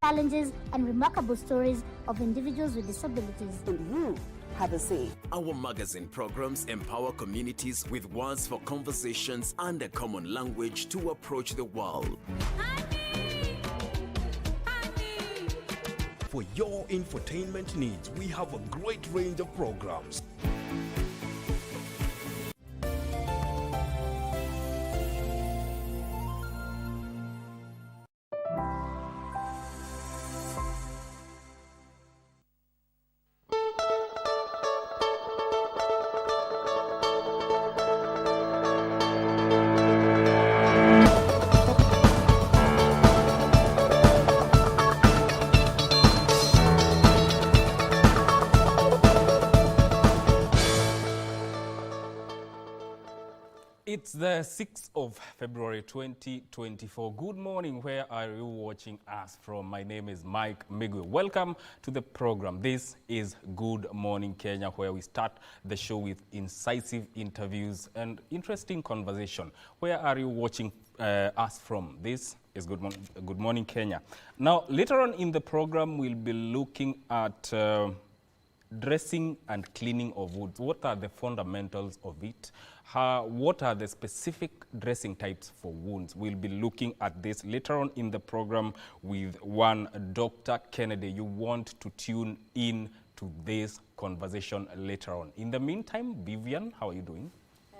challenges, and remarkable stories of individuals with disabilities. And you have a say. Our magazine programs empower communities with words for conversations and a common language to approach the world. For your infotainment needs, we have a great range of programs. It's the 6th of February 2024. Good morning. Where are you watching us from? My name is Mike Migwe. Welcome to the program. This is Good Morning Kenya, where we start the show with incisive interviews and interesting conversation. Where are you watching us from? This is Good Morning Kenya. Now, later on in the program, we'll be looking at dressing and cleaning of wounds. What are the fundamentals of it? What are the specific dressing types for wounds? We'll be looking at this later on in the program with one Dr. Kennedy. You want to tune in to this conversation later on. In the meantime, Vivian, how are you doing?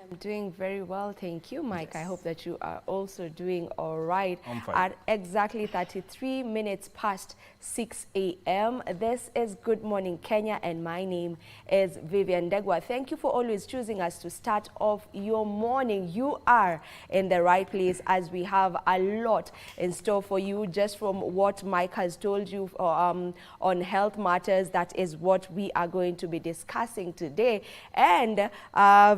I'm doing very well, thank you, Mike. Yes. I hope that you are also doing all right. I'm fine. At exactly 33 minutes past 6 a.m. This is Good Morning Kenya, and my name is Vivian Degwa. Thank you for always choosing us to start off your morning. You are in the right place, as we have a lot in store for you, just from what Mike has told you on health matters. That is what we are going to be discussing today. And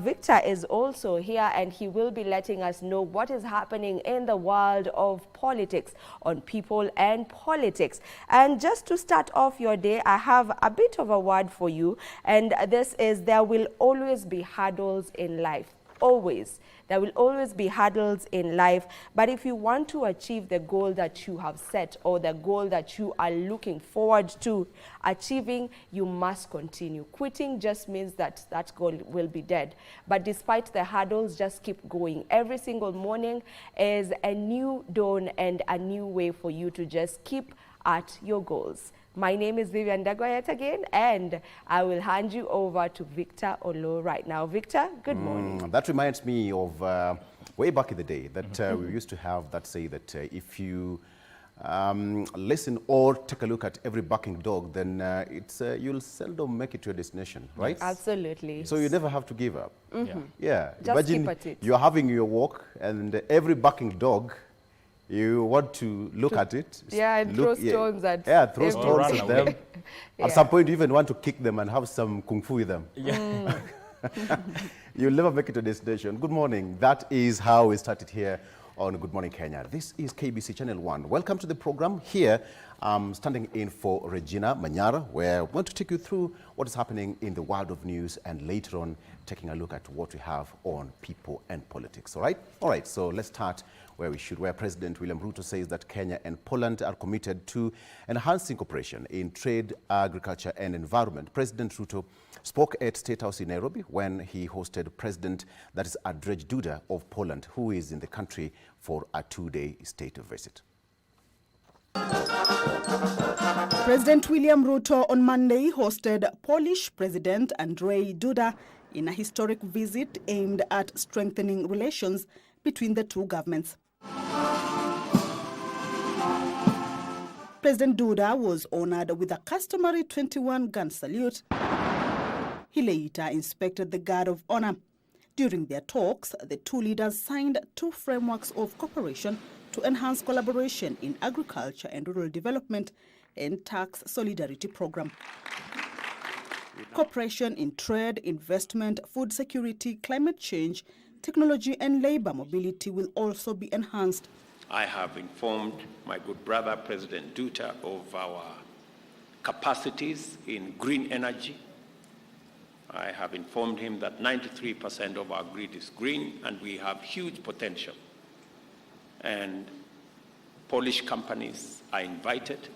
Victor is also here, and he will be letting us know what is happening in the world of politics on People and Politics. And just to start off your day, I have a bit of a word for you, and this is: there will always be hurdles in life. Always. There will always be hurdles in life, but if you want to achieve the goal that you have set, or the goal that you are looking forward to achieving, you must continue. Quitting just means that that goal will be dead. But despite the hurdles, just keep going. Every single morning is a new dawn and a new way for you to just keep at your goals. My name is Vivian Dagwa yet again, and I will hand you over to Victor Olo right now. Victor, good morning. That reminds me of way back in the day that we used to have that say that if you listen or take a look at every barking dog, then you'll seldom make it to your destination, right? Absolutely. So you never have to give up. Yeah. Just Imagine keep at it. you're having your walk, and every barking dog, you want to look at it. Yeah, and throw stones at Yeah, throw stones at them. Yeah. At some point, you even want to kick them and have some kung fu with them. Yeah. You'll never make it to destination. Good morning. That is how we started here on Good Morning Kenya. This is KBC Channel 1. Welcome to the program. Here, standing in for Regina Manyara, where we want to take you through what is happening in the world of news, and later on, taking a look at what we have on People and Politics. All right? All right, so let's start where President William Ruto says that Kenya and Poland are committed to enhancing cooperation in trade, agriculture, and environment. President Ruto spoke at State House in Nairobi when he hosted President, that is Andrzej Duda of Poland, who is in the country for a two-day state visit. President William Ruto on Monday hosted Polish President Andrzej Duda in a historic visit aimed at strengthening relations between the two governments. President Duda was honored with a customary 21-gun salute. He later inspected the Guard of Honor. During their talks, the two leaders signed two frameworks of cooperation to enhance collaboration in agriculture and rural development and tax solidarity program. Cooperation in trade, investment, food security, climate change, technology and labor mobility will also be enhanced. I have informed my good brother, President Duda, of our capacities in green energy. I have informed him that 93% of our grid is green, and we have huge potential. And Polish companies are invited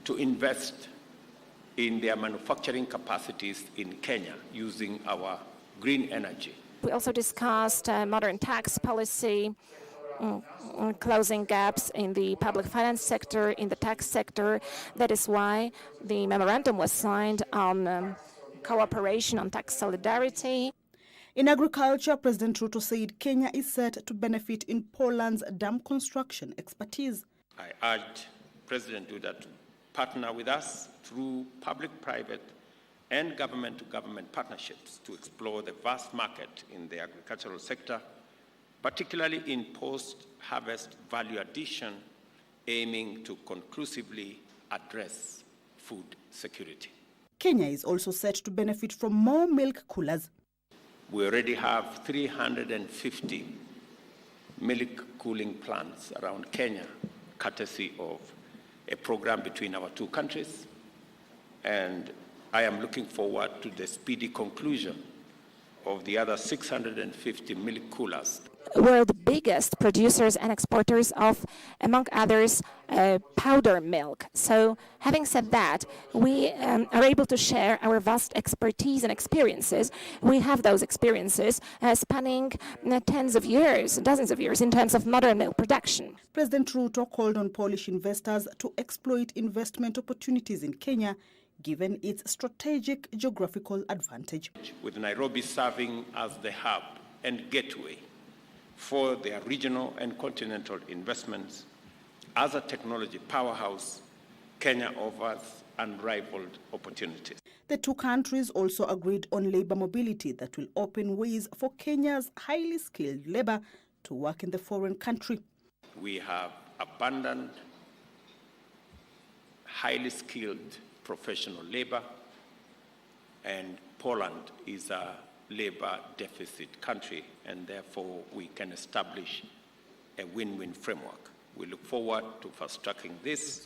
to invest in their manufacturing capacities in Kenya using our green energy. We also discussed modern tax policy, closing gaps in the public finance sector, in the tax sector. That is why the memorandum was signed on cooperation on tax solidarity. In agriculture, President Ruto said Kenya is set to benefit in Poland's dam construction expertise. I urge President Duda to partner with us through public-private and government-to-government partnerships to explore the vast market in the agricultural sector, particularly in post-harvest value addition, aiming to conclusively address food security. Kenya is also set to benefit from more milk coolers. We already have 350 milk cooling plants around Kenya, courtesy of a program between our two countries, and I am looking forward to the speedy conclusion of the other 650 milk coolers. We're the biggest producers and exporters of, among others, powder milk. So having said that, we are able to share our vast expertise and experiences. We have those experiences spanning tens of years, dozens of years in terms of modern milk production. President Ruto called on Polish investors to exploit investment opportunities in Kenya, given its strategic geographical advantage. With Nairobi serving as the hub and gateway for their regional and continental investments, as a technology powerhouse, Kenya offers unrivaled opportunities. The two countries also agreed on labor mobility that will open ways for Kenya's highly skilled labor to work in the foreign country. We have abundant, highly skilled professional labor, and Poland is a labor deficit country, and therefore we can establish a win-win framework. We look forward to fast-tracking this.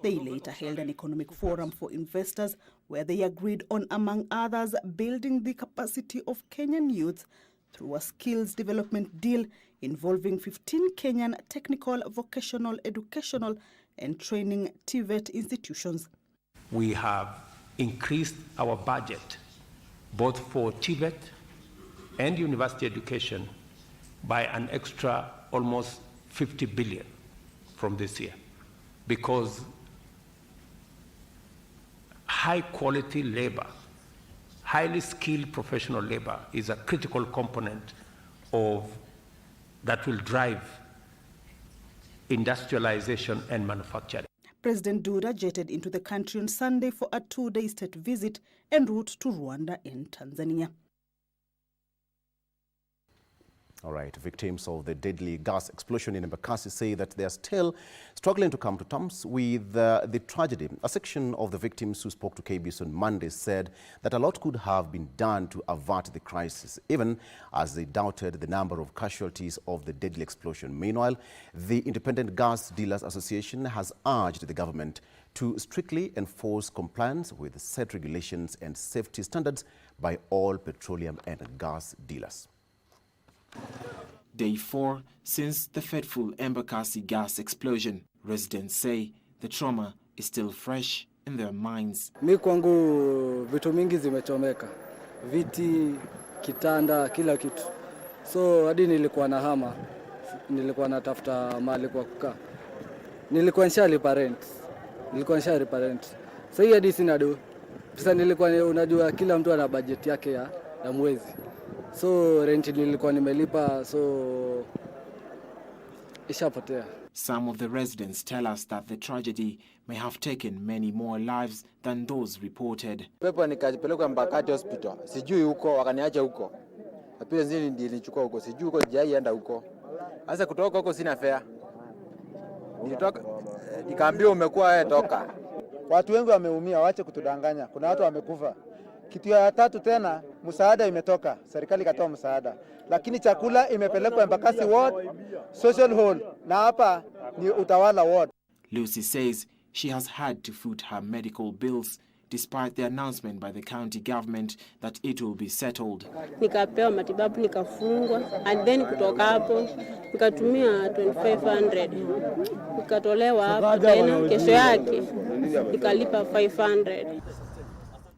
They later held an economic forum for investors where they agreed on, among others, building the capacity of Kenyan youth through a skills development deal involving 15 Kenyan technical, vocational, educational and training TVET institutions. We have increased our budget both for TVET and university education by an extra almost 50 billion from this year, because high quality labor, highly skilled professional labor is a critical component of that will drive industrialization and manufacturing. President Duda jetted into the country on Sunday for a 2-day state visit en route to Rwanda and Tanzania. All right, victims of the deadly gas explosion in Embakasi say that they are still struggling to come to terms with the tragedy. A section of the victims who spoke to KBC on Monday said that a lot could have been done to avert the crisis, even as they doubted the number of casualties of the deadly explosion. Meanwhile, the Independent Gas Dealers Association has urged the government to strictly enforce compliance with set regulations and safety standards by all petroleum and gas dealers. Day 4 since the fateful Embakasi gas explosion. Residents say the trauma is still fresh in their minds. Mi kwangu vitu mingi zimechomeka. Viti, kitanda, kila kitu. So hadi nilikuwa na hama. Nilikuwa natafuta mahali kwa kukaa. Nilikuwa nishalipa rent. So hii hadi sina do. Pesa nilikuwa unajua kila mtu ana budget yake ya mwezi. So rent nilikuwa nimelipa, so ishapotea. Some of the residents tell us that the tragedy may have taken many more lives than those reported. Pepo nikajipeleka Embakasi hospital. Sijui huko wakaniacha huko. Na pia zini ndiye nilichukua huko. Sijui huko jaienda huko. Sasa kutoka huko sina fare. Nilitoka nikaambiwa umekuwa wewe toka. Watu wengi wameumia, waache kutudanganya. Kuna watu wamekufa. Kitu ya tatu tena, msaada imetoka. Serikali katoa msaada. Lakini chakula imepelekwa Embakasi ward, social hall, na hapa ni utawala ward. Lucy says she has had to foot her medical bills despite the announcement by the county government that it will be settled. Nikapewa matibabu nikafungwa, and then kutoka hapo nikatumia 2500. Nikatolewa hapo tena kesho yake nikalipa 500.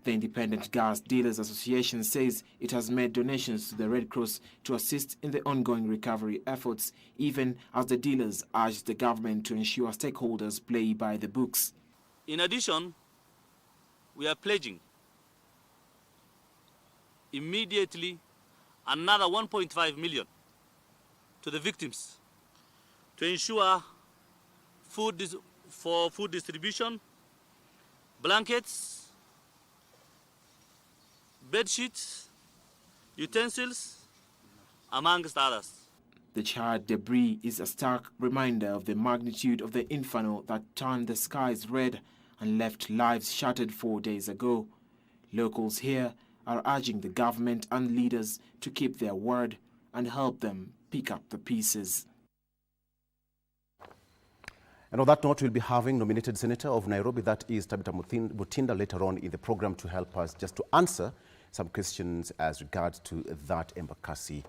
The Independent Gas Dealers Association says it has made donations to the Red Cross to assist in the ongoing recovery efforts, even as the dealers urge the government to ensure stakeholders play by the books. In addition, we are pledging immediately another 1.5 million to the victims to ensure food distribution, blankets, bed sheets, utensils, amongst others. The charred debris is a stark reminder of the magnitude of the inferno that turned the skies red and left lives shattered 4 days ago. Locals here are urging the government and leaders to keep their word and help them pick up the pieces. And on that note, we'll be having nominated Senator of Nairobi, that is Tabitha Mutinda, later on in the program to help us just to answer some questions as regards to that Embakasi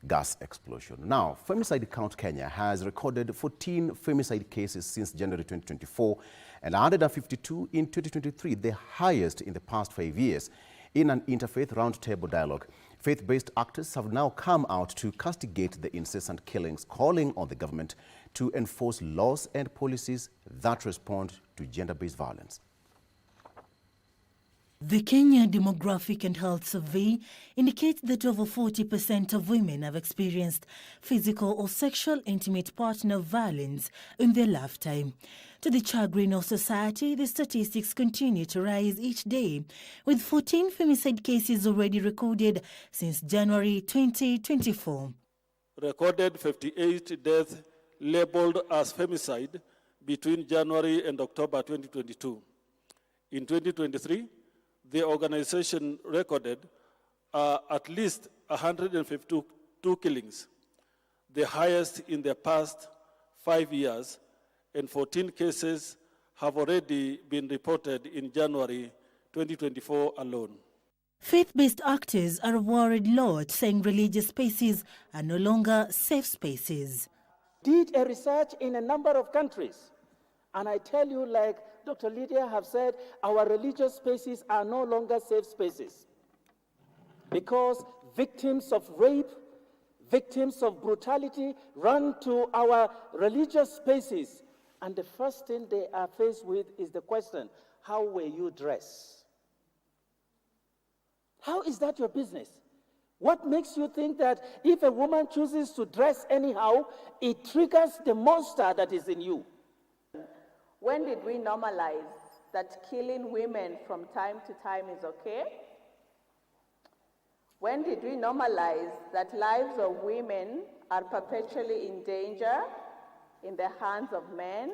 gas explosion. Now, Femicide Count Kenya has recorded 14 femicide cases since January 2024 and 152 in 2023, the highest in the past 5 years. In an interfaith roundtable dialogue, faith-based actors have now come out to castigate the incessant killings, calling on the government to enforce laws and policies that respond to gender-based violence. The Kenya Demographic and Health Survey indicates that over 40% of women have experienced physical or sexual intimate partner violence in their lifetime. To the chagrin of society, the statistics continue to rise each day, with 14 femicide cases already recorded since January 2024. Recorded 58 deaths labeled as femicide between January and October 2022. In 2023, the organization recorded at least 152 killings, the highest in the past 5 years, and 14 cases have already been reported in January 2024 alone. Faith-based actors are a worried lot, saying religious spaces are no longer safe spaces. Did a research in a number of countries, and I tell you, like Dr. Lydia have said, our religious spaces are no longer safe spaces because victims of rape, victims of brutality run to our religious spaces, and the first thing they are faced with is the question, how were you dressed? How is that your business? What makes you think that if a woman chooses to dress anyhow, it triggers the monster that is in you? When did we normalize that killing women from time to time is okay? When did we normalize that lives of women are perpetually in danger in the hands of men?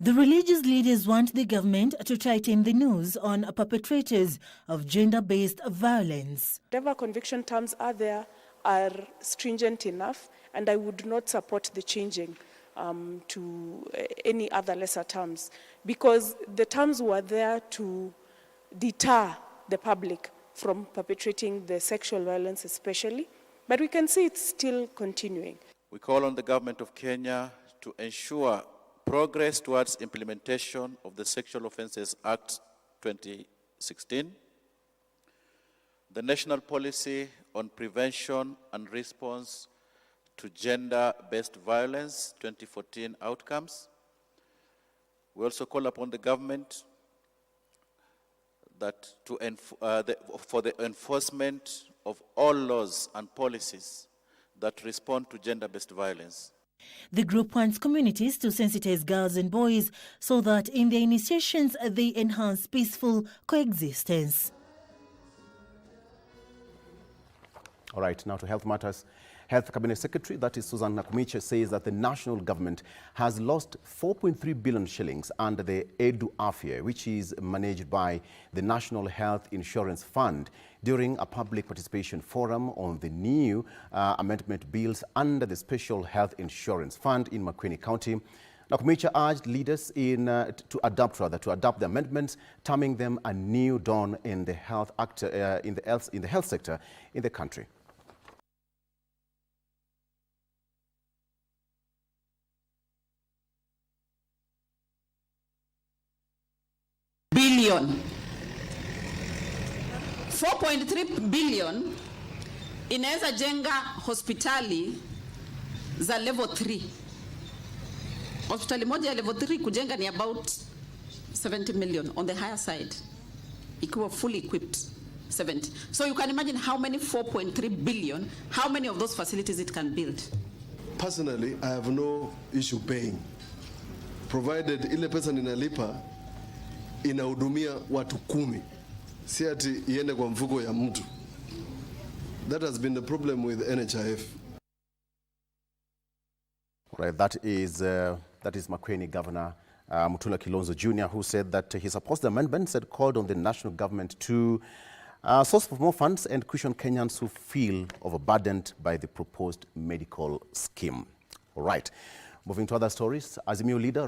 The religious leaders want the government to tighten the noose on perpetrators of gender-based violence. Whatever conviction terms are there are stringent enough, and I would not support the changing to any other lesser terms, because the terms were there to deter the public from perpetrating the sexual violence especially, but we can see it's still continuing. We call on the government of Kenya to ensure progress towards implementation of the Sexual Offences Act 2016, the National Policy on Prevention and Response to Gender-Based Violence 2014 outcomes. We also call upon the government that for the enforcement of all laws and policies that respond to gender-based violence. The group wants communities to sensitize girls and boys so that in their initiations they enhance peaceful coexistence. All right, now to health matters. Health Cabinet Secretary, that is Susan Nakumiche, says that the national government has lost 4.3 billion shillings under the Edu Afya, which is managed by the National Health Insurance Fund, during a public participation forum on the new amendment bills under the Special Health Insurance Fund in Makueni County. Now, Kumicha urged leaders to adopt the amendments, terming them a new dawn in the health sector in the country. Billion. 4.3 billion inaweza jenga hospitali za level 3. Hospitali moja ya level 3 kujenga ni about 70 million on the higher side. Ikiwa fully equipped, 70. So you can imagine how many 4.3 billion, how many of those facilities it can build. Personally, I have no issue paying, provided ile pesa ninalipa inahudumia watu 10, si ati iende kwa mfuko ya mtu. That has been the problem with NHIF. Right, that is Makueni Governor Mutula Kilonzo Jr., who said that he supports the amendments that called on the national government to source for more funds and cushion Kenyans who feel overburdened by the proposed medical scheme. All right. Moving to other stories, Azimio leader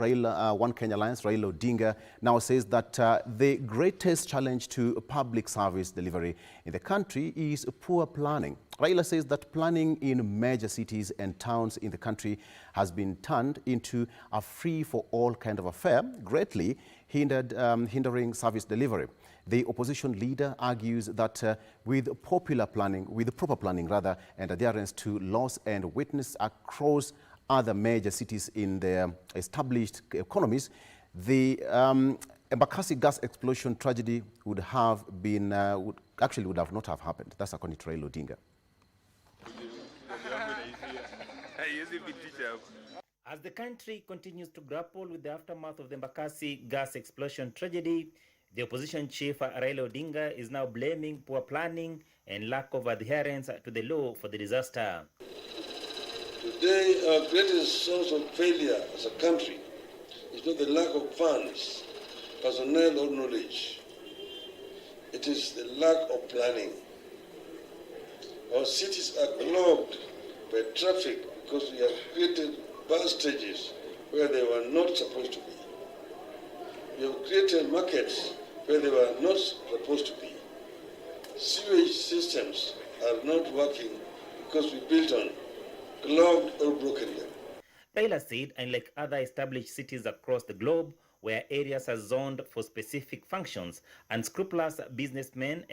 One Kenya Alliance, Raila Odinga, now says that the greatest challenge to public service delivery in the country is poor planning. Raila says that planning in major cities and towns in the country has been turned into a free-for-all kind of affair, greatly hindering service delivery. The opposition leader argues that with proper planning, and adherence to laws and witness across other major cities in the established economies, the Embakasi gas explosion tragedy would have not have happened. That's according to Raila Odinga. As the country continues to grapple with the aftermath of the Embakasi gas explosion tragedy, the opposition chief Raila Odinga is now blaming poor planning and lack of adherence to the law for the disaster. Today, our greatest source of failure as a country is not the lack of funds, personnel, or knowledge. It is the lack of planning. Our cities are clogged by traffic because we have created bus stages where they were not supposed to be. We have created markets where they were not supposed to be. Sewage systems are not working because we built on clogged or broken them. Raila said, unlike other established cities across the globe, where areas are zoned for specific functions, unscrupulous businessmen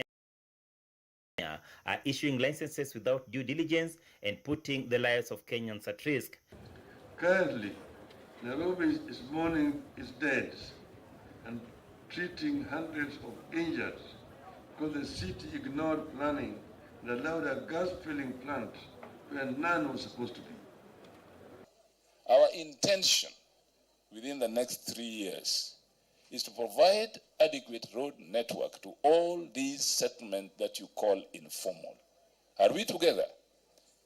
are issuing licenses without due diligence and putting the lives of Kenyans at risk. Currently, Nairobi is mourning its dead and treating hundreds of injured because the city ignored planning and allowed a gas filling plant where none was supposed to be. Our intention within the next 3 years is to provide adequate road network to all these settlements that you call informal. Are we together?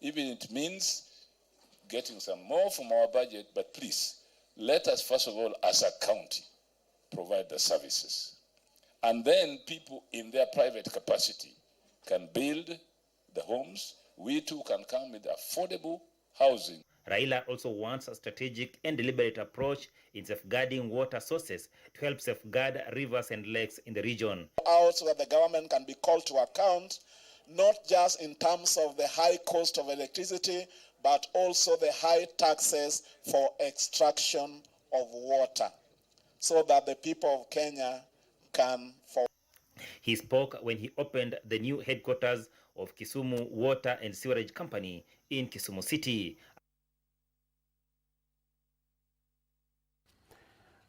Even it means getting some more from our budget, but please, let us first of all, as a county, provide the services. And then people in their private capacity can build the homes. We too can come with affordable housing. Raila also wants a strategic and deliberate approach in safeguarding water sources to help safeguard rivers and lakes in the region. Also that the government can be called to account, not just in terms of the high cost of electricity, but also the high taxes for extraction of water, so that the people of Kenya can... He spoke when he opened the new headquarters of Kisumu Water and Sewerage Company in Kisumu City.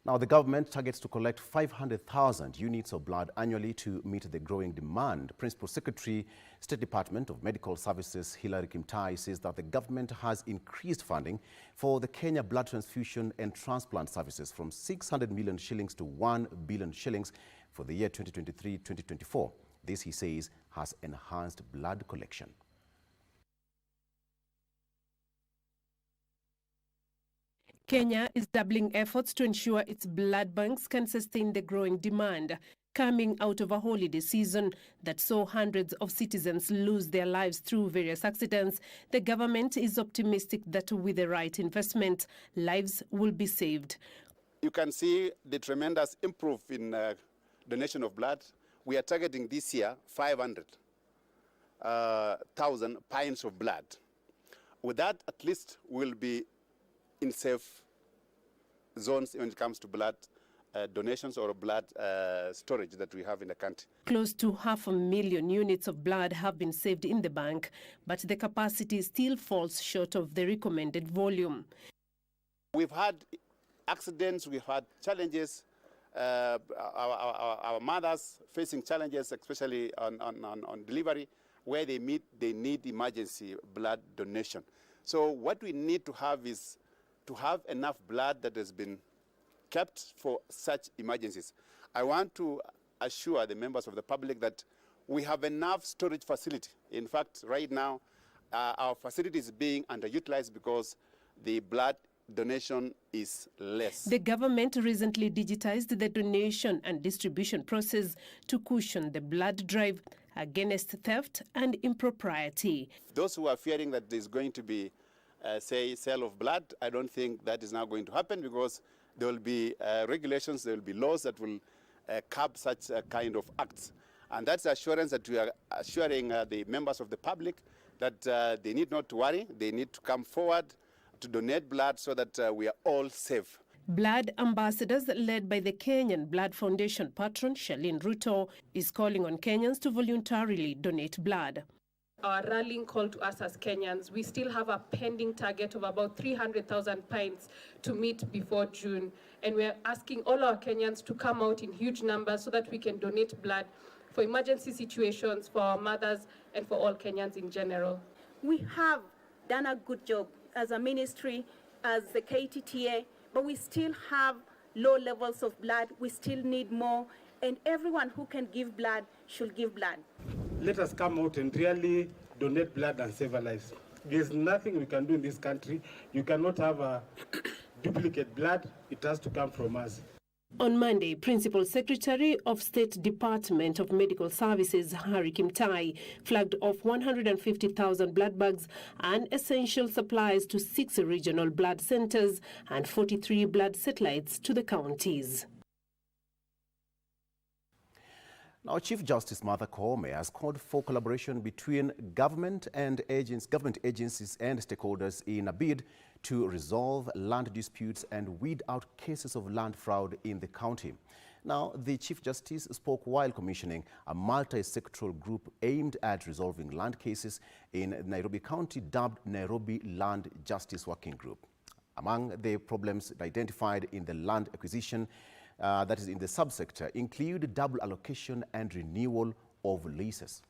Now, the government targets to collect 500,000 units of blood annually to meet the growing demand. Principal Secretary, State Department of Medical Services, Hilary Kimtai, says that the government has increased funding for the Kenya blood transfusion and transplant services from 600 million shillings to 1 billion shillings for the year 2023-2024. This, he says, has enhanced blood collection. Kenya is doubling efforts to ensure its blood banks can sustain the growing demand. Coming out of a holiday season that saw hundreds of citizens lose their lives through various accidents, the government is optimistic that with the right investment, lives will be saved. You can see the tremendous improvement in donation of blood. We are targeting this year 500,000 pints of blood. With that, at least we'll be in safe zones when it comes to blood donations or blood storage that we have in the country. Close to 500,000 units of blood have been saved in the bank, but the capacity still falls short of the recommended volume. We've had accidents, we've had challenges, our mothers facing challenges, especially on delivery, where they need emergency blood donation. So what we need to have is to have enough blood that has been kept for such emergencies. I want to assure the members of the public that we have enough storage facility. In fact, right now, our facility is being underutilized because the blood donation is less. The government recently digitized the donation and distribution process to cushion the blood drive against theft and impropriety. Those who are fearing that there's going to be, say, sale of blood, I don't think that is now going to happen, because there will be regulations, there will be laws that will curb such kind of acts. And that's the assurance that we are assuring the members of the public that they need not to worry, they need to come forward to donate blood so that we are all safe. Blood ambassadors led by the Kenyan Blood Foundation patron Shalin Ruto is calling on Kenyans to voluntarily donate blood. Our rallying call to us as Kenyans, we still have a pending target of about 300,000 pints to meet before June. And we're asking all our Kenyans to come out in huge numbers so that we can donate blood for emergency situations, for our mothers, and for all Kenyans in general. We have done a good job as a ministry, as the KTTA, but we still have low levels of blood. We still need more, and everyone who can give blood should give blood. Let us come out and really donate blood and save our lives. There's nothing we can do in this country. You cannot have a duplicate blood. It has to come from us. On Monday, Principal Secretary of State Department of Medical Services, Harry Kimtai, flagged off 150,000 blood bags and essential supplies to 6 regional blood centers and 43 blood satellites to the counties. Now, Chief Justice Martha Koome has called for collaboration between government agencies and stakeholders in a bid to resolve land disputes and weed out cases of land fraud in the county. Now, the Chief Justice spoke while commissioning a multi-sectoral group aimed at resolving land cases in Nairobi County, dubbed Nairobi Land Justice Working Group. Among the problems identified in the land acquisition that is in the subsector include double allocation and renewal of leases.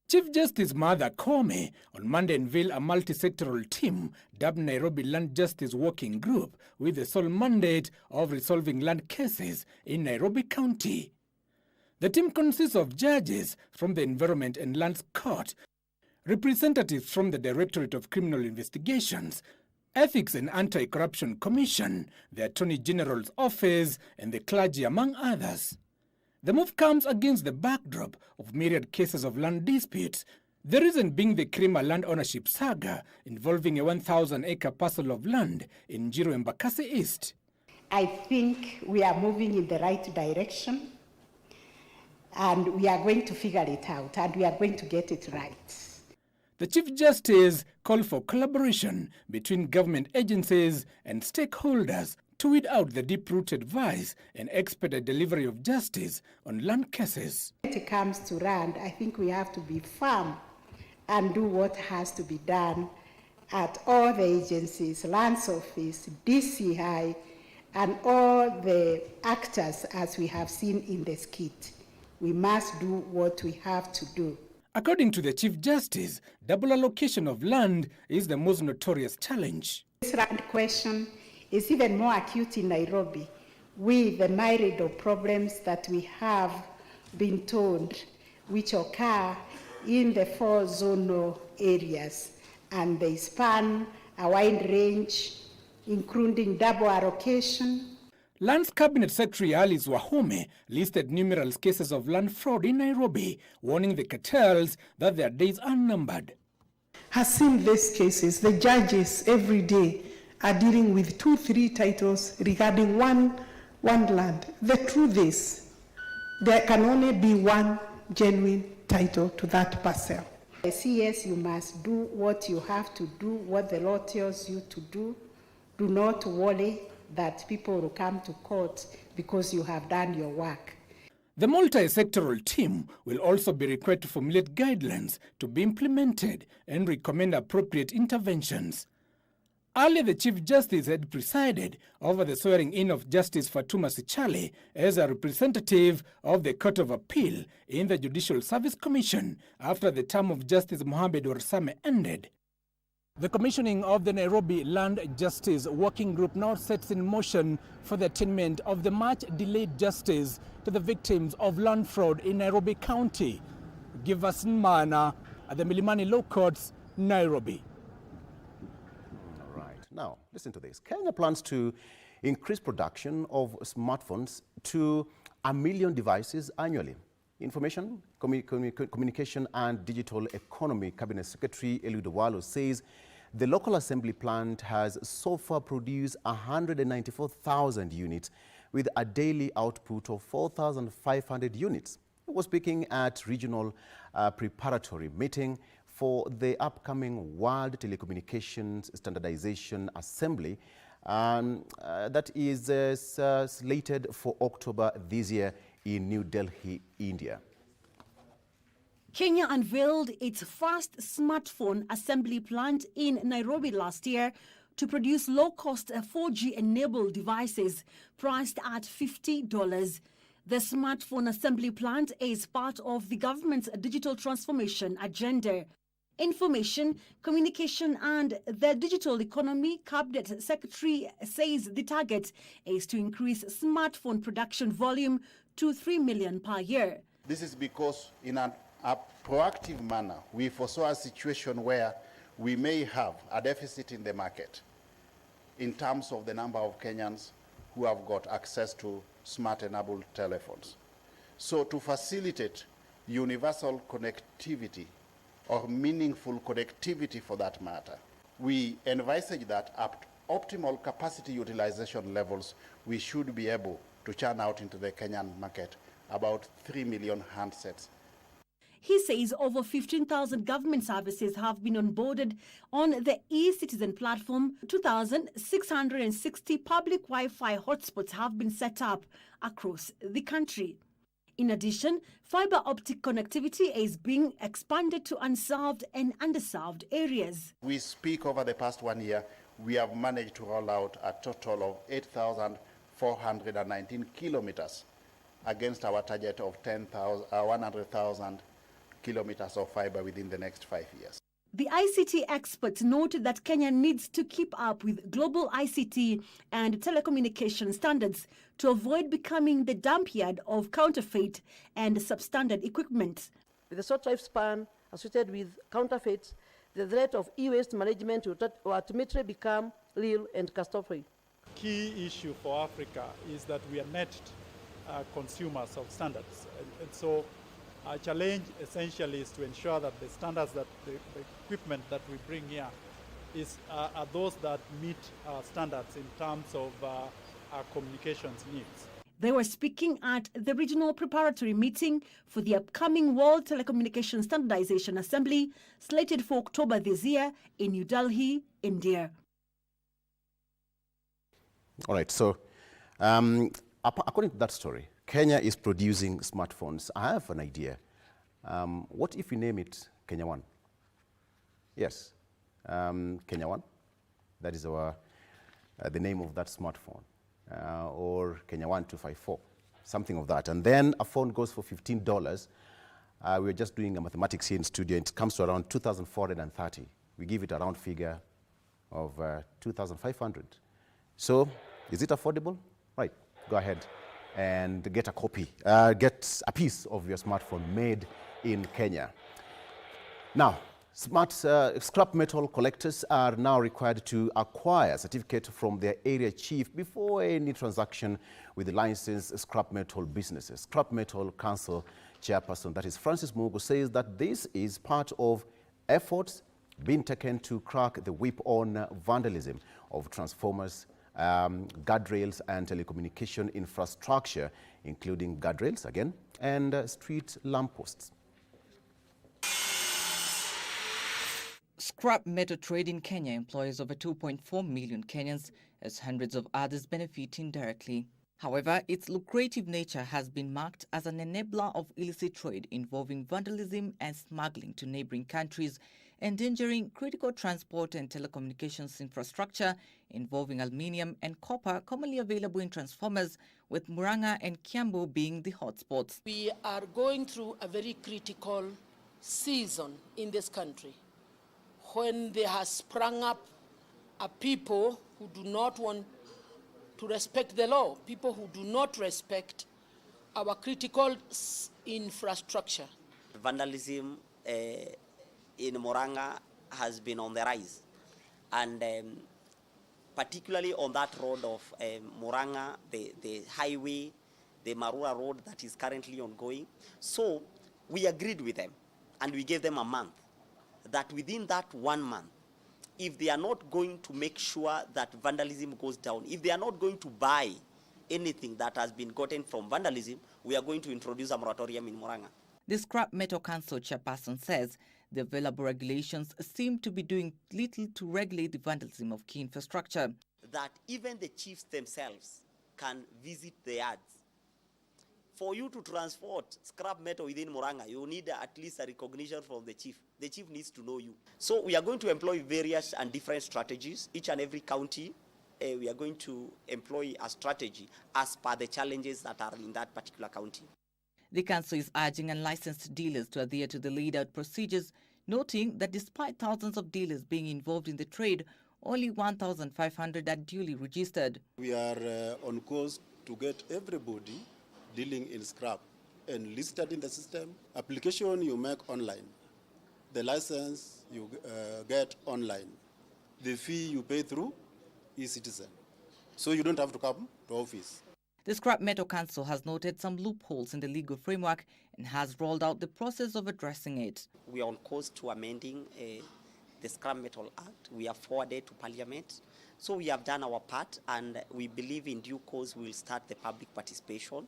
Chief Justice Martha Koome on Monday unveiled a multi-sectoral team dubbed Nairobi Land Justice Working Group with the sole mandate of resolving land cases in Nairobi County. The team consists of judges from the Environment and Lands Court, representatives from the Directorate of Criminal Investigations, Ethics and Anti-Corruption Commission, the Attorney General's Office, and the clergy, among others. The move comes against the backdrop of myriad cases of land disputes, the reason being the Krima land ownership saga involving a 1,000-acre parcel of land in Njiro, Embakasi East. I think we are moving in the right direction, and we are going to figure it out, and we are going to get it right. The Chief Justice called for collaboration between government agencies and stakeholders to weed out the deep-rooted vice and expedite delivery of justice on land cases. When it comes to land, I think we have to be firm and do what has to be done at all the agencies, Lands Office, DCI, and all the actors as we have seen in the skit. We must do what we have to do. According to the Chief Justice, double allocation of land is the most notorious challenge. This land question is even more acute in Nairobi, with the myriad of problems that we have been told, which occur in the 4 zonal areas, and they span a wide range, including double allocation. Lands Cabinet Secretary Alice Wahome listed numerous cases of land fraud in Nairobi, warning the cartels that their days are numbered. Has seen these cases. The judges every day are dealing with 2-3 titles regarding one land. The truth is, there can only be one genuine title to that parcel. The CS, you must do what you have to do, what the law tells you to do. Do not worry that people will come to court because you have done your work. The multi-sectoral team will also be required to formulate guidelines to be implemented and recommend appropriate interventions. Earlier, the Chief Justice had presided over the swearing-in of Justice Fatuma Sichale as a representative of the Court of Appeal in the Judicial Service Commission after the term of Justice Mohamed Warsame ended. The commissioning of the Nairobi Land Justice Working Group now sets in motion for the attainment of the much-delayed justice to the victims of land fraud in Nairobi County. Giverson Mana at the Milimani Law Courts, Nairobi. All right, now listen to this. Kenya plans to increase production of smartphones to 1 million devices annually. Information, Communication and Digital Economy Cabinet Secretary Eliud Owalo says the local assembly plant has so far produced 194,000 units with a daily output of 4,500 units. He was speaking at regional preparatory meeting for the upcoming World Telecommunications Standardization Assembly that is slated for October this year in New Delhi, India. Kenya unveiled its first smartphone assembly plant in Nairobi last year to produce low-cost 4G-enabled devices priced at $50. The smartphone assembly plant is part of the government's digital transformation agenda. Information, Communication and the Digital Economy Cabinet Secretary says the target is to increase smartphone production volume to 3 million per year. This is because in a proactive manner, we foresaw a situation where we may have a deficit in the market in terms of the number of Kenyans who have got access to smart-enabled telephones. So to facilitate universal connectivity or meaningful connectivity for that matter, we envisage that at optimal capacity utilization levels, we should be able to churn out into the Kenyan market about 3 million handsets. He says over 15,000 government services have been onboarded on the e-Citizen platform. 2,660 public Wi-Fi hotspots have been set up across the country. In addition, fiber optic connectivity is being expanded to unserved and underserved areas. We speak over the past 1 year, we have managed to roll out a total of 8,419 kilometers against our target of 100,000 kilometers of fiber within the next 5 years. The ICT experts noted that Kenya needs to keep up with global ICT and telecommunication standards to avoid becoming the dump yard of counterfeit and substandard equipment. With a short lifespan associated with counterfeits, the threat of e-waste management will ultimately become real and catastrophic. Key issue for Africa is that we are net consumers of standards. And so our challenge essentially is to ensure that the standards that the equipment that we bring here are those that meet our standards in terms of our communications needs. They were speaking at the regional preparatory meeting for the upcoming World Telecommunications Standardization Assembly, slated for October this year in New Delhi, India. All right, so according to that story, Kenya is producing smartphones. I have an idea. What if we name it Kenya One? Yes, Kenya One. That is the name of that smartphone. Or Kenya 1254, something of that. And then a phone goes for $15. We're just doing a mathematics here in studio. It comes to around 2,430. We give it a round figure of 2,500. So is it affordable? Right, go ahead and get a copy, get a piece of your smartphone made in Kenya. Now, Smart scrap metal collectors are now required to acquire a certificate from their area chief before any transaction with the licensed scrap metal businesses. Scrap Metal Council chairperson, that is Francis Mugo, says that this is part of efforts being taken to crack the whip on vandalism of transformers, guardrails and telecommunication infrastructure, including guardrails again and street lampposts. Scrap metal trade in Kenya employs over 2.4 million Kenyans, as hundreds of others benefit indirectly. However, its lucrative nature has been marked as an enabler of illicit trade involving vandalism and smuggling to neighboring countries, endangering critical transport and telecommunications infrastructure involving aluminium and copper commonly available in transformers, with Murang'a and Kiambu being the hotspots. We are going through a very critical season in this country, when there has sprung up a people who do not want to respect the law, people who do not respect our critical infrastructure. Vandalism in Murang'a has been on the rise, and particularly on that road of Murang'a, the highway, the Marura road that is currently ongoing. So we agreed with them and we gave them a month, that within that 1 month, if they are not going to make sure that vandalism goes down, if they are not going to buy anything that has been gotten from vandalism, we are going to introduce a moratorium in Murang'a. The Scrap Metal Council chairperson says the available regulations seem to be doing little to regulate the vandalism of key infrastructure. That even the chiefs themselves can visit the yards. For you to transport scrap metal within Murang'a, you need at least a recognition from the chief. The chief needs to know you. So we are going to employ various and different strategies. Each and every county, we are going to employ a strategy as per the challenges that are in that particular county. The council is urging unlicensed dealers to adhere to the laid-out procedures, noting that despite thousands of dealers being involved in the trade, only 1,500 are duly registered. We are on course to get everybody dealing in scrap and listed in the system. Application you make online. The license you get online. The fee you pay through e-citizen. So you don't have to come to office. The Scrap Metal Council has noted some loopholes in the legal framework and has rolled out the process of addressing it. We are on course to amending the Scrap Metal Act. We have forwarded to Parliament. So we have done our part, and we believe in due course we will start the public participation.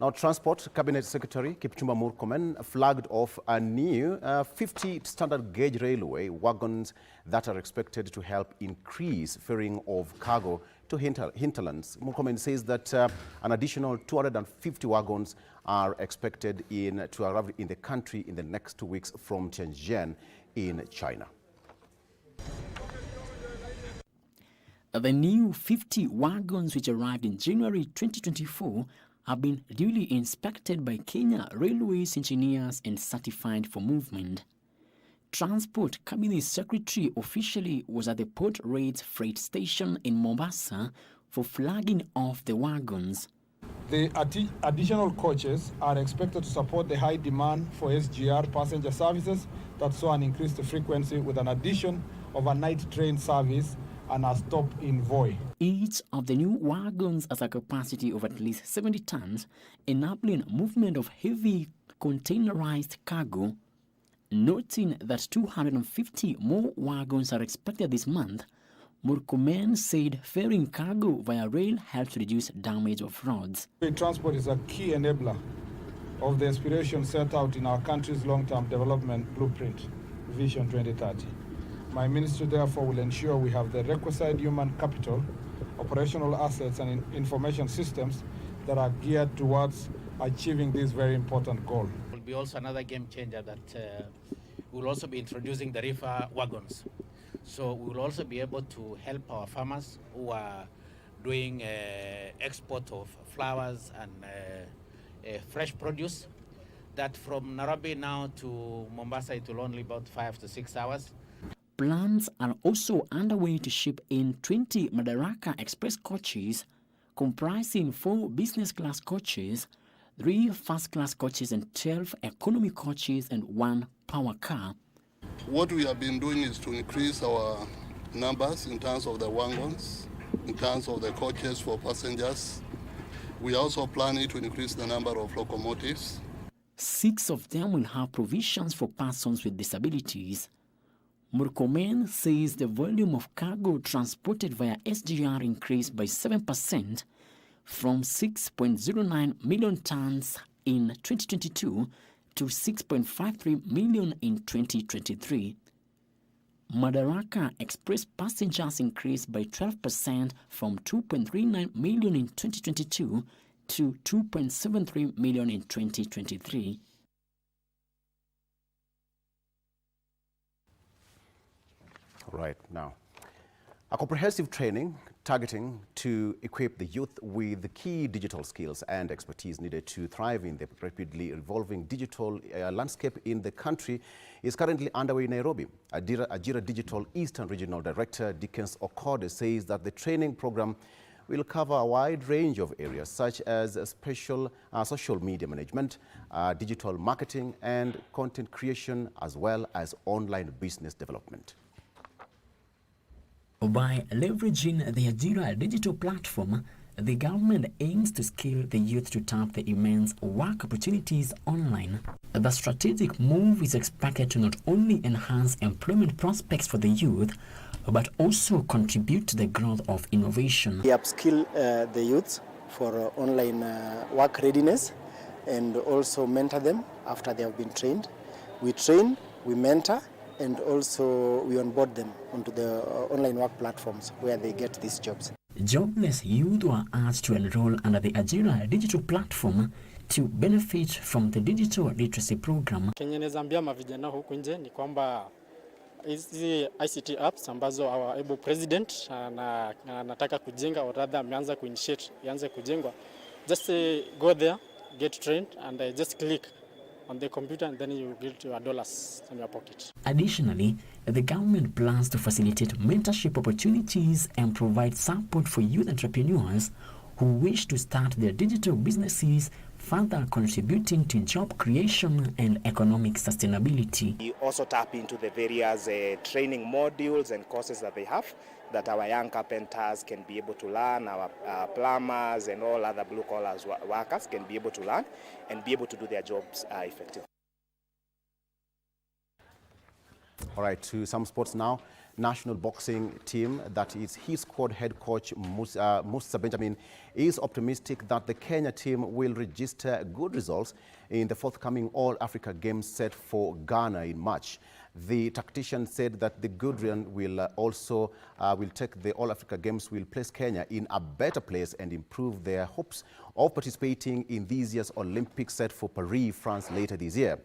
Now, Transport Cabinet Secretary Kipchumba Murkomen flagged off a new 50 standard gauge railway wagons that are expected to help increase ferrying of cargo to hinterlands. Murkomen says that an additional 250 wagons are expected to arrive in the country in the next 2 weeks from Tianjin in China. The new 50 wagons, which arrived in January 2024, have been duly inspected by Kenya Railways engineers and certified for movement. Transport Cabinet Secretary officially was at the Port Reitz Freight Station in Mombasa for flagging off the wagons. The additional coaches are expected to support the high demand for SGR passenger services that saw an increased frequency, with an addition of a night train service and a stop in Voi. Each of the new wagons has a capacity of at least 70 tons, enabling movement of heavy containerized cargo. Noting that 250 more wagons are expected this month, Murkomen said ferrying cargo via rail helps reduce damage of roads. Transport is a key enabler of the aspiration set out in our country's long-term development blueprint, Vision 2030. My ministry, therefore, will ensure we have the requisite human capital, operational assets, and information systems that are geared towards achieving this very important goal. Will be also another game changer that we'll also be introducing the reefer wagons. So we will also be able to help our farmers who are doing export of flowers and fresh produce. That from Nairobi now to Mombasa, it will only about 5 to 6 hours. Plans are also underway to ship in 20 Madaraka Express coaches, comprising 4 business class coaches, 3 first-class coaches and 12 economy coaches and 1 power car. What we have been doing is to increase our numbers in terms of the wagons, in terms of the coaches for passengers. We are also planning to increase the number of locomotives. 6 of them will have provisions for persons with disabilities. Murkomen says the volume of cargo transported via SGR increased by 7% from 6.09 million tons in 2022 to 6.53 million in 2023. Madaraka Express passengers increased by 12% from 2.39 million in 2022 to 2.73 million in 2023. Right now, a comprehensive training targeting to equip the youth with the key digital skills and expertise needed to thrive in the rapidly evolving digital landscape in the country is currently underway in Nairobi. Ajira Digital Eastern Regional Director Dickens Okode says that the training program will cover a wide range of areas such as social media management, digital marketing and content creation, as well as online business development. By leveraging the Ajira digital platform, the government aims to scale the youth to tap the immense work opportunities online. The strategic move is expected to not only enhance employment prospects for the youth, but also contribute to the growth of innovation. We upskill the youth for online work readiness and also mentor them after they have been trained. We train, we mentor, and also we onboard them onto the online work platforms where they get these jobs. Jobless youth were asked to enroll under the Ajira digital platform to benefit from the digital literacy program. Kenya nezambia mavijana huku nje ni kwamba hizi ICT apps ambazo our able president anataka kujenga, or rather ameanza kuinitiate ianze kujengwa. Just go there, get trained, and just click on the computer, and then you get your dollars in your pocket. Additionally, the government plans to facilitate mentorship opportunities and provide support for youth entrepreneurs who wish to start their digital businesses, further contributing to job creation and economic sustainability. We also tap into the various training modules and courses that they have, that our young carpenters can be able to learn, our plumbers and all other blue-collar workers can be able to learn and be able to do their jobs effectively. All right, to some sports now. National boxing team, that is his squad head coach Musa Benjamin, is optimistic that the Kenya team will register good results in the forthcoming All-Africa Games set for Ghana in March. The tactician said that the good run will take the All-Africa Games will place Kenya in a better place and improve their hopes of participating in this year's Olympics set for Paris, France later this year.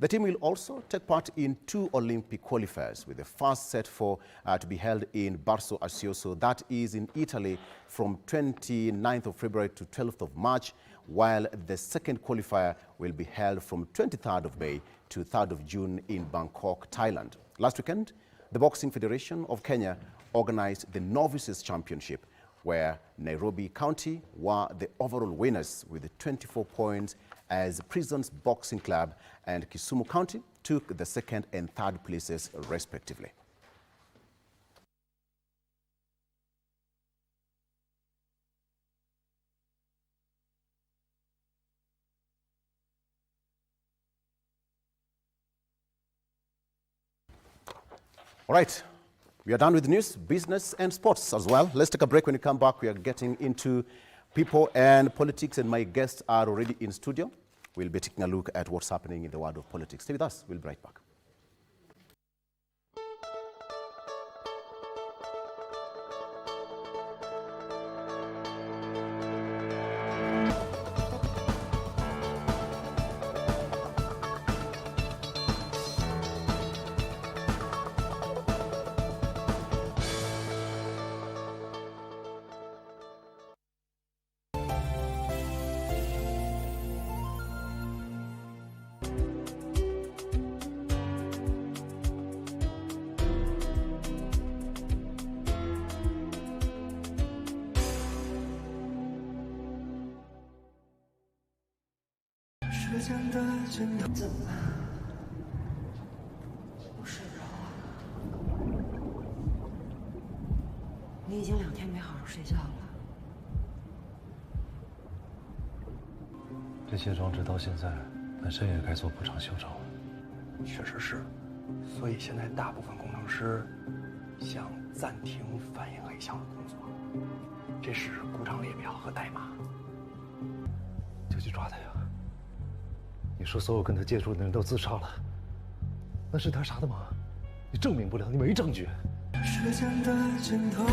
The team will also take part in 2 Olympic qualifiers, with the first set to be held in Barso Asioso, that is in Italy, from 29th of February to 12th of March, while the second qualifier will be held from 23rd of May to 3rd of June in Bangkok, Thailand. Last weekend, the Boxing Federation of Kenya organized the Novices Championship, where Nairobi County were the overall winners with 24 points, as Prisons Boxing Club and Kisumu County took the 2nd and 3rd places respectively. All right, we are done with news, business and sports as well. Let's take a break. When we come back, we are getting into people and politics, and my guests are already in studio. We'll be taking a look at what's happening in the world of politics. Stay with us. We'll be right back. 你已经2天没好好睡觉了。这些装置到现在本身也该做补偿修整了。确实是，所以现在大部分工程师想暂停反映黑项的工作。这是故障列表和代码。就去抓他呀！你说所有跟他接触的人都自杀了，那是他杀的吗？你证明不了，你没证据。时间的尽头。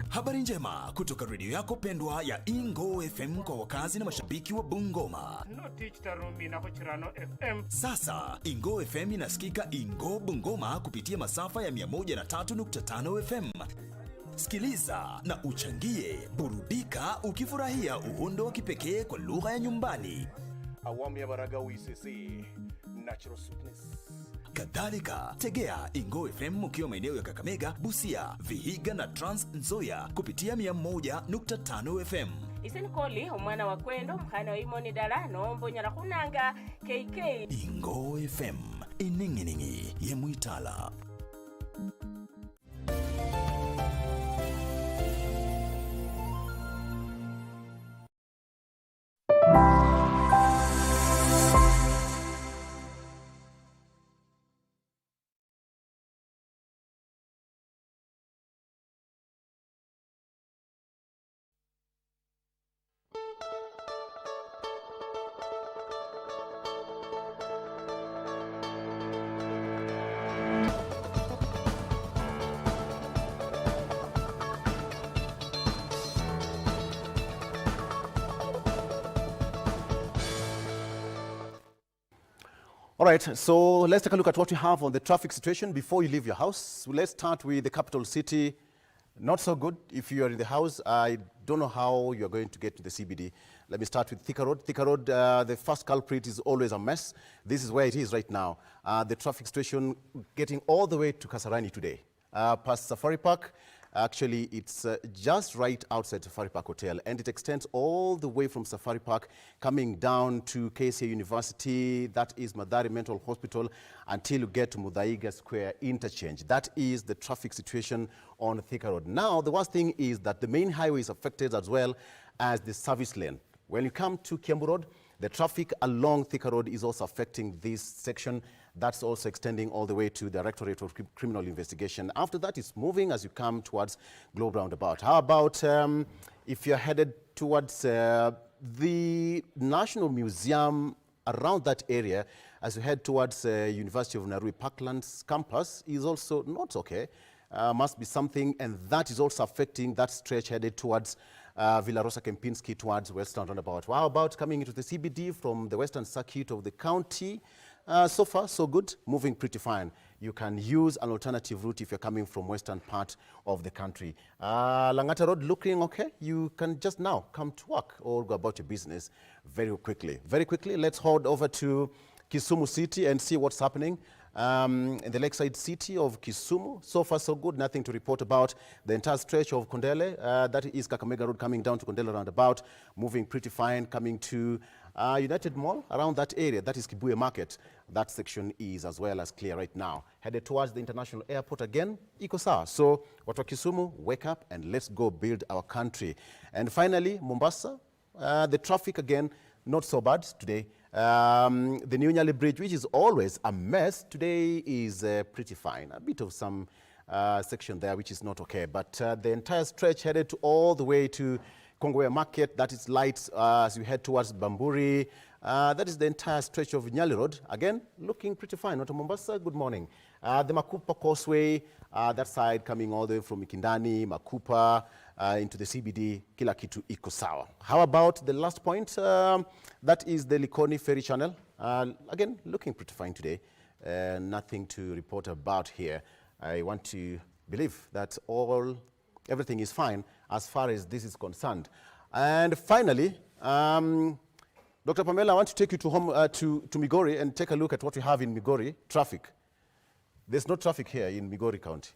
Habari njema kutoka redio yako pendwa ya Ingo FM kwa wakazi na mashabiki wa Bungoma. Sasa Ingo FM inasikika Ingo Bungoma kupitia masafa ya 103.5 FM. Sikiliza na uchangie, burudika ukifurahia uhondo wa kipekee kwa lugha ya nyumbani. Awamu ya Baraga UCC, Natural Sweetness. Kadhalika, tegea Ingo FM ukiwa maeneo ya Kakamega, Busia, Vihiga na Trans Nzoia kupitia 101.5 FM. Isinikoli umwana wa kwendo mkhana wa imoni dalano mbonya kunanga KK. Ingo FM, ininginingi ye Muitala. All right, so let's take a look at what we have on the traffic situation before you leave your house. So let's start with the capital city. Not so good. If you are in the house, I don't know how you're going to get to the CBD. Let me start with Thika Road. Thika Road, the first culprit is always a mess. This is where it is right now. The traffic situation getting all the way to Kasarani today. Past Safari Park, actually it's just right outside Safari Park Hotel, and it extends all the way from Safari Park coming down to KCA University, that is Madari Mental Hospital, until you get to Muthaiga Square interchange. That is the traffic situation on Thika Road. Now, the worst thing is that the main highway is affected as well as the service lane. When you come to Kiambu Road, the traffic along Thika Road is also affecting this section. That's also extending all the way to the Directorate of Criminal Investigation. After that, it's moving as you come towards Globe Roundabout. How about if you're headed towards the National Museum, around that area, as you head towards University of Nairobi Parklands campus, is also not okay. Must be something, and that is also affecting that stretch headed towards Villa Rosa Kempinski towards Western Roundabout. How about coming into the CBD from the Western Circuit of the county? So far, so good, moving pretty fine. You can use an alternative route if you're coming from western part of the country. Langata Road looking okay. You can just now come to work or go about your business very quickly. Very quickly, let's head over to Kisumu City and see what's happening. In the lakeside city of Kisumu, so far so good, nothing to report about. The entire stretch of Kondele, that is Kakamega Road coming down to Kondele roundabout, moving pretty fine, coming to United Mall, around that area, that is Kibuye Market. That section is as well as clear right now. Headed towards the international airport again, iko sawa. So, watu wa Kisumu, wake up and let's go build our country. And finally, Mombasa, the traffic again, not so bad today. The New Nyali Bridge, which is always a mess, today is pretty fine. A bit of some section there, which is not okay. But the entire stretch headed to all the way to Kongwe Market, that is light as you head towards Bamburi. That is the entire stretch of Nyali Road. Again, looking pretty fine. Watu Mombasa, good morning. The Makupa Causeway, that side coming all the way from Mikindani, Makupa, into the CBD, kila kitu iko sawa. How about the last point? That is the Likoni Ferry Channel. Again, looking pretty fine today. nothing to report about here. I want to believe that everything is fine as far as this is concerned. And finally, Dr. Pamela, I want to take you to Migori and take a look at what we have in Migori, traffic. There's no traffic here in Migori County.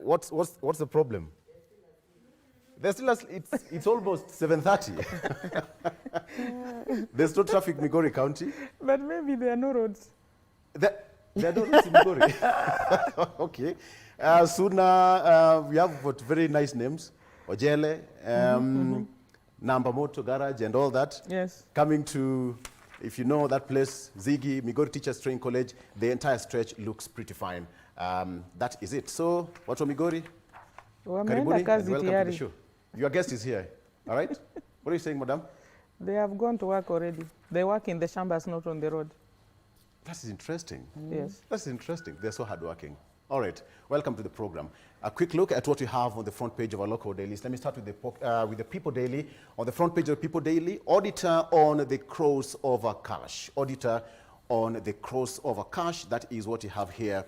What's the problem? There's still it's almost 7:30. There's no traffic in Migori County. But maybe there are no roads. There are no roads in Migori. Okay. Suna, we have got very nice names. Ojele, Nambamoto Garage and all that. Yes. Coming to, if you know that place, Ziggy, Migori Teachers Training College, the entire stretch looks pretty fine. That is it. So, what's on Migori? Karibuni and welcome to the show. Your guest is here, all right? What are you saying, madam? They have gone to work already. They work in the chambers, not on the road. That is interesting. Yes. That's interesting. They're so hardworking. All right, welcome to the program. A quick look at what we have on the front page of our local dailies. Let me start with the People Daily. On the front page of the People Daily, auditor on the crossover cash. Auditor on the crossover cash. That is what you have here.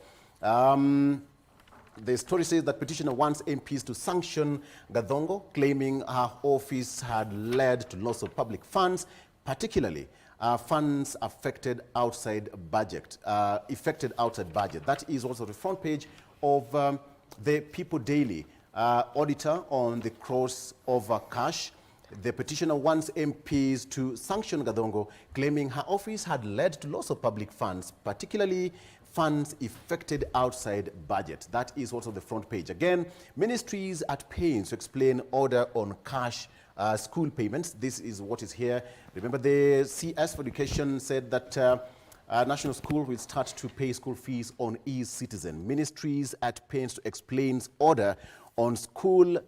The story says that petitioner wants MPs to sanction Gathongo, claiming her office had led to loss of public funds, particularly funds affected outside budget. That is also the front page of the People Daily. Auditor on the crossover cash. The petitioner wants MPs to sanction Gathongo, claiming her office had led to loss of public funds, particularly funds affected outside budget. That is also the front page. Again, ministries at pains to explain order on cash school payments. This is what is here. Remember, the CS for Education said that national school will start to pay school fees on e-citizen. Ministries at pains to explain order on school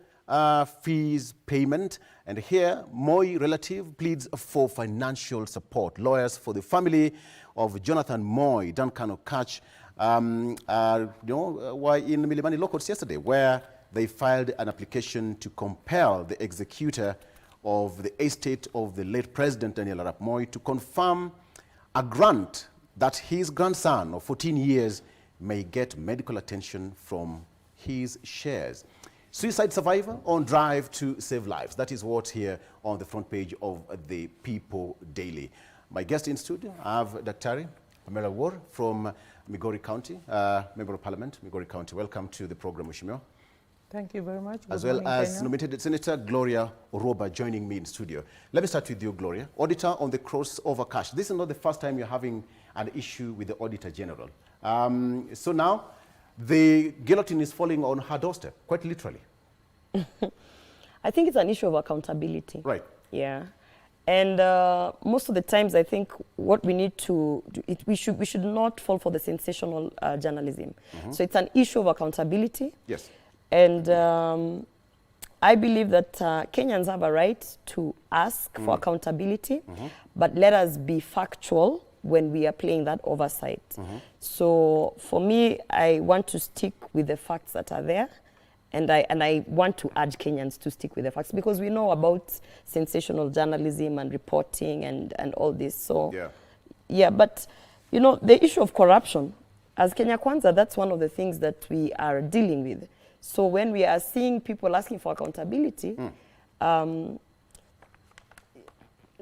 fees payment. And here, Moi relative pleads for financial support. Lawyers for the family of Jonathan Moi, Duncan Okach, were in Milimani Law Courts yesterday, where they filed an application to compel the executor of the estate of the late President Daniel Arap Moi to confirm a grant that his grandson of 14 years may get medical attention from his shares. Suicide survivor on drive to save lives. That is what here on the front page of the People Daily. My guest in studio, I have Dr. Pamela War from Migori County, Member of Parliament, Migori County. Welcome to the program, Mheshimiwa. Thank you very much. As well as nominated Senator Gloria Oroba joining me in studio. Let me start with you, Gloria. Auditor on the crossover cash. This is not the first time you're having an issue with the Auditor General. So now, the guillotine is falling on her doorstep, quite literally. I think it's an issue of accountability. Right. Yeah. And most of the times, I think what we need to do, we should not fall for the sensational journalism. So it's an issue of accountability. Yes. And I believe that Kenyans have a right to ask for accountability, but let us be factual when we are playing that oversight. So for me, I want to stick with the facts that are there. And I want to urge Kenyans to stick with the facts, because we know about sensational journalism and reporting and all this. So, yeah, but, you know, the issue of corruption, as Kenya Kwanza, that's one of the things that we are dealing with. So when we are seeing people asking for accountability, let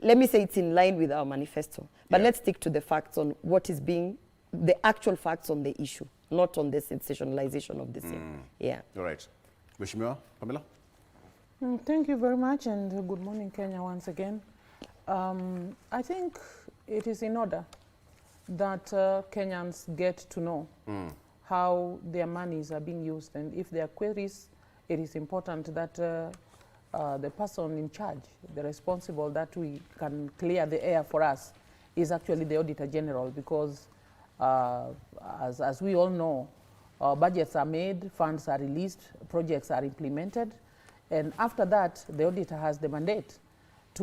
me say it's in line with our manifesto. But let's stick to the facts on what is being, the actual facts on the issue, not on the sensationalization of the scene. Yeah. All right. Mheshimiwa Pamela. Thank you very much, and good morning, Kenya, once again. I think it is in order that Kenyans get to know how their monies are being used, and if there are queries, it is important that the person in charge, the responsible, that we can clear the air for us, is actually the Auditor General, because as we all know, budgets are made, funds are released, projects are implemented, and after that, the auditor has the mandate to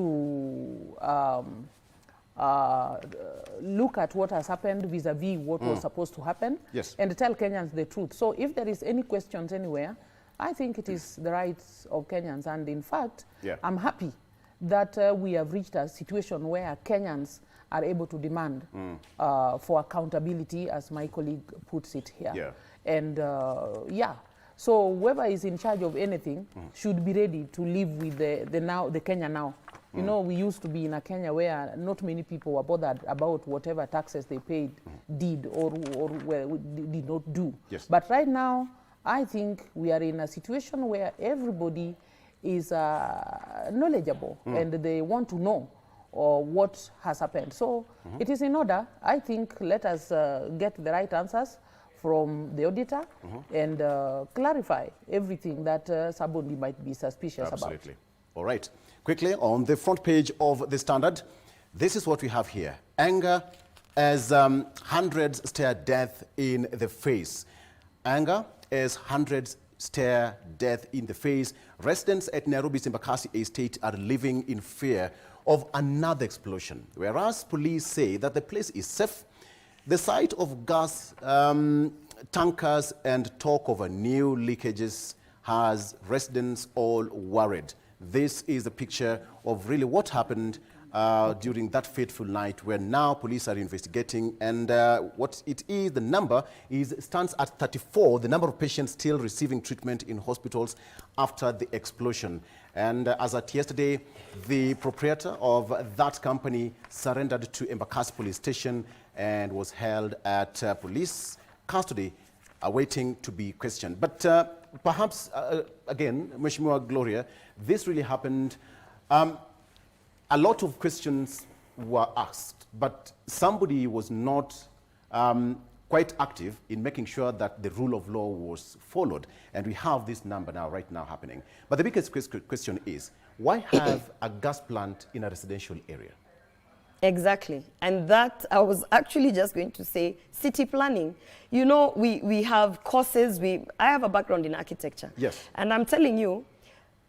look at what has happened vis-a-vis what was supposed to happen, and tell Kenyans the truth. So if there is any questions anywhere, I think it is the rights of Kenyans, and in fact, I'm happy that we have reached a situation where Kenyans are able to demand for accountability, as my colleague puts it here. Yeah. And yeah, so whoever is in charge of anything should be ready to live with the Kenya now. You know, we used to be in a Kenya where not many people were bothered about whatever taxes they paid, did or did not do. Yes. But right now, I think we are in a situation where everybody is knowledgeable and they want to know what has happened. So it is in order. I think let us get the right answers from the auditor and clarify everything that somebody might be suspicious about. Absolutely. All right. Quickly, on the front page of the Standard, this is what we have here. Anger as hundreds stare death in the face. Anger as hundreds stare death in the face. Residents at Nairobi's Embakasi estate are living in fear of another explosion, whereas police say that the place is safe. The sight of gas tankers and talk of new leakages has residents all worried. This is a picture of really what happened during that fateful night, where now police are investigating, and what it is, the number stands at 34, the number of patients still receiving treatment in hospitals after the explosion. And as at yesterday, the proprietor of that company surrendered to Embakasi police station and was held at police custody, awaiting to be questioned. But perhaps, again, Mheshimiwa Gloria, this really happened. A lot of questions were asked, but somebody was not quite active in making sure that the rule of law was followed. And we have this number now, right now happening. But the biggest question is, why have a gas plant in a residential area? Exactly. And that, I was actually just going to say, city planning. You know, we have courses. I have a background in architecture. Yes. And I'm telling you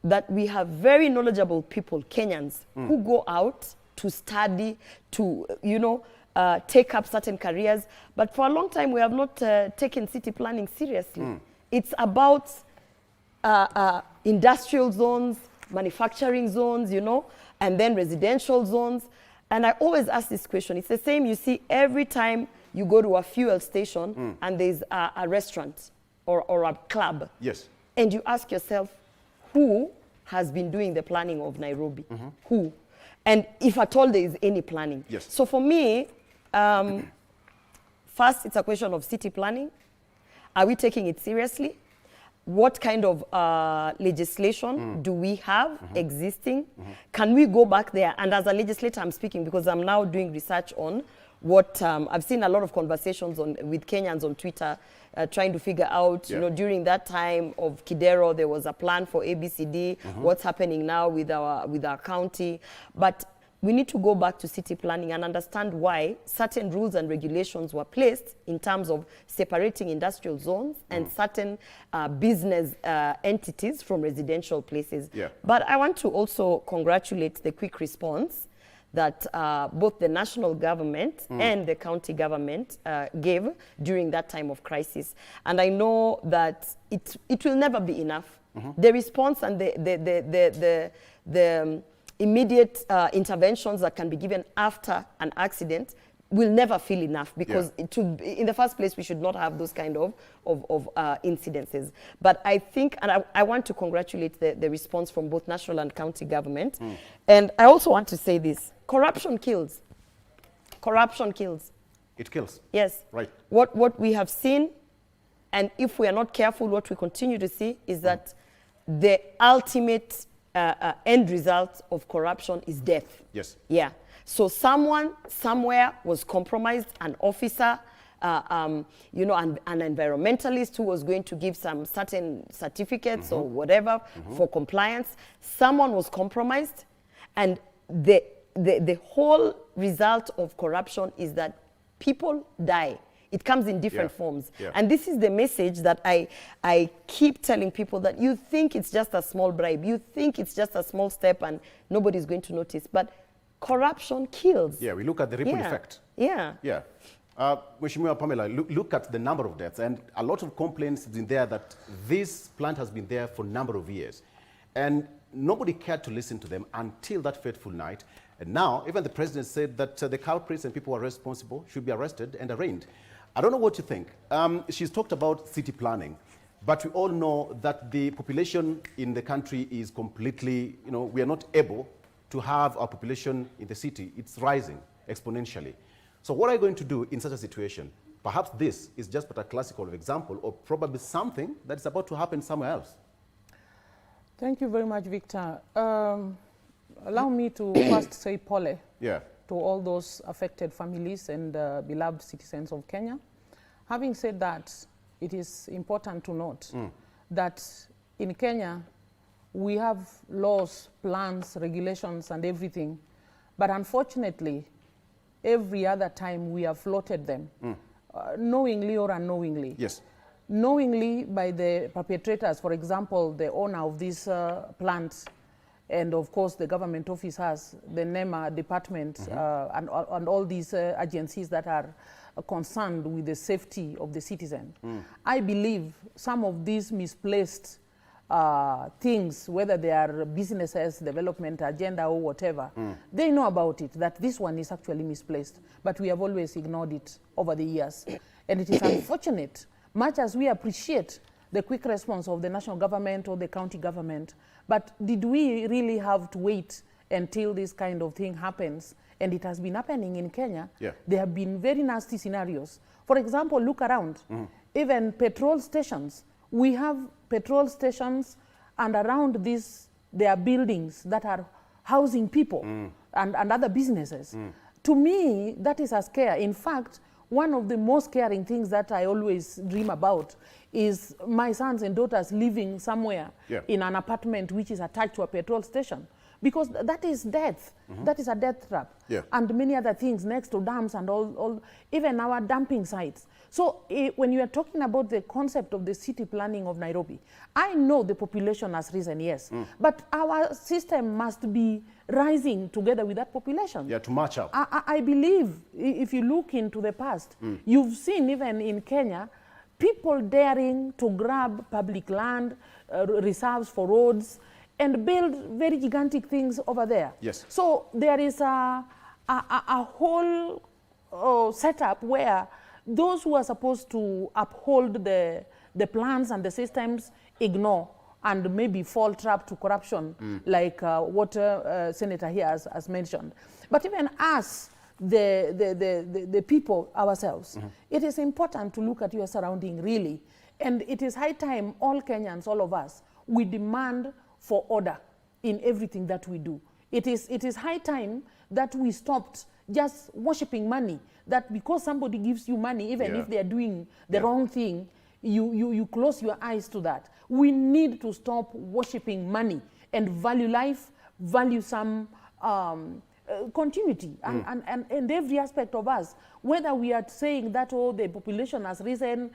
that we have very knowledgeable people, Kenyans, who go out to study, to, you know, take up certain careers. But for a long time, we have not taken city planning seriously. It's about industrial zones, manufacturing zones, you know, and then residential zones. And I always ask this question. It's the same you see every time you go to a fuel station and there's a restaurant or a club. Yes. And you ask yourself, who has been doing the planning of Nairobi? Who? And if at all there is any planning. Yes. So for me, first it's a question of city planning. Are we taking it seriously? What kind of legislation do we have existing? Can we go back there? And as a legislator, I'm speaking because I'm now doing research on what I've seen a lot of conversations with Kenyans on Twitter trying to figure out, you know, during that time of Kidero, there was a plan for ABCD, what's happening now with our county. But we need to go back to city planning and understand why certain rules and regulations were placed in terms of separating industrial zones and certain business entities from residential places. Yeah. But I want to also congratulate the quick response that both the national government and the county government gave during that time of crisis. And I know that it will never be enough. The response and the immediate interventions that can be given after an accident will never feel enough, because in the first place, we should not have those kind of incidences. But I think, and I want to congratulate the response from both national and county government. And I also want to say this: corruption kills. Corruption kills. It kills. Yes. Right. What we have seen, and if we are not careful, what we continue to see is that the ultimate end result of corruption is death. Yes. Yeah. So someone somewhere was compromised, an officer, you know, an environmentalist who was going to give some certain certificates or whatever for compliance. Someone was compromised, and the whole result of corruption is that people die. It comes in different forms. Yeah. And this is the message that I keep telling people, that you think it's just a small bribe. You think it's just a small step and nobody's going to notice. But corruption kills. Yeah, we look at the ripple effect. Yeah. Yeah. Mheshimiwa Pamela, look at the number of deaths, and a lot of complaints have been there that this plant has been there for a number of years. And nobody cared to listen to them until that fateful night. And now, even the president said that the culprits and people who are responsible should be arrested and arraigned. I don't know what you think. She's talked about city planning, but we all know that the population in the country is completely, we are not able to have our population in the city. It's rising exponentially. So what are you going to do in such a situation? Perhaps this is just but a classical example of probably something that is about to happen somewhere else. Thank you very much, Victor. Allow me to first say pole to all those affected families and beloved citizens of Kenya. Having said that, it is important to note that in Kenya, we have laws, plans, regulations, and everything. But unfortunately, every other time we have floated them, knowingly or unknowingly. Yes. Knowingly by the perpetrators, for example, the owner of this plant, and of course the government officers, the NEMA department, and all these agencies that are concerned with the safety of the citizen. I believe some of these misplaced things, whether they are businesses, development agenda or whatever, they know about it, that this one is actually misplaced, but we have always ignored it over the years. And it is unfortunate, much as we appreciate the quick response of the national government or the county government, but did we really have to wait until this kind of thing happens? And it has been happening in Kenya. There have been very nasty scenarios. For example, look around, even petrol stations. We have petrol stations, and around this, there are buildings that are housing people and other businesses. To me, that is a scare. In fact, one of the most caring things that I always dream about is my sons and daughters living somewhere in an apartment which is attached to a petrol station. Because that is death. That is a death trap. And many other things next to dams and all even our dumping sites. So when you are talking about the concept of the city planning of Nairobi, I know the population has risen, yes. But our system must be rising together with that population. To match up. I believe if you look into the past, you've seen even in Kenya, people daring to grab public land, reserves for roads, and build very gigantic things over there. Yes. So there is a whole setup where those who are supposed to uphold the plans and the systems ignore and maybe fall trap to corruption, like what Senator here has mentioned. But even us, the people ourselves, it is important to look at your surrounding really. And it is high time all Kenyans, all of us, we demand for order in everything that we do. It is high time that we stopped just worshiping money, that because somebody gives you money, even if they are doing the wrong thing, you close your eyes to that. We need to stop worshiping money and value life, value some continuity and every aspect of us. Whether we are saying that, oh, the population has risen,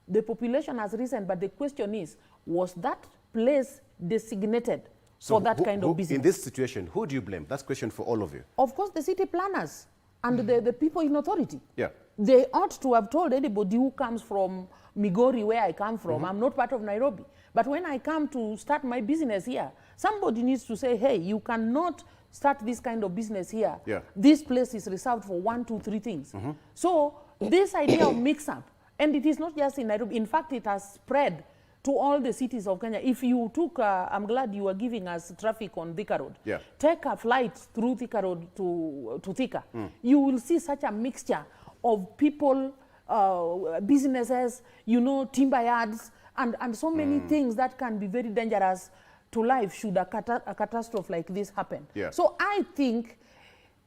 but the question is, was that place designated for that kind of business? In this situation, who do you blame? That's a question for all of you. Of course, the city planners and the people in authority. Yeah. They ought to have told anybody who comes from Migori, where I come from, I'm not part of Nairobi. But when I come to start my business here, somebody needs to say, hey, you cannot start this kind of business here. This place is reserved for 1, 2, 3 things. So this idea of mix-up, and it is not just in Nairobi, in fact, it has spread to all the cities of Kenya. If you took, I'm glad you were giving us traffic on Thika Road. Take a flight through Thika Road to Thika. You will see such a mixture of people, businesses, timber yards, and so many things that can be very dangerous to life should a catastrophe like this happen. So I think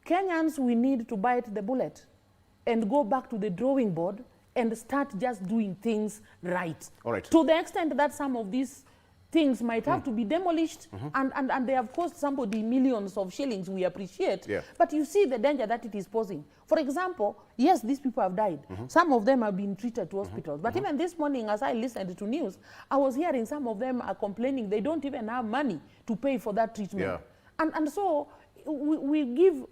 Kenyans, we need to bite the bullet and go back to the drawing board and start just doing things right. All right. To the extent that some of these things might have to be demolished and they have cost somebody millions of shillings, we appreciate. But you see the danger that it is posing. For example, yes, these people have died. Some of them have been treated to hospitals. But even this morning, as I listened to news, I was hearing some of them are complaining they don't even have money to pay for that treatment. And so we give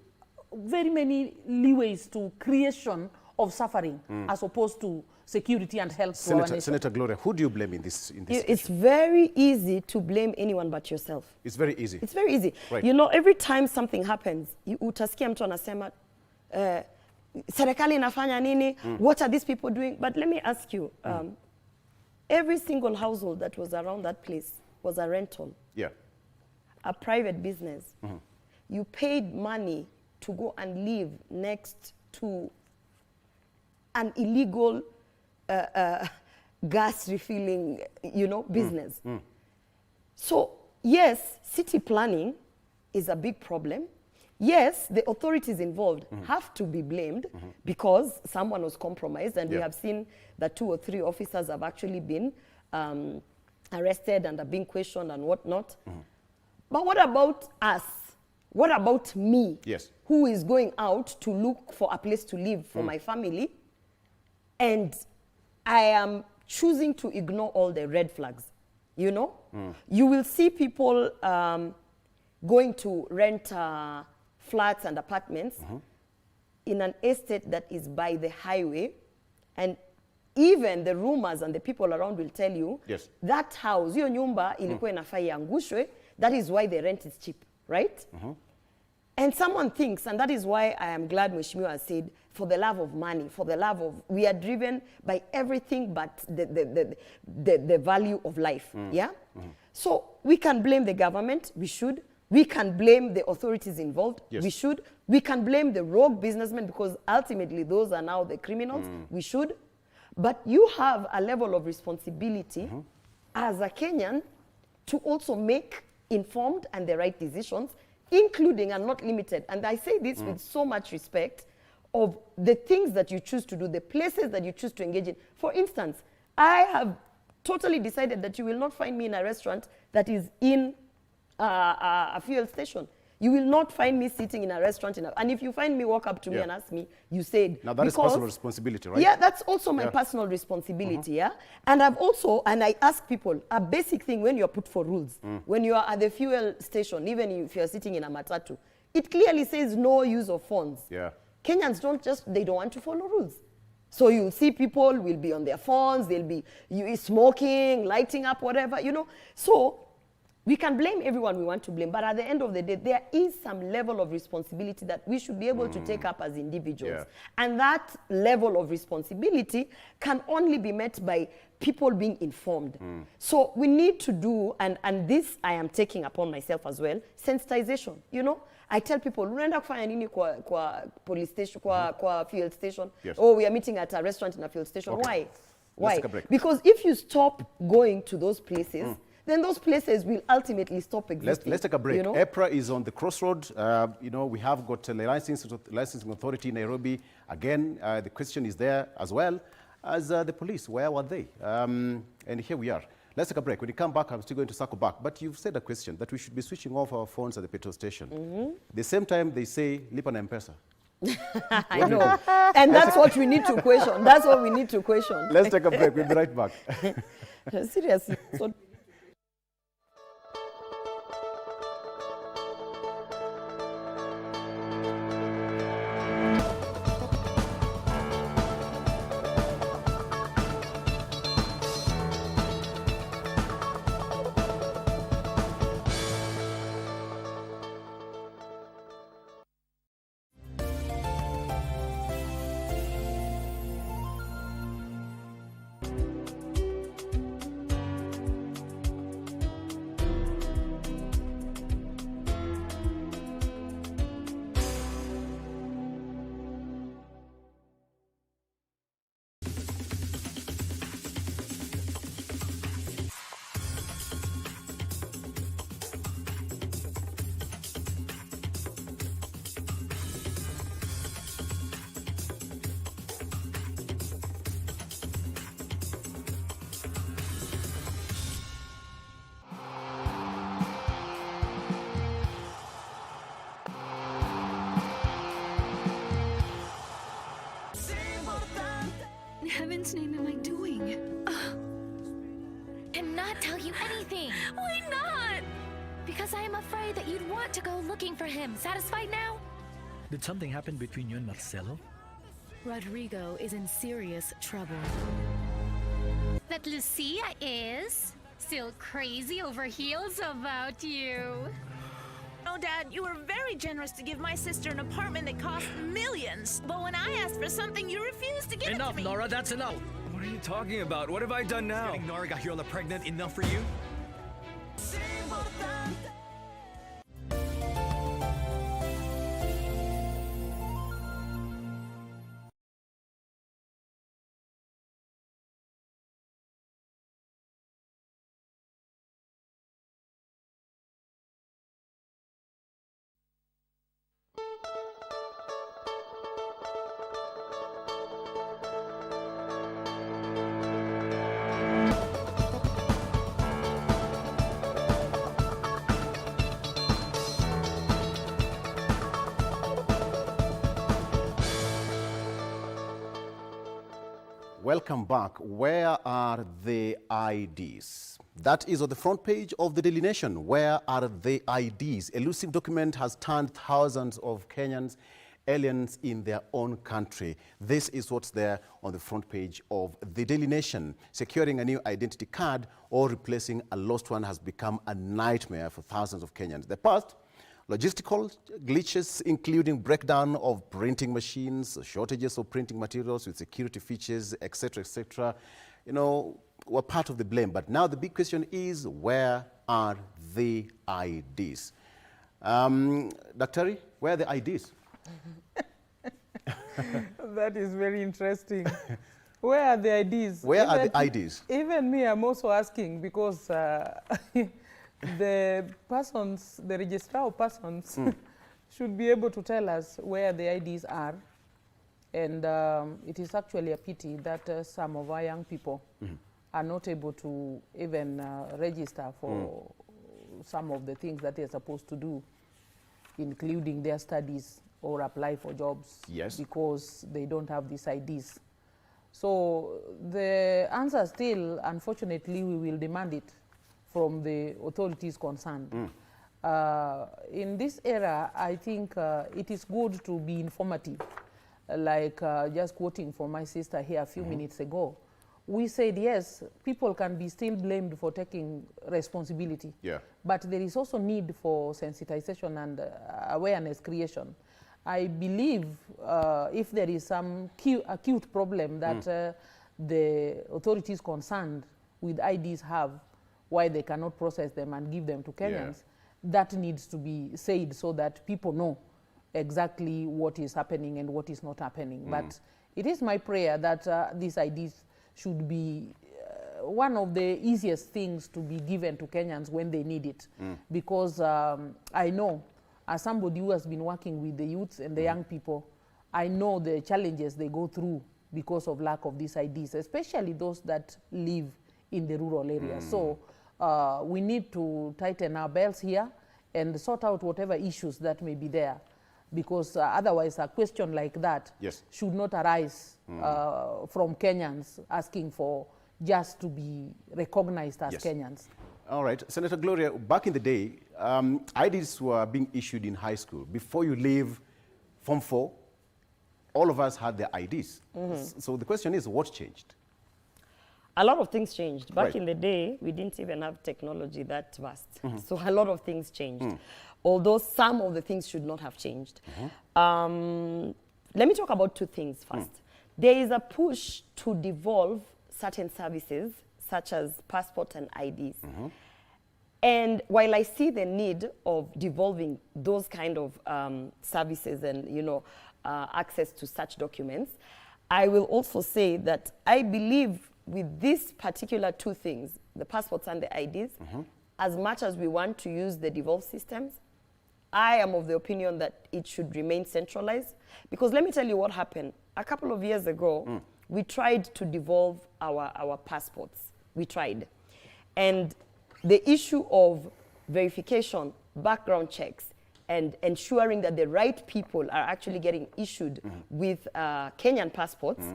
very many leeways to creation of suffering as opposed to security and health for our nation. Senator Gloria, who do you blame in this It's very easy to blame anyone but yourself. It's very easy. It's very easy. Right. You know, every time something happens, utasikia mtu anasema, serikali inafanya nini? What are these people doing? But let me ask you, every single household that was around that place was a rental. Yeah. A private business. You paid money to go and live next to an illegal gas refilling, business. So yes, city planning is a big problem. Yes, the authorities involved have to be blamed because someone was compromised, and we have seen that 2 or 3 officers have actually been arrested and are being questioned and whatnot. But what about us? What about me, who is going out to look for a place to live for my family, and I am choosing to ignore all the red flags, You will see people going to rent flats and apartments in an estate that is by the highway, and even the rumors and the people around will tell you that house, hiyo nyumba ilikuwa inafaa iangushwe, that is why the rent is cheap, right? And someone thinks, and that is why I am glad Mheshimiwa has said, for the love of money, for the love of, we are driven by everything but the value of life, So we can blame the government, we should. We can blame the authorities involved, we should. We can blame the rogue businessmen because ultimately those are now the criminals, we should. But you have a level of responsibility as a Kenyan to also make informed and the right decisions, including and not limited, and I say this with so much respect, of the things that you choose to do, the places that you choose to engage in. For instance, I have totally decided that you will not find me in a restaurant that is in a fuel station. You will not find me sitting in a restaurant. And if you find me, walk up to me and ask me, you said. Now that is personal responsibility, right? Yeah, that's also my personal responsibility, And I've also, and I ask people, a basic thing when you're put for rules, when you are at the fuel station, even if you're sitting in a matatu, it clearly says no use of phones. Kenyans they don't want to follow rules. So you'll see people will be on their phones, they'll be smoking, lighting up, whatever, So we can blame everyone we want to blame, but at the end of the day, there is some level of responsibility that we should be able to take up as individuals. And that level of responsibility can only be met by people being informed. So we need to do, and this I am taking upon myself as well, sensitization. I tell people, unaenda kufanya nini kwa police station, kwa fuel station? Oh, we are meeting at a restaurant in a fuel station. Why? Why? Because if you stop going to those places, then those places will ultimately stop existing. Let's take a break. EPRA is on the crossroad. We have got a licensing authority in Nairobi. Again, the question is there as well as the police. Where were they? And here we are. Let's take a break. When you come back, I'm still going to circle back. But you've said a question that we should be switching off our phones at the petrol station. The same time they say, Lipa na M-Pesa. I know. And that's what we need to question. That's what we need to question. Let's take a break. We'll be right back. Seriously. So In heaven's name am I doing? Cannot tell you anything. Why not? Because I am afraid that you'd want to go looking for him. Satisfied now? Did something happen between you and Marcelo? Rodrigo is in serious trouble. That Lucia is still crazy over heels about you. Oh, Dad, you were very generous to give my sister an apartment that cost millions. But when I asked for something, you refused to give it to me. Enough, Nora, that's enough. What are you talking about? What have I done now? Getting Nora Gahiola pregnant enough for you? Welcome back. Where are the IDs? That is on the front page of the Daily Nation. Where are the IDs? Elusive document has turned thousands of Kenyans aliens in their own country. This is what's there on the front page of the Daily Nation. Securing a new identity card or replacing a lost one has become a nightmare for thousands of Kenyans. The past logistical glitches, including breakdown of printing machines, shortages of printing materials with security features, etc., you know, were part of the blame. But now the big question is, where are the IDs? Daktari, where are the IDs? That is very interesting. Where are the IDs? Where are the IDs? Even me, I'm also asking because the persons, the registrar of persons should be able to tell us where the IDs are. And it is actually a pity that some of our young people are not able to even register for some of the things that they're supposed to do, including their studies or apply for jobs, because they don't have these IDs. So the answer still, unfortunately, we will demand it from the authorities concerned. In this era, I think it is good to be informative. Like just quoting from my sister here a few minutes ago, we said, yes, people can be still blamed for taking responsibility. But there is also need for sensitization and awareness creation. I believe if there is some acute problem that the authorities concerned with IDs have, why they cannot process them and give them to Kenyans, that needs to be said so that people know exactly what is happening and what is not happening. But it is my prayer that these IDs should be one of the easiest things to be given to Kenyans when they need it. Because I know, as somebody who has been working with the youths and the young people, I know the challenges they go through because of lack of these IDs, especially those that live in the rural areas. So we need to tighten our belts here and sort out whatever issues that may be there, because otherwise a question like that should not arise from Kenyans asking for just to be recognized as Kenyans. All right, Senator Gloria, back in the day, IDs were being issued in high school. Before you leave Form 4, all of us had their IDs. So the question is, what changed? A lot of things changed. Back in the day, we didn't even have technology that vast. So a lot of things changed. Although some of the things should not have changed. Let me talk about two things first. There is a push to devolve certain services, such as passport and IDs. And while I see the need of devolving those kind of services and, you know, access to such documents, I will also say that I believe with these particular two things, the passports and the IDs, as much as we want to use the devolved systems, I am of the opinion that it should remain centralized. Because let me tell you what happened. A couple of years ago, we tried to devolve our passports. We tried. And the issue of verification, background checks, and ensuring that the right people are actually getting issued with Kenyan passports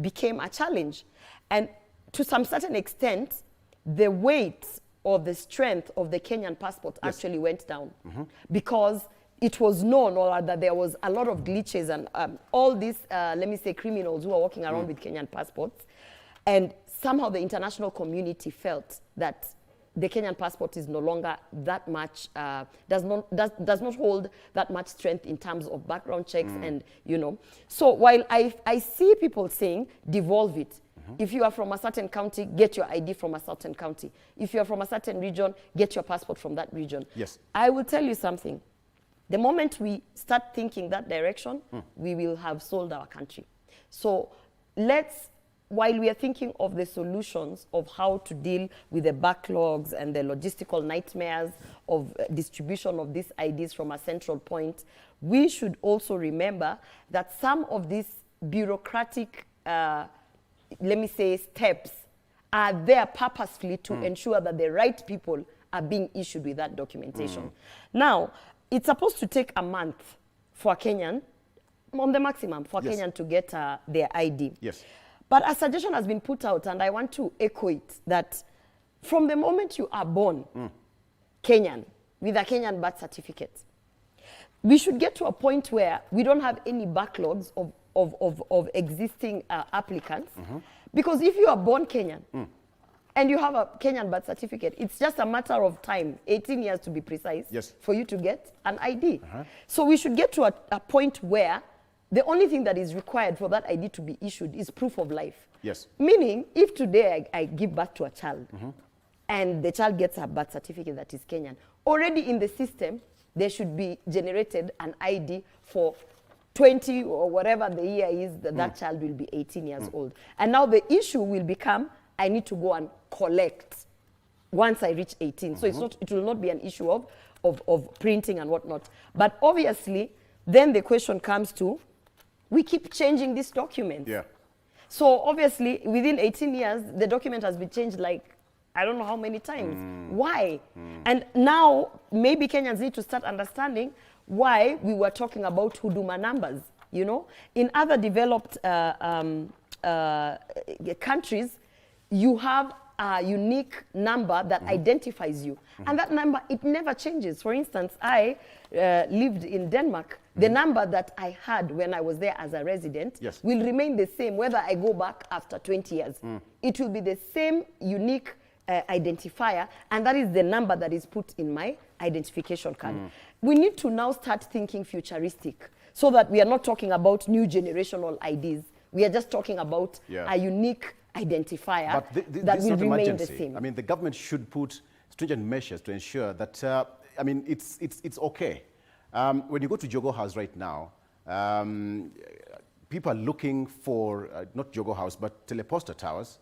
became a challenge. And to some certain extent, the weight or the strength of the Kenyan passport actually went down. Because it was known or that there was a lot of glitches and all these, let me say, criminals who are walking around with Kenyan passports. And somehow the international community felt that the Kenyan passport is no longer that much, does not hold that much strength in terms of background checks and, you know. So while I see people saying, devolve it. If you are from a certain county, get your ID from a certain county. If you are from a certain region, get your passport from that region. Yes. I will tell you something. The moment we start thinking that direction, we will have sold our country. So let's, while we are thinking of the solutions of how to deal with the backlogs and the logistical nightmares of distribution of these IDs from a central point, we should also remember that some of these bureaucratic, let me say, steps are there purposefully to ensure that the right people are being issued with that documentation. Now, it's supposed to take a month for a Kenyan, on the maximum, for a Kenyan to get their ID. Yes. But a suggestion has been put out, and I want to echo it, that from the moment you are born Kenyan, with a Kenyan birth certificate, we should get to a point where we don't have any backlogs of existing applicants. Because if you are born Kenyan, and you have a Kenyan birth certificate, it's just a matter of time, 18 years to be precise, for you to get an ID. So we should get to a point where the only thing that is required for that ID to be issued is proof of life. Yes. Meaning, if today I give birth to a child, and the child gets a birth certificate that is Kenyan, already in the system, there should be generated an ID for 20 or whatever the year is that that child will be 18 years old. And now the issue will become, I need to go and collect once I reach 18. So it will not be an issue of printing and whatnot. But obviously, then the question comes to, we keep changing these documents. Yeah. So obviously, within 18 years, the document has been changed like, I don't know how many times. Why? And now, maybe Kenyans need to start understanding why we were talking about Huduma numbers. You know, in other developed countries, you have a unique number that identifies you. And that number, it never changes. For instance, I lived in Denmark. The number that I had when I was there as a resident will remain the same whether I go back after 20 years. It will be the same unique identifier, and that is the number that is put in my identification card. We need to now start thinking futuristic so that we are not talking about new generational IDs. We are just talking about a unique identifier that will remain the same. I mean, the government should put stringent measures to ensure that, I mean, it's okay. When you go to Jogo House right now, people are looking for, not Jogo House, but teleposter towers.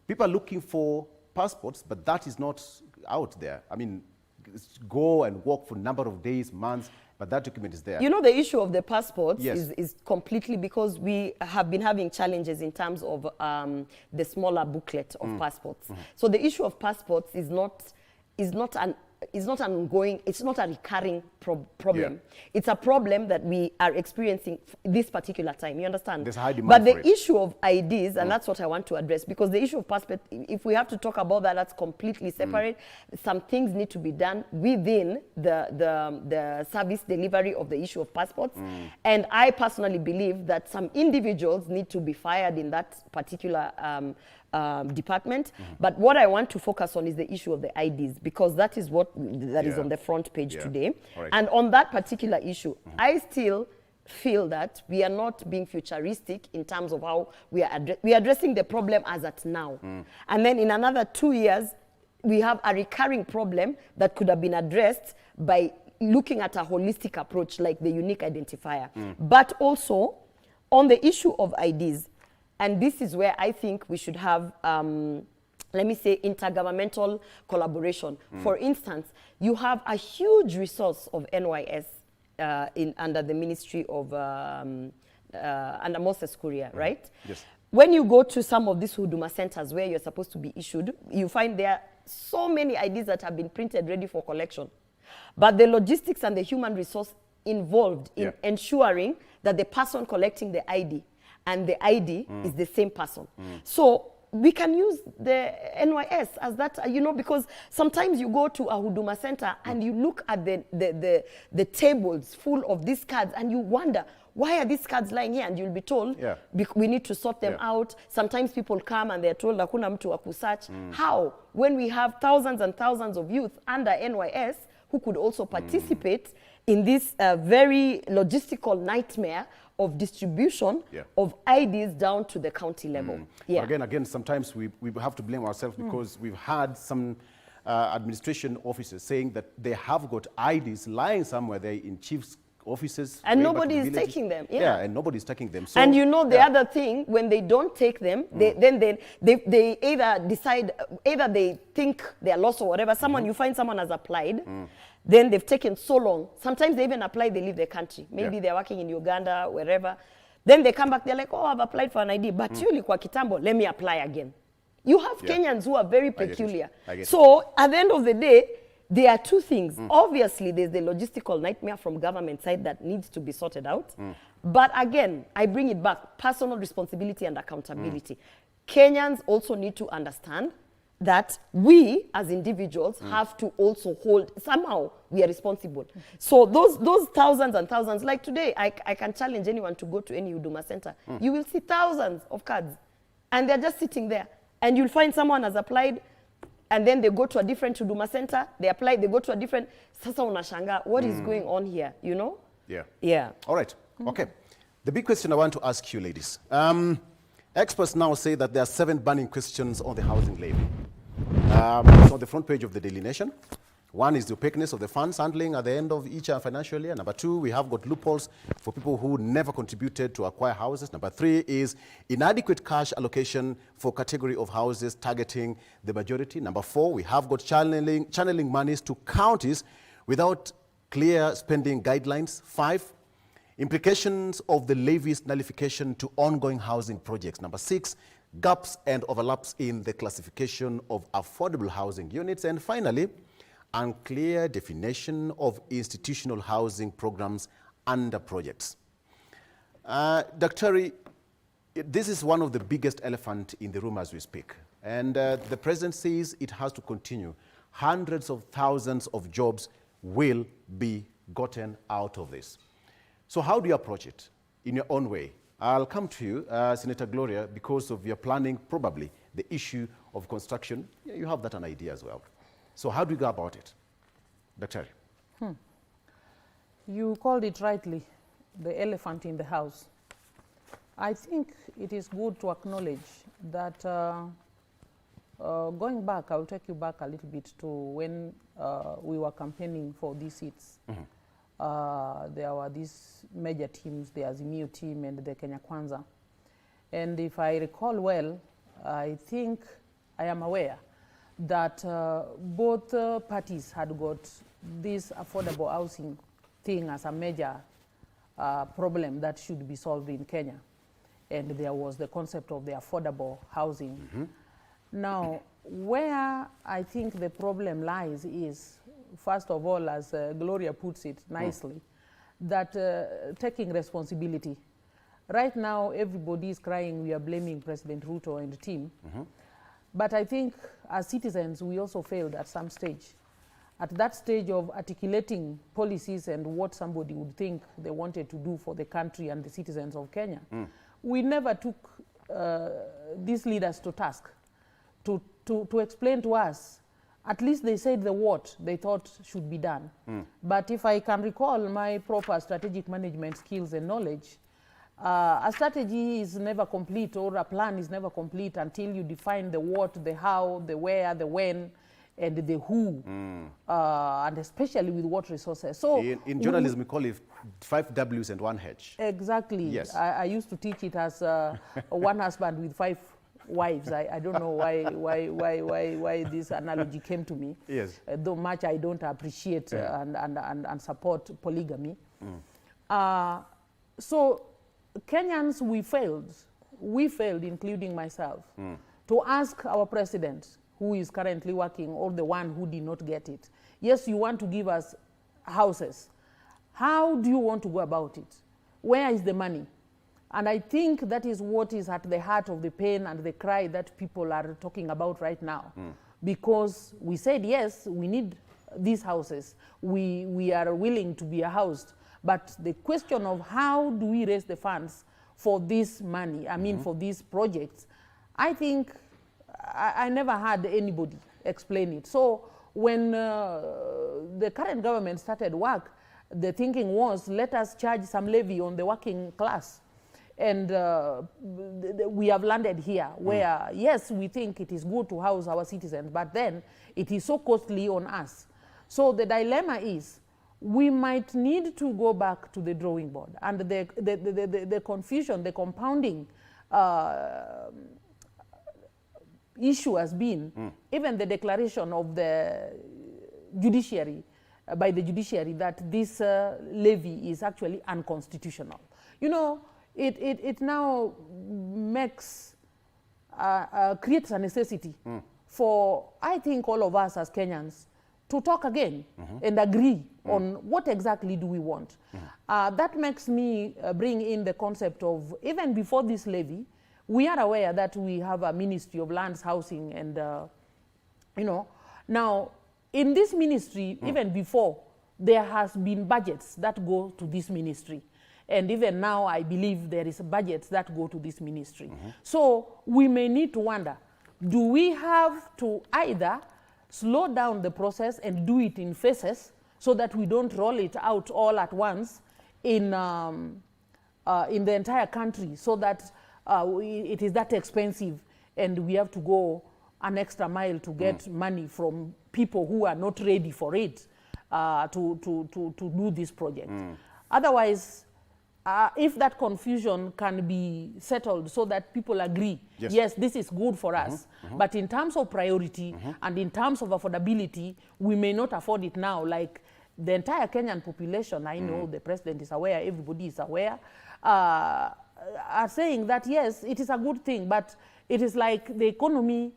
People are looking for passports, but that is not out there. I mean, go and walk for a number of days, months, but that document is there. You know, the issue of the passports is completely because we have been having challenges in terms of the smaller booklet of passports. So the issue of passports is not an ongoing, it's not a recurring problem. It's a problem that we are experiencing this particular time, you understand? There's a high demand But for the issue of IDs, and that's what I want to address, because the issue of passport, if we have to talk about that, that's completely separate. Some things need to be done within the service delivery of the issue of passports. And I personally believe that some individuals need to be fired in that particular department. But what I want to focus on is the issue of the IDs, because that is what is on the front page today. Right. And on that particular issue, I still feel that we are not being futuristic in terms of how we are addressing the problem as at now. And then in another 2 years, we have a recurring problem that could have been addressed by looking at a holistic approach like the unique identifier. But also, on the issue of IDs, and this is where I think we should have, let me say, intergovernmental collaboration. For instance, you have a huge resource of NYS under the Ministry of, under Moses Kuria, right? Yes. When you go to some of these Huduma centers where you're supposed to be issued, you find there are so many IDs that have been printed ready for collection. But the logistics and the human resource involved in ensuring that the person collecting the ID and the ID is the same person. So we can use the NYS as that, you know, because sometimes you go to a Huduma Center and you look at the tables full of these cards and you wonder, why are these cards lying here? And you'll be told, we need to sort them out. Sometimes people come and they're told, hakuna mtu wa kusearch. How? When we have thousands and thousands of youth under NYS who could also participate in this very logistical nightmare of distribution of IDs down to the county level. Again, sometimes we have to blame ourselves because we've had some administration officers saying that they have got IDs lying somewhere there in chief's offices. And nobody is taking them. And nobody is taking them. So, and you know the other thing, when they don't take them, they either decide, either they think they are lost or whatever. Someone, you find someone has applied, then they've taken so long. Sometimes they even apply, they leave the country. Maybe they're working in Uganda, wherever. Then they come back, they're like, oh, I've applied for an ID. But you kwa kitambo, let me apply again. You have Kenyans who are very peculiar. I get it. So at the end of the day, there are two things. Obviously, there's the logistical nightmare from government side that needs to be sorted out. But again, I bring it back, personal responsibility and accountability. Kenyans also need to understand that we as individuals have to also hold, somehow we are responsible. So those thousands and thousands, like today, I can challenge anyone to go to any Huduma Center. You will see thousands of cards and they're just sitting there. And you'll find someone has applied and then they go to a different Huduma Center, they apply, they go to a different, sasa unashanga, what is going on here, you know? Yeah. All right, okay. The big question I want to ask you, ladies. Experts now say that there are 7 burning questions on the housing levy. It's on the front page of the Daily Nation. One is the opaqueness of the funds handling at the end of each financial year. Number 2, we have got loopholes for people who never contributed to acquire houses. Number 3 is inadequate cash allocation for category of houses targeting the majority. Number 4, we have got channeling monies to counties without clear spending guidelines. 5, implications of the levy's nullification to ongoing housing projects. Number 6, gaps and overlaps in the classification of affordable housing units. And finally, unclear definition of institutional housing programs under projects. Dr. This is one of the biggest elephant in the room as we speak. And the president says it has to continue. Hundreds of thousands of jobs will be gotten out of this. So how do you approach it in your own way? I'll come to you, Senator Gloria, because of your planning, probably the issue of construction. You have that an idea as well. So how do you go about it? Dr. You called it rightly, the elephant in the house. I think it is good to acknowledge that going back, I'll take you back a little bit to when we were campaigning for these seats. There were these major teams, the Azimio team and the Kenya Kwanza. And if I recall well, I think I am aware that both parties had got this affordable housing thing as a major problem that should be solved in Kenya. And there was the concept of the affordable housing. Now, where I think the problem lies is, first of all, as Gloria puts it nicely, that taking responsibility. Right now, everybody is crying, we are blaming President Ruto and the team. But I think as citizens, we also failed at some stage. At that stage of articulating policies and what somebody would think they wanted to do for the country and the citizens of Kenya, we never took these leaders to task to explain to us. At least they said the what they thought should be done. But if I can recall my proper strategic management skills and knowledge, a strategy is never complete, or a plan is never complete until you define the what, the how, the where, the when, and the who, and especially with what resources. So in journalism, we call it 5 W's and 1 H. Exactly. Yes. I used to teach it as one husband with 5 wives. I don't know why this analogy came to me. Yes. Though much I don't appreciate and support polygamy. So Kenyans, we failed, including myself, to ask our president, who is currently working, or the one who did not get it. Yes, you want to give us houses. How do you want to go about it? Where is the money? And I think that is what is at the heart of the pain and the cry that people are talking about right now. Because we said, yes, we need these houses. We are willing to be housed. But the question of how do we raise the funds for this money, I mean for these projects, I think I never had anybody explain it. So when the current government started work, the thinking was, let us charge some levy on the working class. And we have landed here where, yes, we think it is good to house our citizens, but then it is so costly on us. So the dilemma is, we might need to go back to the drawing board. And the confusion, the compounding issue has been even the declaration of the judiciary, by the judiciary, that this levy is actually unconstitutional. You know, it now makes, creates a necessity for, I think, all of us as Kenyans to talk again and agree on what exactly do we want. That makes me bring in the concept of, even before this levy, we are aware that we have a Ministry of Lands, Housing, and, you know, now, in this ministry, even before, there has been budgets that go to this ministry. And even now, I believe there is budgets that go to this ministry. So we may need to wonder, do we have to either slow down the process and do it in phases so that we don't roll it out all at once in the entire country, so that it is that expensive and we have to go an extra mile to get money from people who are not ready for it to do this project. Otherwise, if that confusion can be settled so that people agree, yes, this is good for us, but in terms of priority and in terms of affordability, we may not afford it now. Like the entire Kenyan population, I know the president is aware, everybody is aware, are saying that yes, it is a good thing, but it is like the economy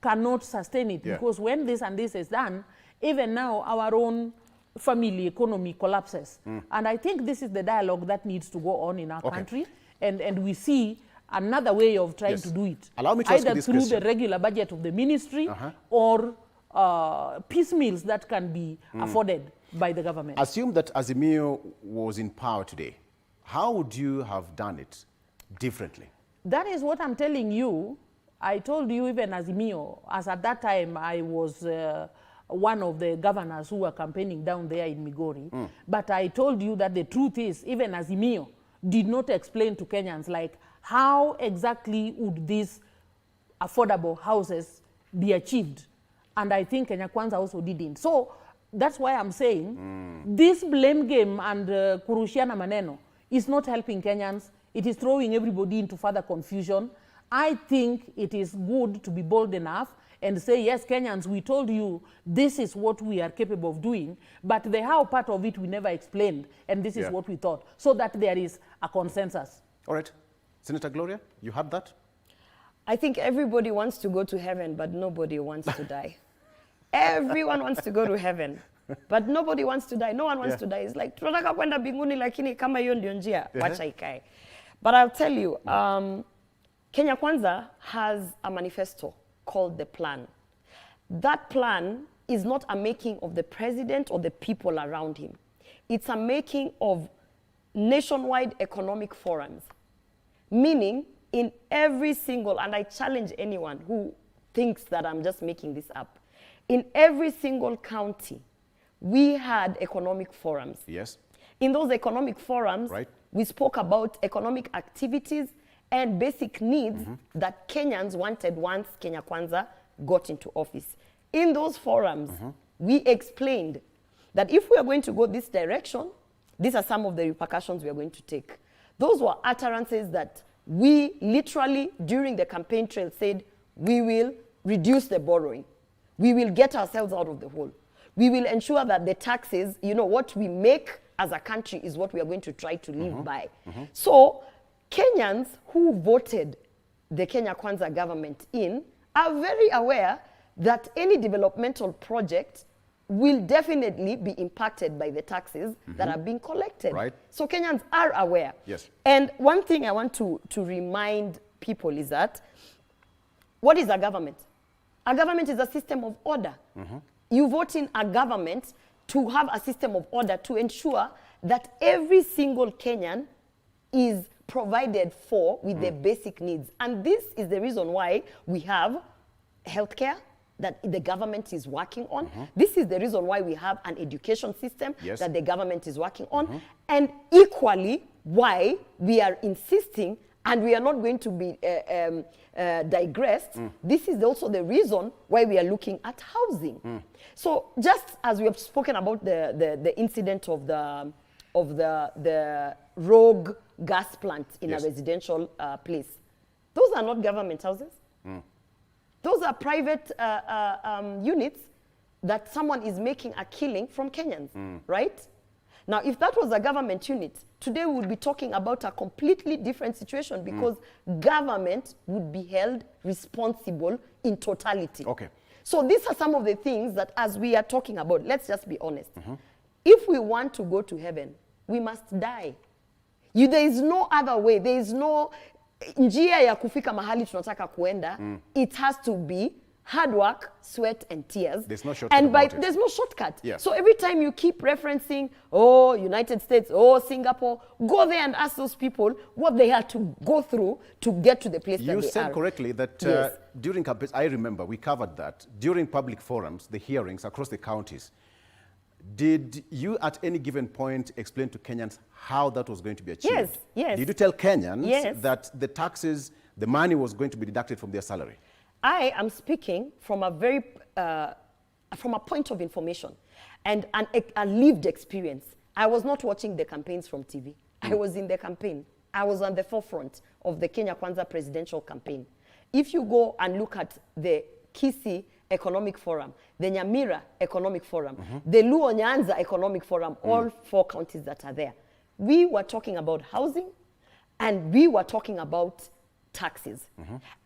cannot sustain it, because when this and this is done, even now our own family economy collapses. And I think this is the dialogue that needs to go on in our country, and we see another way of trying to do it. Allow me to ask you this either through question. the regular budget of the ministry or piecemeals that can be afforded by the government. Assume that Azimio was in power today. How would you have done it differently? That is what I'm telling you. I told you even Azimio, as at that time I was one of the governors who were campaigning down there in Migori. But I told you that the truth is, even Azimio did not explain to Kenyans, like, how exactly would these affordable houses be achieved? And I think Kenya Kwanza also didn't. So that's why I'm saying this blame game and kurushiana maneno is not helping Kenyans. It is throwing everybody into further confusion. I think it is good to be bold enough and say, yes, Kenyans, we told you this is what we are capable of doing, but the how part of it we never explained, and this is what we thought, so that there is a consensus. All right. Senator Gloria, you had that? I think everybody wants to go to heaven, but nobody wants to die. Everyone wants to go to heaven, but nobody wants to die. No one wants to die. It's like, tunataka kwenda mbinguni lakini kama hiyo ndio njia, wacha ikae. But I'll tell you, Kenya Kwanza has a manifesto called the plan. That plan is not a making of the president or the people around him. It's a making of nationwide economic forums. Meaning, in every single, and I challenge anyone who thinks that I'm just making this up, in every single county, we had economic forums. Yes. In those economic forums, we spoke about economic activities and basic needs that Kenyans wanted once Kenya Kwanza got into office. In those forums, we explained that if we are going to go this direction, these are some of the repercussions we are going to take. Those were utterances that we literally, during the campaign trail, said, we will reduce the borrowing. We will get ourselves out of the hole. We will ensure that the taxes, you know, what we make as a country is what we are going to try to live by. So Kenyans who voted the Kenya Kwanza government in are very aware that any developmental project will definitely be impacted by the taxes that are being collected. Right. So Kenyans are aware. Yes. And one thing I want to remind people is that, what is a government? A government is a system of order. You vote in a government to have a system of order to ensure that every single Kenyan is provided for with their basic needs. And this is the reason why we have healthcare that the government is working on. This is the reason why we have an education system that the government is working on. And equally, why we are insisting, and we are not going to be digressed, this is also the reason why we are looking at housing. So just as we have spoken about the incident of the rogue gas plant in a residential place, those are not government houses. Those are private units that someone is making a killing from Kenyans, right? Now, if that was a government unit, today we would be talking about a completely different situation, because government would be held responsible in totality. Okay. So these are some of the things that, as we are talking about, let's just be honest. If we want to go to heaven, we must die. There is no other way. There is no njia ya kufika mahali tunataka kuenda. It has to be hard work, sweat, and tears. There's no shortcut about it. There's no shortcut. Yes. So every time you keep referencing, oh, United States, oh, Singapore, go there and ask those people what they had to go through to get to the place that they are. You said correctly that during campaigns, I remember we covered that, during public forums, the hearings across the counties, did you at any given point explain to Kenyans how that was going to be achieved? Yes, yes. Did you tell Kenyans that the taxes, the money was going to be deducted from their salary? I am speaking from a very, from a point of information and a lived experience. I was not watching the campaigns from TV. I was in the campaign. I was on the forefront of the Kenya Kwanza presidential campaign. If you go and look at the Kisii Economic Forum, the Nyamira Economic Forum, the Luo Nyanza Economic Forum, all 4 counties that are there, we were talking about housing and we were talking about taxes.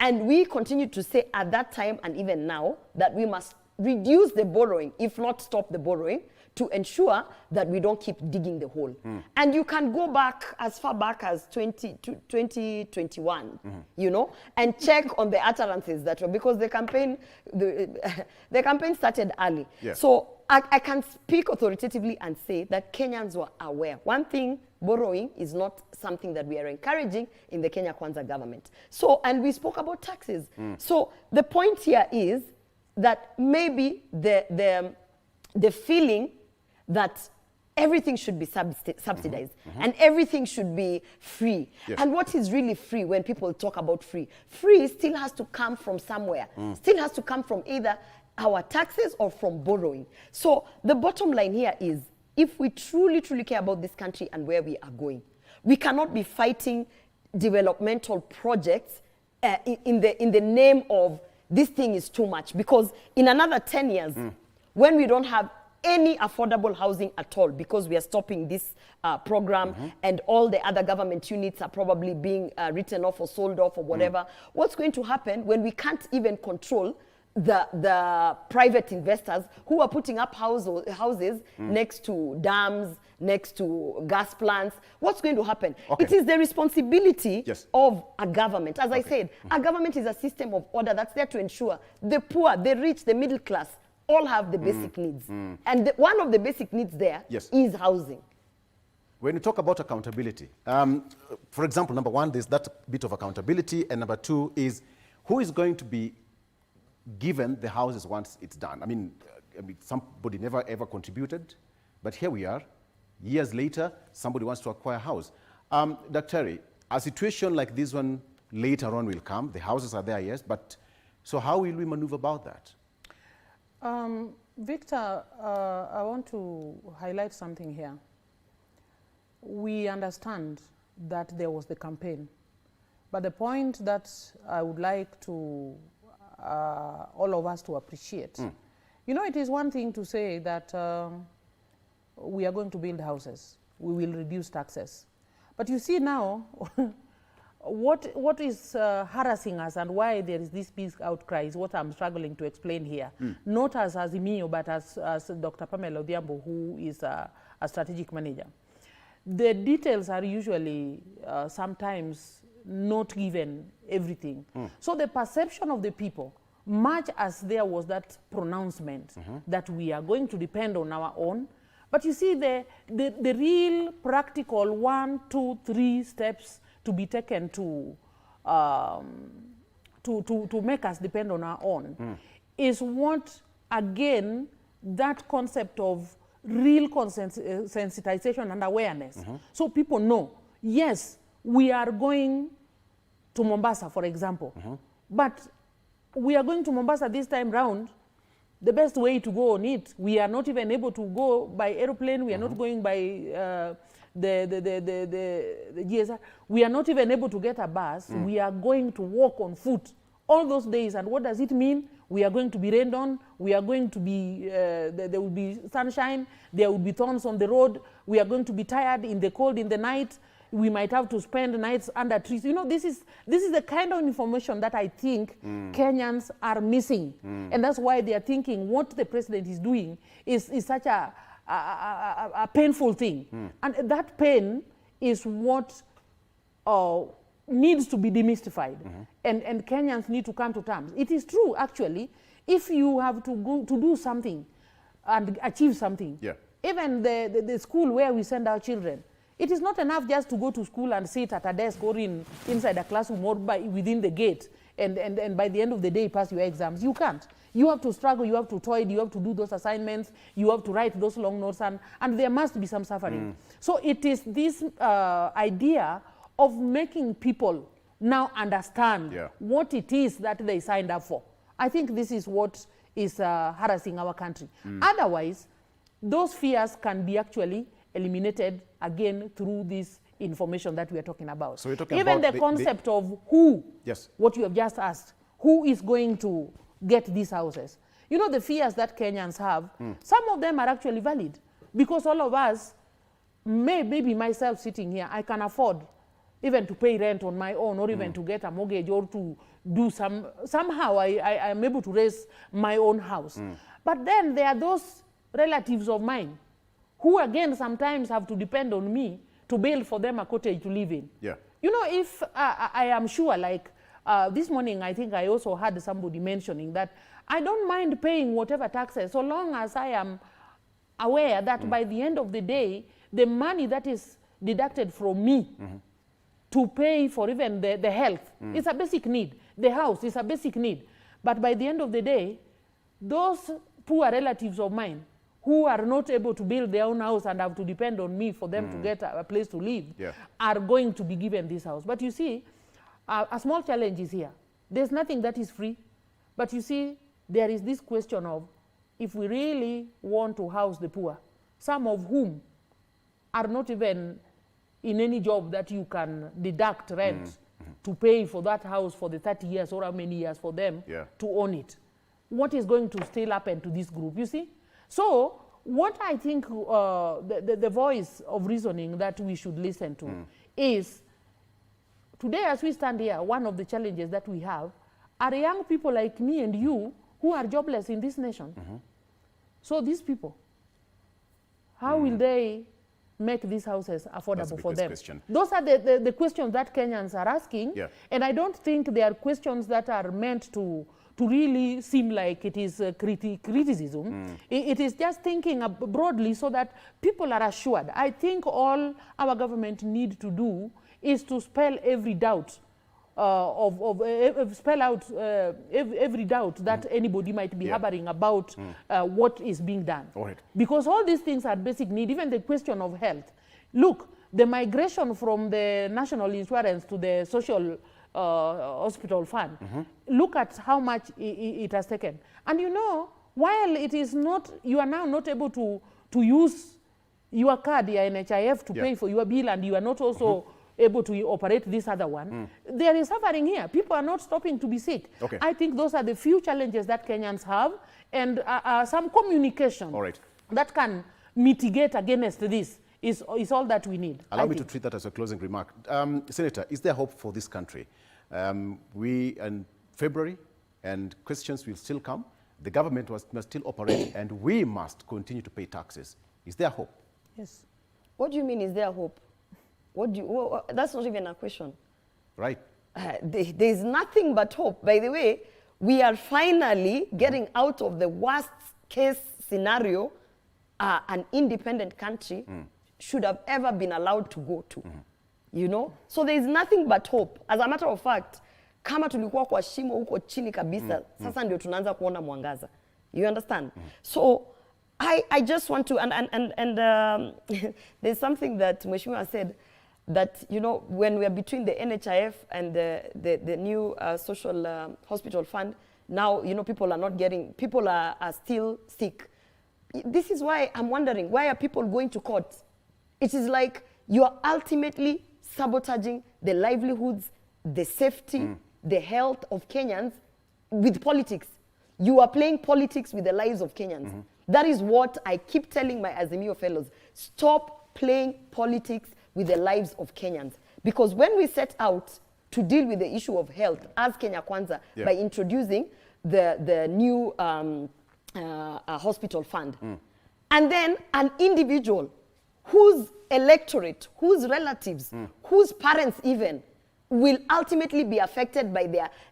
And we continue to say at that time and even now that we must reduce the borrowing, if not stop the borrowing, to ensure that we don't keep digging the hole. And you can go back as far back as 2021, you know, and check on the utterances that were, because the campaign, the campaign started early. Yes. So I can speak authoritatively and say that Kenyans were aware. One thing, borrowing is not something that we are encouraging in the Kenya Kwanza government. So, and we spoke about taxes. So the point here is that maybe the feeling that everything should be subsidized and everything should be free. Yes. And what is really free when people talk about free? Free still has to come from somewhere. Still has to come from either our taxes or from borrowing. So the bottom line here is, if we truly, truly care about this country and where we are going, we cannot be fighting developmental projects in the name of this thing is too much. Because in another 10 years, when we don't have any affordable housing at all, because we are stopping this program and all the other government units are probably being written off or sold off or whatever, what's going to happen when we can't even control the private investors who are putting up houses next to dams, next to gas plants? What's going to happen? Okay. It is the responsibility of a government. As I said, a government is a system of order that's there to ensure the poor, the rich, the middle class all have the basic needs. And one of the basic needs there is housing. When you talk about accountability, for example, number one, there's that bit of accountability, and number two is who is going to be given the houses once it's done? I mean, somebody never ever contributed, but here we are. Years later, somebody wants to acquire a house. Dr. Terry, a situation like this one later on will come. The houses are there, yes, but so how will we maneuver about that? Victor, I want to highlight something here. We understand that there was the campaign, but the point that I would like to all of us to appreciate, you know, it is one thing to say that we are going to build houses, we will reduce taxes. But you see now, what is harassing us and why there is this big outcry is what I'm struggling to explain here. Not as Azimio, but as Dr. Pamela Odhiambo, who is a strategic manager. The details are usually sometimes not given everything. So the perception of the people, much as there was that pronouncement that we are going to depend on our own, but you see the real practical 1, 2, 3 steps to be taken to make us depend on our own is what, again, that concept of real sensitization and awareness. So people know, yes, we are going to Mombasa, for example, but we are going to Mombasa this time round. The best way to go on it, we are not even able to go by aeroplane, we are not going by the GSR, we are not even able to get a bus, we are going to walk on foot all those days. And what does it mean? We are going to be rained on, we are going to be, there will be sunshine, there will be thorns on the road, we are going to be tired in the cold in the night, we might have to spend nights under trees. You know, this is the kind of information that I think Kenyans are missing. And that's why they are thinking what the president is doing is such a painful thing. And that pain is what needs to be demystified. And Kenyans need to come to terms. It is true, actually, if you have to go to do something and achieve something, even the school where we send our children, it is not enough just to go to school and sit at a desk or inside a classroom or within the gate and by the end of the day pass your exams. You can't. You have to struggle, you have to toil, you have to do those assignments, you have to write those long notes, and there must be some suffering. So it is this idea of making people now understand what it is that they signed up for. I think this is what is harassing our country. Otherwise, those fears can be actually eliminated again through this information that we are talking about. So we're talking even about the concept of who, yes, what you have just asked, who is going to get these houses. You know, the fears that Kenyans have, some of them are actually valid, because all of us, maybe myself sitting here, I can afford even to pay rent on my own, or even to get a mortgage, or to do somehow I am able to raise my own house. But then there are those relatives of mine who again sometimes have to depend on me to build for them a cottage to live in. You know, if I am sure, like this morning, I think I also had somebody mentioning that I don't mind paying whatever taxes, so long as I am aware that by the end of the day, the money that is deducted from me to pay for even the health, it's a basic need. The house is a basic need. But by the end of the day, those poor relatives of mine who are not able to build their own house and have to depend on me for them to get a place to live, are going to be given this house. But you see, a small challenge is here. There's nothing that is free. But you see, there is this question of, if we really want to house the poor, some of whom are not even in any job that you can deduct rent to pay for that house for the 30 years or how many years for them to own it, what is going to still happen to this group, you see? So what I think the voice of reasoning that we should listen to is, today as we stand here, one of the challenges that we have are young people like me and you who are jobless in this nation. So these people, how will they make these houses affordable for them? Question. Those are the questions that Kenyans are asking. And I don't think they are questions that are meant to really seem like it is criticism. It is just thinking broadly so that people are assured. I think all our government need to do is to spell every doubt spell out every doubt that anybody might be harboring about what is being done. Because all these things are basic need, even the question of health. Look, the migration from the national insurance to the social hospital fund, look at how much it has taken. And you know, while it is not, you are now not able to use your card, your NHIF, to pay for your bill, and you are not also able to operate this other one, there is suffering here. People are not stopping to be sick. I think those are the few challenges that Kenyans have, and some communication that can mitigate against this is all that we need. Allow me to treat that as a closing remark. Senator, is there hope for this country? We, in February, and questions will still come. The government must still operate, and we must continue to pay taxes. Is there hope? Yes. What do you mean, is there hope? That's not even a question. Right. There's nothing but hope. By the way, we are finally getting out of the worst case scenario an independent country should have ever been allowed to go to. You know? So there's nothing but hope. As a matter of fact, kama tulikuwa kwa shimo huko chini kabisa, sasa ndio tunaanza kuona mwangaza. You understand? So I just want to, and there's something that Mheshimiwa said, that, you know, when we are between the NHIF and the new social hospital fund, now, you know, people are still sick. This is why I'm wondering, why are people going to court? It is like you are ultimately sabotaging the livelihoods, the safety, the health of Kenyans with politics. You are playing politics with the lives of Kenyans. That is what I keep telling my Azimio fellows. Stop playing politics with the lives of Kenyans. Because when we set out to deal with the issue of health as Kenya Kwanza by introducing the new hospital fund, and then an individual whose electorate, whose relatives, whose parents even, will ultimately be affected by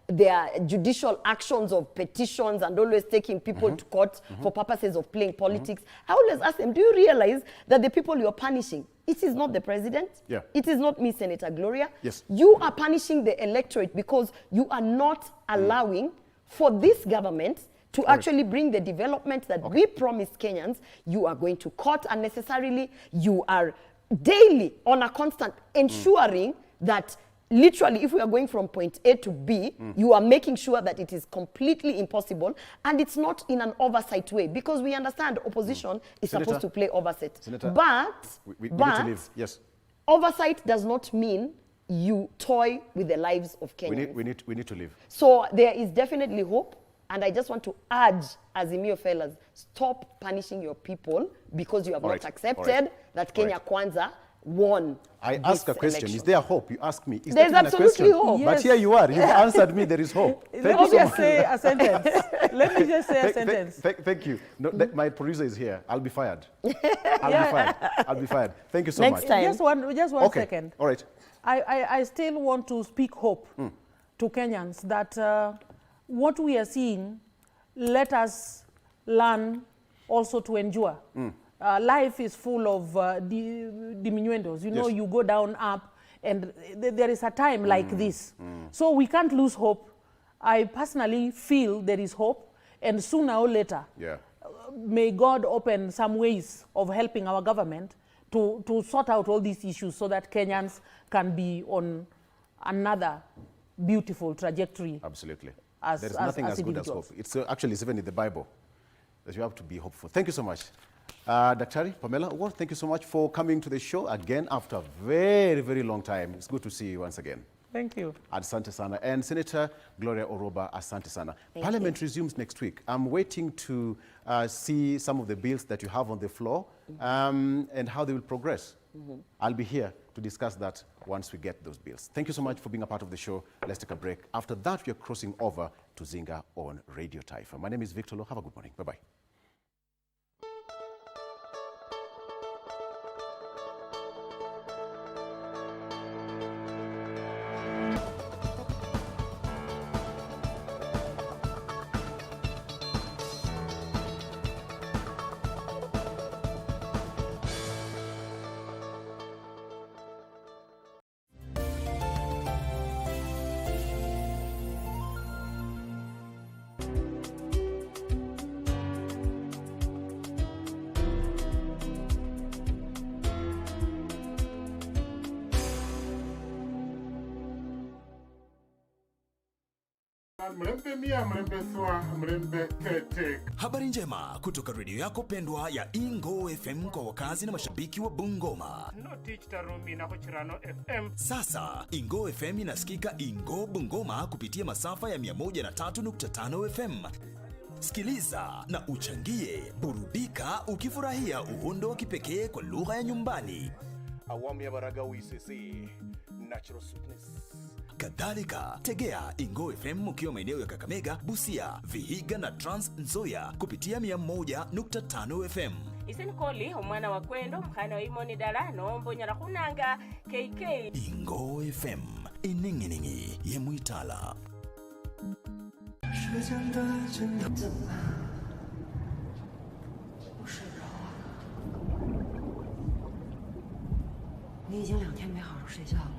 their judicial actions of petitions and always taking people to court for purposes of playing politics. I always ask them, do you realize that the people you're punishing, it is not the president, it is not me, Senator Gloria. You are punishing the electorate because you are not allowing for this government to actually bring the development that we promised Kenyans. You are going to court unnecessarily. You are daily, on a constant, ensuring that literally, if we are going from point A to B, you are making sure that it is completely impossible, and it's not in an oversight way, because we understand opposition is supposed to play oversight. Senator, but we need to leave. Yes. Oversight does not mean you toy with the lives of Kenyans. We need to leave. So there is definitely hope, and I just want to urge Azimio fellas, stop punishing your people because you have not accepted that Kenya Kwanza won. I ask a question. Election. Is there hope? You ask me. Is There's that absolutely a question? hope. But here you are. You've answered me. There is hope. Let me just say a sentence. Let me just say a sentence. Thank you. No, my producer is here. I'll be fired. I'll be fired. Thank you so much. Next time. Just one second. All right. I still want to speak hope to Kenyans that what we are seeing, let us learn also to endure. Life is full of diminuendos. You know, you go down, up, and there is a time like this. So we can't lose hope. I personally feel there is hope, and sooner or later, may God open some ways of helping our government to sort out all these issues so that Kenyans can be on another beautiful trajectory. Absolutely. There is nothing as good as hope. It's actually even in the Bible that you have to be hopeful. Thank you so much. Daktari Pamela, thank you so much for coming to the show again after a very, very long time. It's good to see you once again. Thank you. Asante sana. And Senator Gloria Oroba, asante sana. Parliament resumes next week. I'm waiting to see some of the bills that you have on the floor and how they will progress. I'll be here to discuss that once we get those bills. Thank you so much for being a part of the show. Let's take a break. After that, we are crossing over to Zinga on Radio Taifa. My name is Victor Lo. Have a good morning. Bye-bye. Habari njema kutoka redio yako pendwa ya Ingo FM kwa wakazi na mashabiki wa Bungoma. Sasa Ingo FM inasikika Ingo Bungoma kupitia masafa ya 103.5 FM. Sikiliza na uchangie, burudika ukifurahia uhondo wa kipekee kwa lugha ya nyumbani. Awamu ya Baragawi CC, natural sweetness. Kadhalika, tegea Ingo FM ukiwa maeneo ya Kakamega, Busia, Vihiga na Trans Nzoia kupitia 101.5 FM. Iseni koli omwana wa kwendo mkhana wa imoni dala nombo nyala kunanga KK. Ingo FM, ininginingi ye Muitala. 时间的尽头怎么办？我睡不着啊。你已经2天没好好睡觉了。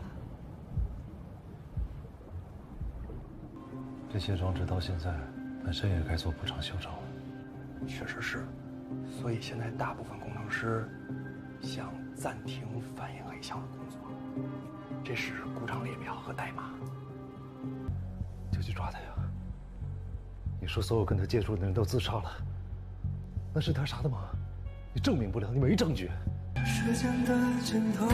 这些装置到现在本身也该做补偿修整了。确实是，所以现在大部分工程师想暂停反映黑箱的工作。这是故障列表和代码。就去抓他呀！你说所有跟他接触的人都自杀了，那是他杀的吗？你证明不了，你没证据。时间的尽头。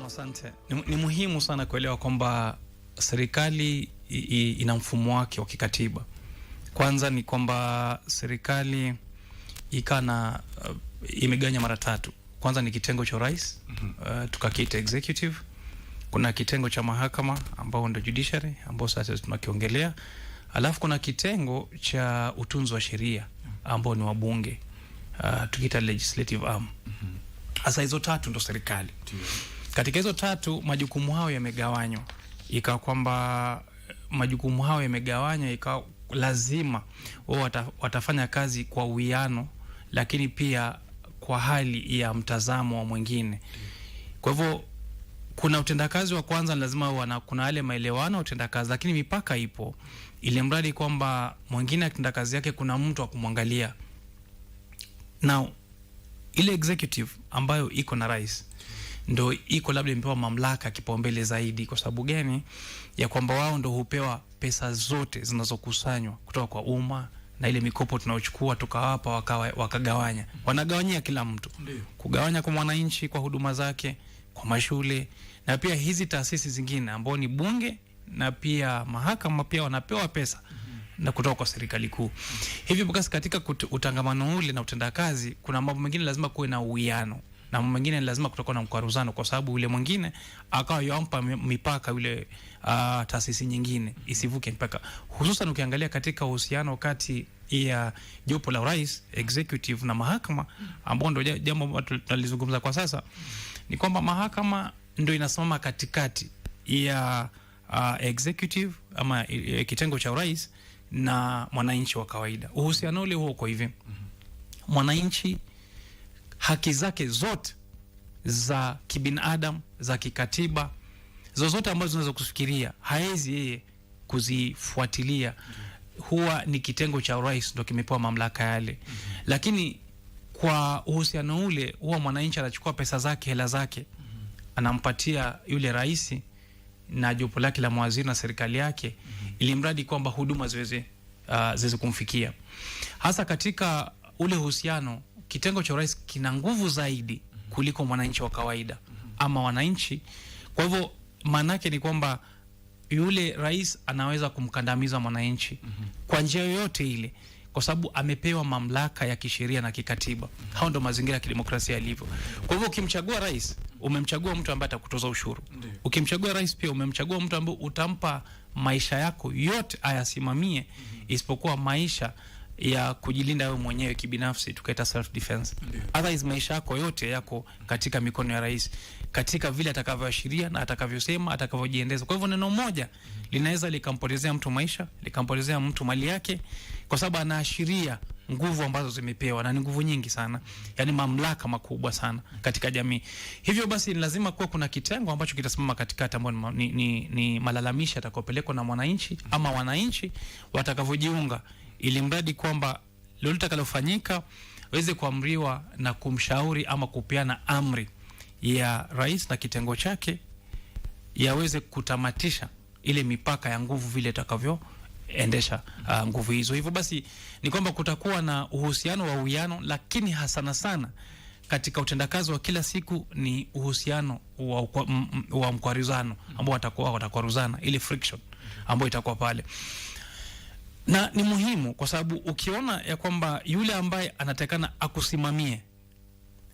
Asante. Ni muhimu sana kuelewa kwamba serikali ina mfumo wake wa kikatiba. Kwanza ni kwamba serikali ikana imeganya mara 3. Kwanza ni kitengo cha rais, tukakiita executive. Kuna kitengo cha mahakama ambao ndio judiciary ambao sasa tunakiongelea. Alafu kuna kitengo cha utunzi wa sheria ambao ni wabunge, tukiita legislative arm. Asa hizo 3 ndio serikali. Katika hizo 3 majukumu hao yamegawanywa. Ikawa kwamba majukumu hao yamegawanywa, ikawa lazima wao watafanya kazi kwa uwiano, lakini pia kwa hali ya mtazamo wa mwingine. Kwa hivyo kuna utendakazi wa kwanza, lazima kuna wale maelewano utendakazi, lakini mipaka ipo. Ile mradi kwamba mwingine akitendakazi yake kuna mtu wa kumwangalia. Now ile executive ambayo iko na rais ndo iko labda imepewa mamlaka kipaumbele zaidi. Kwa sababu gani? Ya kwamba wao ndo hupewa pesa zote zinazokusanywa kutoka kwa umma, na ile mikopo tunaochukua tukawapa wakagawanya. Wanagawanyia kila mtu. Kugawanya kwa mwananchi kwa huduma zake, kwa mashule, na pia hizi taasisi zingine ambao ni bunge na pia mahakama pia wanapewa pesa na kutoka kwa serikali kuu. Hivyo basi katika utangamano ule na utendakazi kuna mambo mengine lazima kuwe na uwiano, na mambo mengine lazima kutoka na mkwaruzano, kwa sababu yule mwingine akawa yampa mipaka yule taasisi nyingine isivuke mipaka. Hususan ukiangalia katika uhusiano kati ya jopo la rais, executive na mahakama, ambao ndio jambo ambalo tunalizungumza kwa sasa, ni kwamba mahakama ndio inasimama katikati ya executive ama kitengo cha rais na mwananchi wa kawaida. Uhusiano ule huo kwa hivi: mwananchi haki zake zote za kibinadamu, za kikatiba, zozote ambazo zinaweza kufikiria, haezi yeye kuzifuatilia. Huwa ni kitengo cha rais ndio kimepewa mamlaka yale. Lakini kwa uhusiano ule huwa mwananchi anachukua pesa zake, hela zake, anampatia yule rais na jopo lake la mawaziri na serikali yake, ili mradi kwamba huduma ziweze kumfikia. Hasa katika ule uhusiano, kitengo cha rais kina nguvu zaidi kuliko mwananchi wa kawaida ama wananchi. Kwa hivyo manake ni kwamba yule rais anaweza kumkandamiza mwananchi kwa njia yoyote ile, kwa sababu amepewa mamlaka ya kisheria na kikatiba. Hao ndo mazingira ya kidemokrasia yalivyo. Kwa hivyo ukimchagua rais, umemchagua mtu ambaye atakutoza ushuru. Ukimchagua rais pia umemchagua mtu ambaye utampa maisha yako yote ayasimamie, isipokuwa maisha ya kujilinda wewe mwenyewe kibinafsi, tukaita self defense. Otherwise maisha yako yote yako katika mikono ya rais, katika vile atakavyoashiria na atakavyosema, atakavyojiendeza. Kwa hivyo neno moja linaweza likampotezea mtu maisha, likampotezea mtu mali yake, kwa sababu anaashiria nguvu ambazo zimepewa, na ni nguvu nyingi sana, yani mamlaka makubwa sana katika jamii. Hivyo basi lazima kuwa kuna kitengo ambacho kitasimama katikati, ambao ni malalamishi atakayopelekwa na mwananchi ama wananchi watakavyojiunga, ili mradi kwamba lolote litakalofanyika waweze kuamriwa na kumshauri ama kupeana amri ya rais na kitengo chake yaweze kutamatisha ile mipaka ya nguvu vile itakavyoendesha nguvu hizo. Hivyo basi ni kwamba kutakuwa na uhusiano wa uwiano, lakini hasana sana katika utendakazi wa kila siku ni uhusiano wa mkwaruzano ambao watakwaruzana, ile friction ambayo itakuwa pale. Na ni muhimu kwa sababu ukiona ya kwamba yule ambaye anatakana akusimamie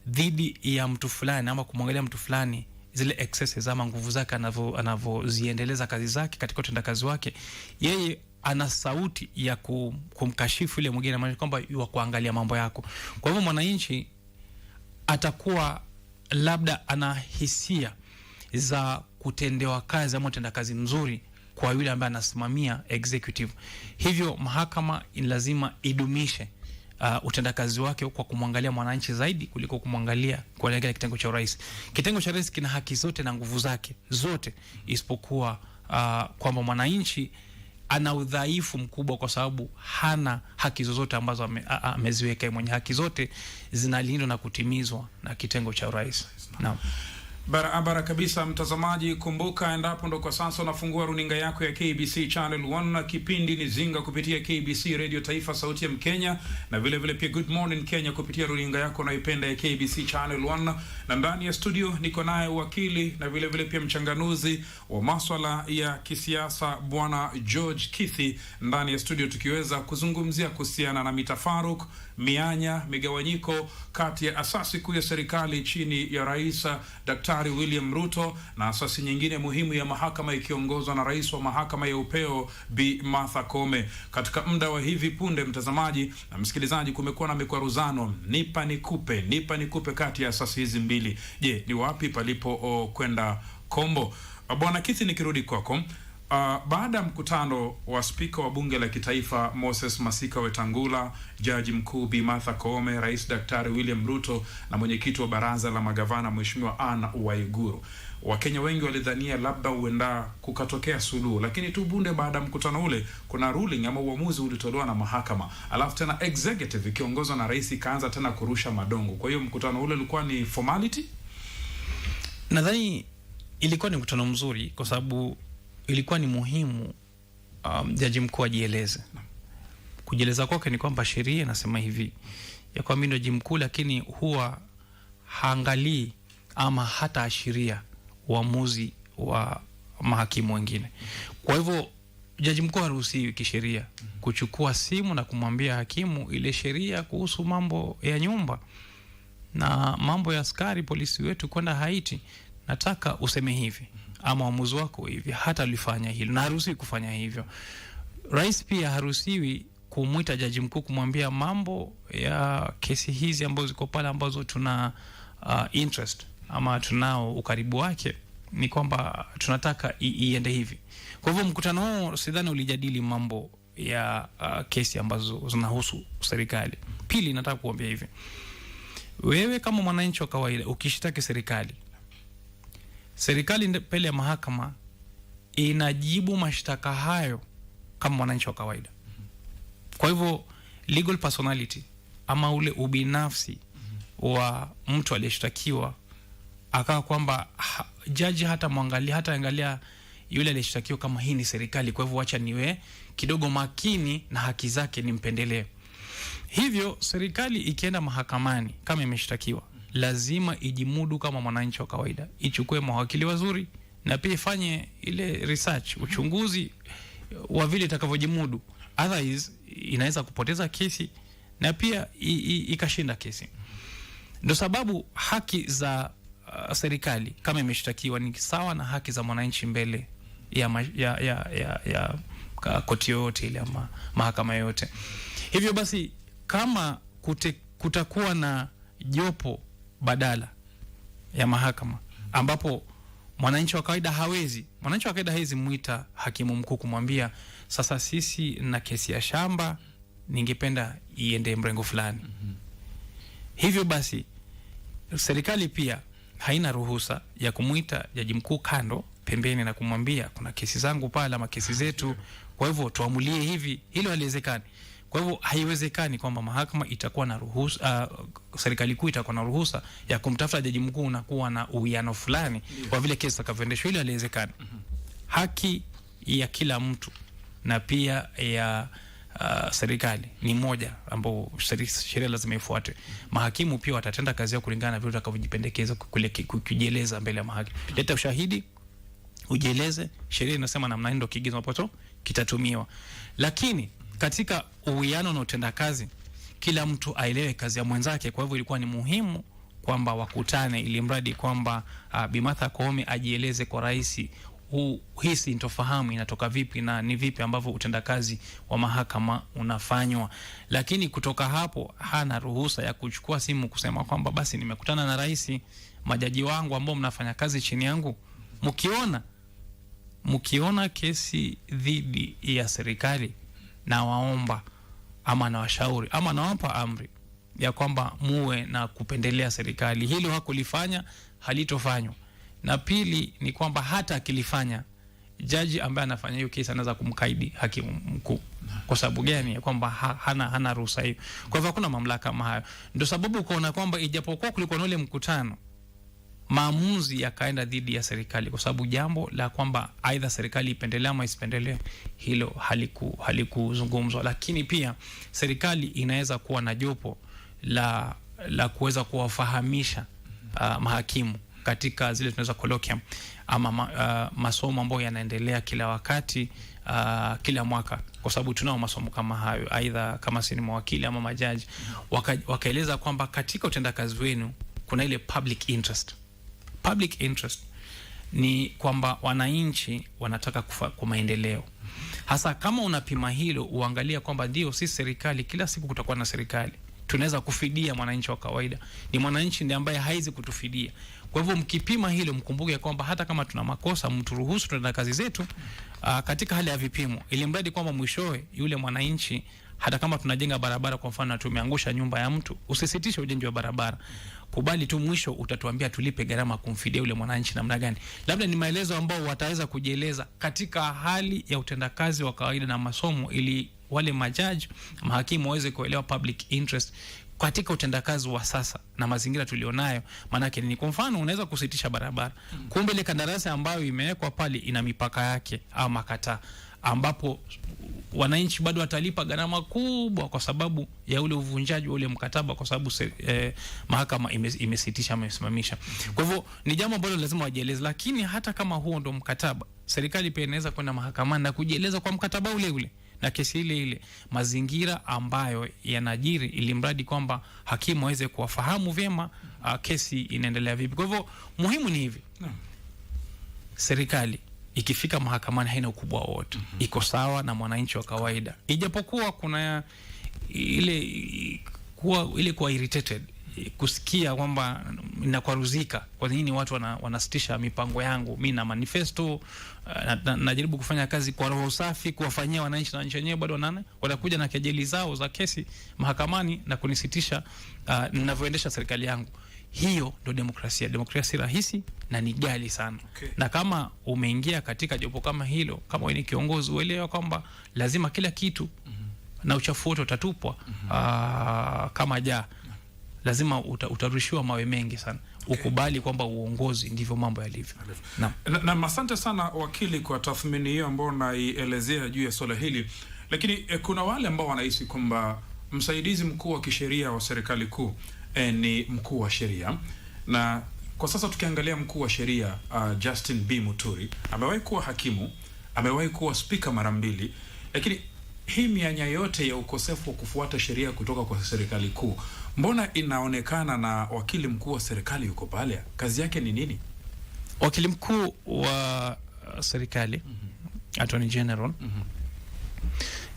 dhidi ya mtu fulani ama kumwangalia mtu fulani zile excesses ama nguvu zake anavyoziendeleza kazi zake katika utendakazi wake, yeye ana sauti ya kumkashifu ile mwingine, maana kwamba yu kuangalia mambo yako. Kwa hivyo mwananchi atakuwa labda ana hisia za kutendewa kazi ama utendakazi mzuri kwa yule ambaye anasimamia executive. Hivyo mahakama lazima idumishe utendakazi wake kwa kumwangalia mwananchi zaidi kuliko kumwangalia kwa kitengo cha rais. Kitengo cha rais kina haki zote na nguvu zake zote, isipokuwa kwamba mwananchi ana udhaifu mkubwa kwa sababu hana haki zozote ambazo ameziweka. Mwenye haki zote zinalindwa na kutimizwa na kitengo cha rais. Naam. Barabara kabisa, mtazamaji. Kumbuka, endapo ndo kwa sasa unafungua runinga yako ya KBC Channel 1, kipindi ni Zinga kupitia KBC Radio Taifa Sauti ya Mkenya, na vile vile pia Good Morning Kenya kupitia runinga yako unaipenda ya KBC Channel 1. Na ndani ya studio niko naye wakili na vile vile pia mchanganuzi wa masuala ya kisiasa Bwana George Kithi ndani ya studio, tukiweza kuzungumzia kuhusiana na mitafaruk, mianya, migawanyiko kati ya asasi kuu ya serikali chini ya Rais Daktari William Ruto na asasi nyingine muhimu ya mahakama ikiongozwa na rais wa mahakama ya upeo Bi Martha Koome. Katika muda wa hivi punde, mtazamaji na msikilizaji, kumekuwa na mikwaruzano, nipa nikupe kati ya asasi hizi mbili. Je, ni wapi palipo kwenda kombo? Bwana Kithi, nikirudi kwako, baada ya mkutano wa spika wa bunge la kitaifa Moses Masika Wetangula, jaji mkuu Bi Martha Koome, rais Daktari William Ruto na mwenyekiti wa baraza la magavana Mheshimiwa Anne Waiguru, Wakenya wengi walidhania labda huenda kukatokea suluhu, lakini tu bunde baada ya mkutano ule kuna ruling ama uamuzi ulitolewa na mahakama, alafu tena executive ikiongozwa na rais ikaanza tena kurusha madongo. Kwa hiyo mkutano ule ulikuwa ni formality? Nadhani ilikuwa ni mkutano mzuri kwa sababu ilikuwa ni muhimu jaji mkuu ajieleze. Kujieleza kwake ni kwamba sheria inasema hivi ya kwa mimi ndo jaji mkuu, lakini huwa haangalii ama hata ashiria uamuzi wa mahakimu wengine. Kwa hivyo jaji mkuu haruhusiwi kisheria kuchukua simu na kumwambia hakimu ile sheria kuhusu mambo ya nyumba na mambo ya askari polisi wetu kwenda Haiti, nataka useme hivi ama uamuzi wako hivi, hata alifanya hilo na haruhusiwi kufanya hivyo. Rais pia haruhusiwi kumuita jaji mkuu kumwambia mambo ya kesi hizi ambazo ziko pale ambazo tuna interest ama tunao ukaribu wake, ni kwamba tunataka iende hivi. Kwa hivyo mkutano huo sidhani ulijadili mambo ya kesi ambazo zinahusu serikali. Pili, nataka kuambia hivi, wewe kama mwananchi wa kawaida ukishitaki serikali mbele ya mahakama inajibu mashtaka hayo kama mwananchi wa kawaida. Kwa hivyo legal personality ama ule ubinafsi wa mtu aliyeshtakiwa akawa kwamba jaji hata angalia yule aliyeshtakiwa kama hii ni serikali, kwa hivyo acha niwe kidogo makini na haki zake nimpendelee. Hivyo serikali ikienda mahakamani kama imeshtakiwa, lazima ijimudu kama mwananchi wa kawaida, ichukue mawakili wazuri na pia ifanye ile research, uchunguzi wa vile itakavyojimudu. Otherwise inaweza kupoteza kesi na pia ikashinda kesi. Ndio sababu haki za serikali kama imeshtakiwa ni sawa na haki za mwananchi mbele ya koti yote ile ama mahakama yote. Hivyo basi kama kutakuwa na jopo badala ya mahakama ambapo mwananchi wa kawaida hawezi muita hakimu mkuu kumwambia sasa sisi na kesi ya shamba ningependa iende mrengo fulani. Hivyo basi serikali pia haina ruhusa ya kumuita jaji mkuu kando pembeni na kumwambia kuna kesi zangu pale ama kesi zetu, kwa hivyo tuamulie hivi. Hilo haliwezekani. Kwa hivyo haiwezekani kwamba mahakama itakuwa na ruhusa, serikali kuu itakuwa na ruhusa ya kumtafuta jaji mkuu na kuwa na uwiano fulani kwa vile kesi zitakavyoendeshwa. Hilo haliwezekani. Haki ya kila mtu na pia ya serikali ni moja ambao sheria lazima ifuate. Mahakimu pia watatenda kazi yao kulingana na vile watakavyojipendekeza kujieleza mbele ya mahakama. Leta ushahidi, ujieleze, sheria inasema namna ndio kigezo ambacho kitatumiwa. Lakini katika uwiano na utendakazi kila mtu aelewe kazi ya mwenzake. Kwa hivyo ilikuwa ni muhimu kwamba wakutane ili mradi kwamba Bi Martha Koome ajieleze kwa rais hii sintofahamu inatoka vipi na ni vipi ambavyo utendakazi wa mahakama unafanywa. Lakini kutoka hapo hana ruhusa ya kuchukua simu kusema kwamba basi nimekutana na rais, majaji wangu ambao mnafanya kazi chini yangu, mkiona kesi dhidi ya serikali na waomba ama na washauri ama nawapa amri ya kwamba muwe na kupendelea serikali. Hilo hakulifanya, halitofanywa. Na pili ni kwamba hata akilifanya, jaji ambaye anafanya hiyo kesi anaweza kumkaidi hakimu mkuu. Kwa sababu gani? Ya kwamba hana ruhusa hiyo. Kwa hivyo hakuna mamlaka kama hayo. Ndio sababu ukaona kwamba ijapokuwa kulikuwa na ule mkutano, maamuzi yakaenda dhidi ya serikali kwa sababu jambo la kwamba aidha serikali ipendelee ama isipendelee, hilo halikuzungumzwa. Lakini pia serikali inaweza kuwa na jopo la kuweza kuwafahamisha mahakimu katika zile tunaweza colloquium ama masomo ambayo yanaendelea kila wakati, kila mwaka, kwa sababu tunao masomo kama hayo, aidha kama si ni mawakili ama majaji, wakaeleza kwamba katika utendakazi wenu kuna ile public interest. Public interest ni kwamba wananchi wanataka kwa maendeleo. Hasa kama unapima hilo, uangalia kwamba ndio sisi serikali kila siku kutakuwa na serikali, tunaweza kufidia mwananchi wa kawaida, ni mwananchi ndiye ambaye haizi kutufidia. Kwa hivyo mkipima hilo, mkumbuke kwamba hata kama tuna makosa, mturuhusu tuende kazi zetu katika hali ya vipimo, ili mradi kwamba mwishowe yule mwananchi, hata kama tunajenga barabara kwa mfano tumeangusha nyumba ya mtu, usisitishe ujenzi wa barabara, kubali tu mwisho utatuambia tulipe gharama kumfidia yule mwananchi namna gani. Labda ni maelezo ambao wataweza kujieleza katika hali ya utendakazi wa kawaida na masomo, ili wale majaji, mahakimu waweze kuelewa public interest katika utendakazi wa sasa na mazingira tulionayo. Manake ni kwa mfano unaweza kusitisha barabara, kumbe ile kandarasi ambayo imewekwa pale ina mipaka yake au makataa, ambapo wananchi bado watalipa gharama kubwa kwa sababu ya ule uvunjaji wa ule mkataba, kwa sababu mahakama imesitisha, imesimamisha. Kwa hivyo ni jambo ambalo lazima wajieleze. Lakini hata kama huo ndo mkataba, serikali pia inaweza kwenda mahakamani na kujieleza kwa mkataba ule ule na kesi ile mazingira ambayo yanajiri, ili mradi kwamba hakimu aweze kuwafahamu vyema kesi inaendelea vipi. Kwa hivyo muhimu ni hivi, serikali ikifika mahakamani haina ukubwa wote, iko sawa na mwananchi wa kawaida, ijapokuwa kuna ile kuwa irritated kusikia kwamba inakwaruzika kwa nini watu wanasitisha mipango yangu. Mimi na manifesto najaribu kufanya kazi kwa roho safi, kuwafanyia wananchi, na wananchi wenyewe bado watakuja na kejeli zao za kesi mahakamani na kunisitisha ninavyoendesha serikali yangu. Hiyo ndio demokrasia. Demokrasia rahisi na ni ghali sana. Na kama umeingia katika jopo kama hilo, kama wewe ni kiongozi, uelewa kwamba lazima kila kitu na uchafu wote utatupwa kama lazima utarushiwa mawe mengi sana. Ukubali kwamba uongozi ndivyo mambo yalivyo. Na asante sana wakili kwa tathmini hiyo ambayo naielezea juu ya swala hili. Lakini kuna wale ambao wanahisi kwamba msaidizi mkuu wa kisheria wa serikali kuu ni mkuu wa sheria, na kwa sasa tukiangalia mkuu wa sheria Justin B. Muturi amewahi kuwa hakimu, amewahi kuwa spika mara 2, lakini hii mianya yote ya ukosefu wa kufuata sheria kutoka kwa serikali kuu, mbona inaonekana na wakili mkuu wa serikali yuko pale? Kazi yake ni nini? Wakili mkuu wa serikali, Attorney General,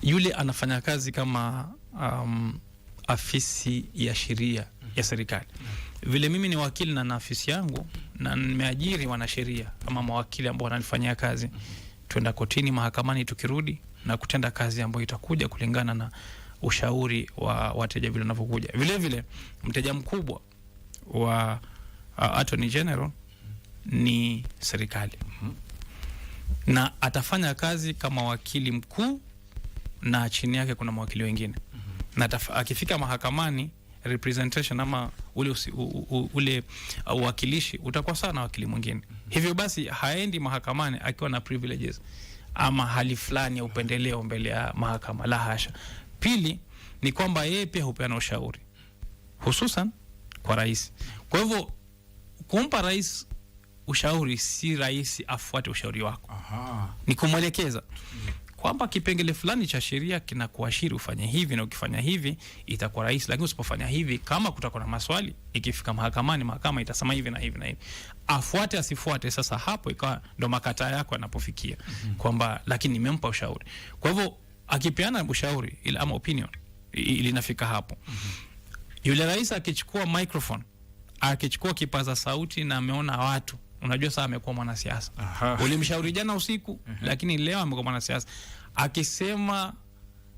yule anafanya kazi kama afisi ya sheria ya serikali. Vile mimi ni wakili na afisi yangu, na nimeajiri wanasheria ama mawakili ambao wananifanyia kazi, tuenda kotini, mahakamani, tukirudi na kutenda kazi ambayo itakuja kulingana na ushauri wa wateja vile unavyokuja. Vile vile mteja mkubwa wa Attorney General ni serikali. Na atafanya kazi kama wakili mkuu na chini yake kuna mawakili wengine. Na akifika mahakamani representation ama ule uwakilishi utakuwa sana wakili mwingine. Hivyo basi haendi mahakamani akiwa na privileges ama hali fulani ya upendeleo mbele ya mahakama, la hasha. Pili ni kwamba yeye pia hupeana ushauri hususan kwa rais. Kwa hivyo kumpa rais ushauri si rais afuate ushauri wako. Ni kumwelekeza kwamba kipengele fulani cha sheria kinakuashiri ufanye hivi, na ukifanya hivi itakuwa rahisi, lakini usipofanya hivi, kama kutakuwa na maswali, ikifika mahakamani mahakama itasema hivi na hivi na hivi. Afuate asifuate, sasa hapo ikawa ndo makataa yako yanapofikia kwamba lakini nimempa ushauri. Kwa hivyo akipeana ushauri ile ama opinion ilinafika hapo. Yule rais akichukua microphone, akichukua kipaza sauti na ameona watu, unajua sasa amekuwa mwanasiasa. Ulimshauri jana usiku, lakini leo amekuwa mwanasiasa. Akisema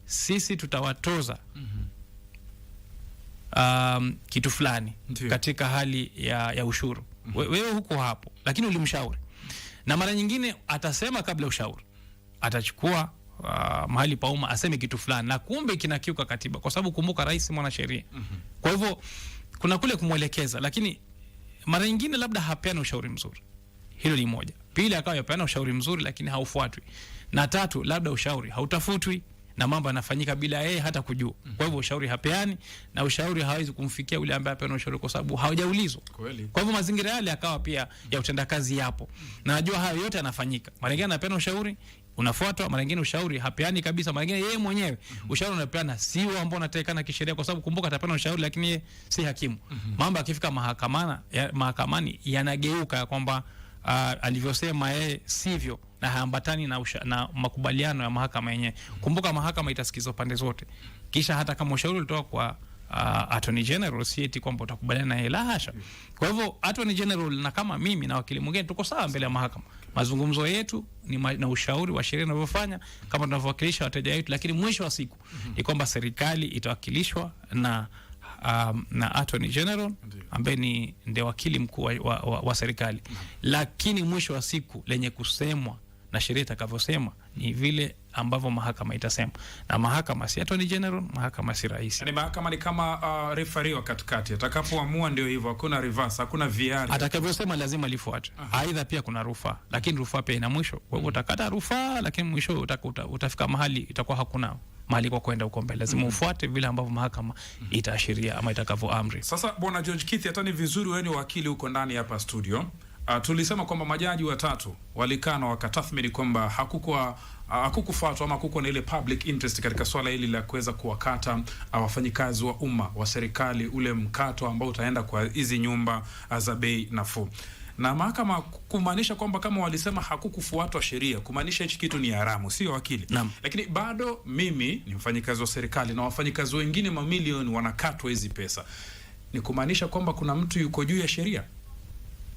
sisi tutawatoza kitu fulani katika hali ya ushuru. Wewe huko hapo, lakini ulimshauri. Na mara nyingine atasema kabla ushauri, atachukua mahali pa umma aseme kitu fulani, na kumbe kinakiuka katiba, kwa sababu kumbuka rais mwanasheria. Kwa hivyo kuna kule kumwelekeza, lakini mara nyingine labda hapeana ushauri mzuri. Hilo ni moja. Pili, akawa yapeana ushauri mzuri lakini haufuatwi. Na tatu, labda ushauri hautafutwi na mambo yanafanyika bila yeye hata kujua. Kwa hivyo ushauri hapeani, na ushauri hawezi kumfikia yule ambaye apeana ushauri kwa sababu hawajaulizwa. Kwa hivyo mazingira yale akawa pia ya utendakazi yapo. Na najua hayo yote yanafanyika. Mara nyingine anapeana ushauri unafuatwa, mara nyingine ushauri hapeani kabisa, mara nyingine yeye mwenyewe ushauri unapeana sio ambao unatakikana kisheria, kwa sababu kumbuka atapeana ushauri lakini yeye si hakimu. Mambo akifika mahakamani yanageuka kwamba alivyosema yeye sivyo, na haambatani na makubaliano ya mahakama yenyewe. Kumbuka mahakama itasikiza pande zote. Kisha hata kama ushauri ulitoka kwa Attorney General, si eti kwamba utakubaliana na yeye, la hasha. Kwa hivyo Attorney General na kama mimi na wakili mwingine tuko sawa mbele ya mahakama. Mazungumzo yetu ni na ushauri wa sheria unavyofanya kama tunavyowakilisha wateja wetu, lakini mwisho wa siku ni kwamba serikali itawakilishwa na Attorney General ambaye ni ndio wakili mkuu wa serikali. Lakini mwisho wa siku lenye kusemwa na sheria itakavyosema ni vile ambavyo mahakama itasema. Na mahakama si Attorney General, mahakama si rais. Yani mahakama ni kama referee wa katikati. Atakapoamua ndio hivyo, hakuna reverse, hakuna VR. Atakavyosema lazima lifuate. Aidha pia kuna rufaa, lakini rufaa pia ina mwisho. Kwa hivyo utakata rufaa, lakini mwisho utafika mahali itakuwa hakuna mahali kwa kwenda huko mbele. Lazima ufuate vile ambavyo mahakama itaashiria ama itakavyoamri. Sasa bwana George Kithi, hata ni vizuri wewe ni wakili huko ndani hapa studio. Tulisema kwamba majaji watatu walikaa na wakatathmini kwamba hakukufuatwa ama hakukuwa na ile public interest katika swala hili la kuweza kuwakata wafanyikazi wa umma wa serikali ule mkato ambao utaenda kwa hizi nyumba za bei nafuu. Na mahakama kumaanisha kwamba kama walisema hakukufuatwa sheria, kumaanisha hichi kitu ni haramu, sio wakili. Lakini bado mimi ni mfanyikazi wa serikali na wafanyikazi wengine mamilioni wanakatwa hizi pesa. Ni kumaanisha kwamba kuna mtu yuko juu ya sheria?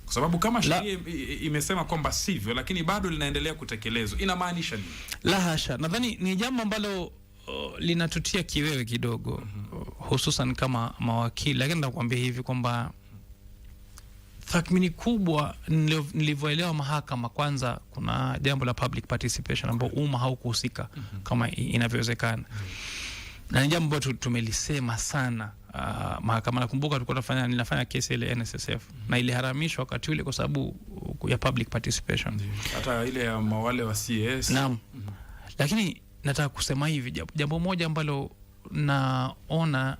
Kwa sababu kama sheria imesema kwamba sivyo, lakini bado linaendelea kutekelezwa, inamaanisha nini? La hasha. Nadhani ni jambo ambalo linatutia kiwewe kidogo, hususan kama mawakili. Lakini nakwambia hivi kwamba tathmini kubwa nilivyoelewa mahakama, kwanza kuna jambo la public participation ambao umma haukuhusika kama inavyowezekana. Na ni jambo ambalo tumelisema sana mahakama. Nakumbuka tulikuwa nilifanya kesi ile NSSF na iliharamishwa wakati ule kwa sababu ya public participation. Hata ile ya wale wa CS. Naam. Lakini nataka kusema hivi, jambo moja ambalo naona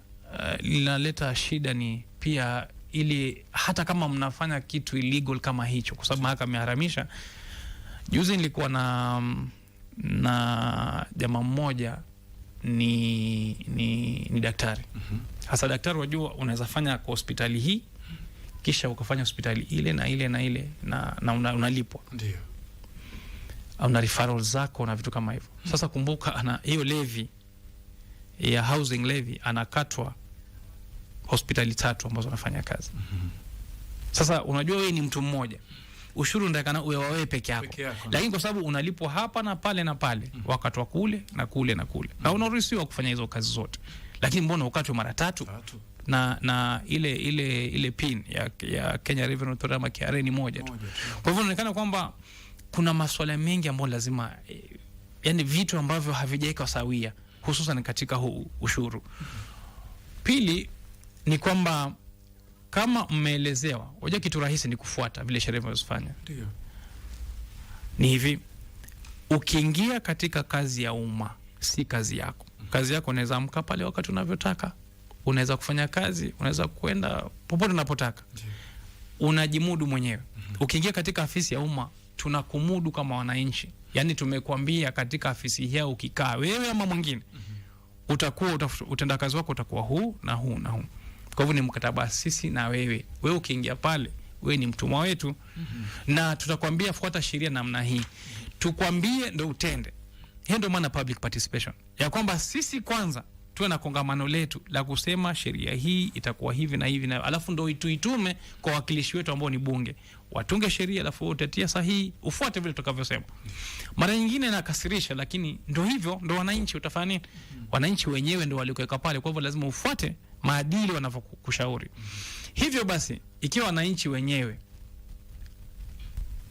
linaleta shida ni pia ili hata kama mnafanya kitu illegal kama hicho, kwa sababu mahakama imeharamisha. Juzi nilikuwa na jamaa mmoja ni daktari. Hasa daktari, wajua unaweza fanya kwa hospitali hii kisha ukafanya hospitali ile na ile na ile na unalipwa. Ndio. Au na referrals zako na vitu kama hivyo. Sasa kumbuka ana hiyo levy ya housing levy anakatwa hospitali 3 ambazo anafanya kazi. Sasa unajua wewe ni mtu mmoja. ushuru ndakana uwe wewe peke yako. Lakini kwa sababu unalipwa hapa na pale wakati wa kule na kule na kule. Na unaruhusiwa kufanya hizo kazi zote. Lakini mbona wakati mara 3 na ile pin ya Kenya Revenue Authority ama KRA ni moja tu. Kwa hivyo inaonekana kwamba kuna masuala mengi ambayo lazima yani vitu ambavyo havijaika sawia hususan katika huu ushuru. Pili ni kwamba kama mmeelezewa, hoja kitu rahisi ni kufuata vile sheria zinazofanya. Ndio. Ni hivi, ukiingia katika kazi ya umma, si kazi yako. Kazi yako unaweza amka pale wakati unavyotaka. Unaweza kufanya kazi, unaweza kwenda popote unapotaka. Unajimudu mwenyewe. Ukiingia katika afisi ya umma, tunakumudu kama wananchi. Yaani tumekuambia katika afisi hii ukikaa wewe ama mwingine, utakuwa utendakazi wako utakuwa huu na huu na huu. Kwa hivyo ni mkataba sisi na wewe. Wewe ukiingia pale, wewe ni mtumwa wetu. Na tutakwambia fuata sheria namna hii. Tukwambie ndio utende. Hiyo ndio maana public participation. Ya kwamba sisi kwanza tuwe na kongamano letu la kusema sheria hii itakuwa hivi na hivi na alafu ndio tuitume kwa wakilishi wetu ambao ni bunge. Watunge sheria alafu utatia sahihi, ufuate vile tutakavyosema. Mara nyingine nakasirisha, lakini ndio hivyo, ndio wananchi utafanya nini? Wananchi wenyewe ndio walikuweka pale, kwa hivyo lazima ufuate maadili wanavyokushauri. Hivyo basi, ikiwa wananchi wenyewe,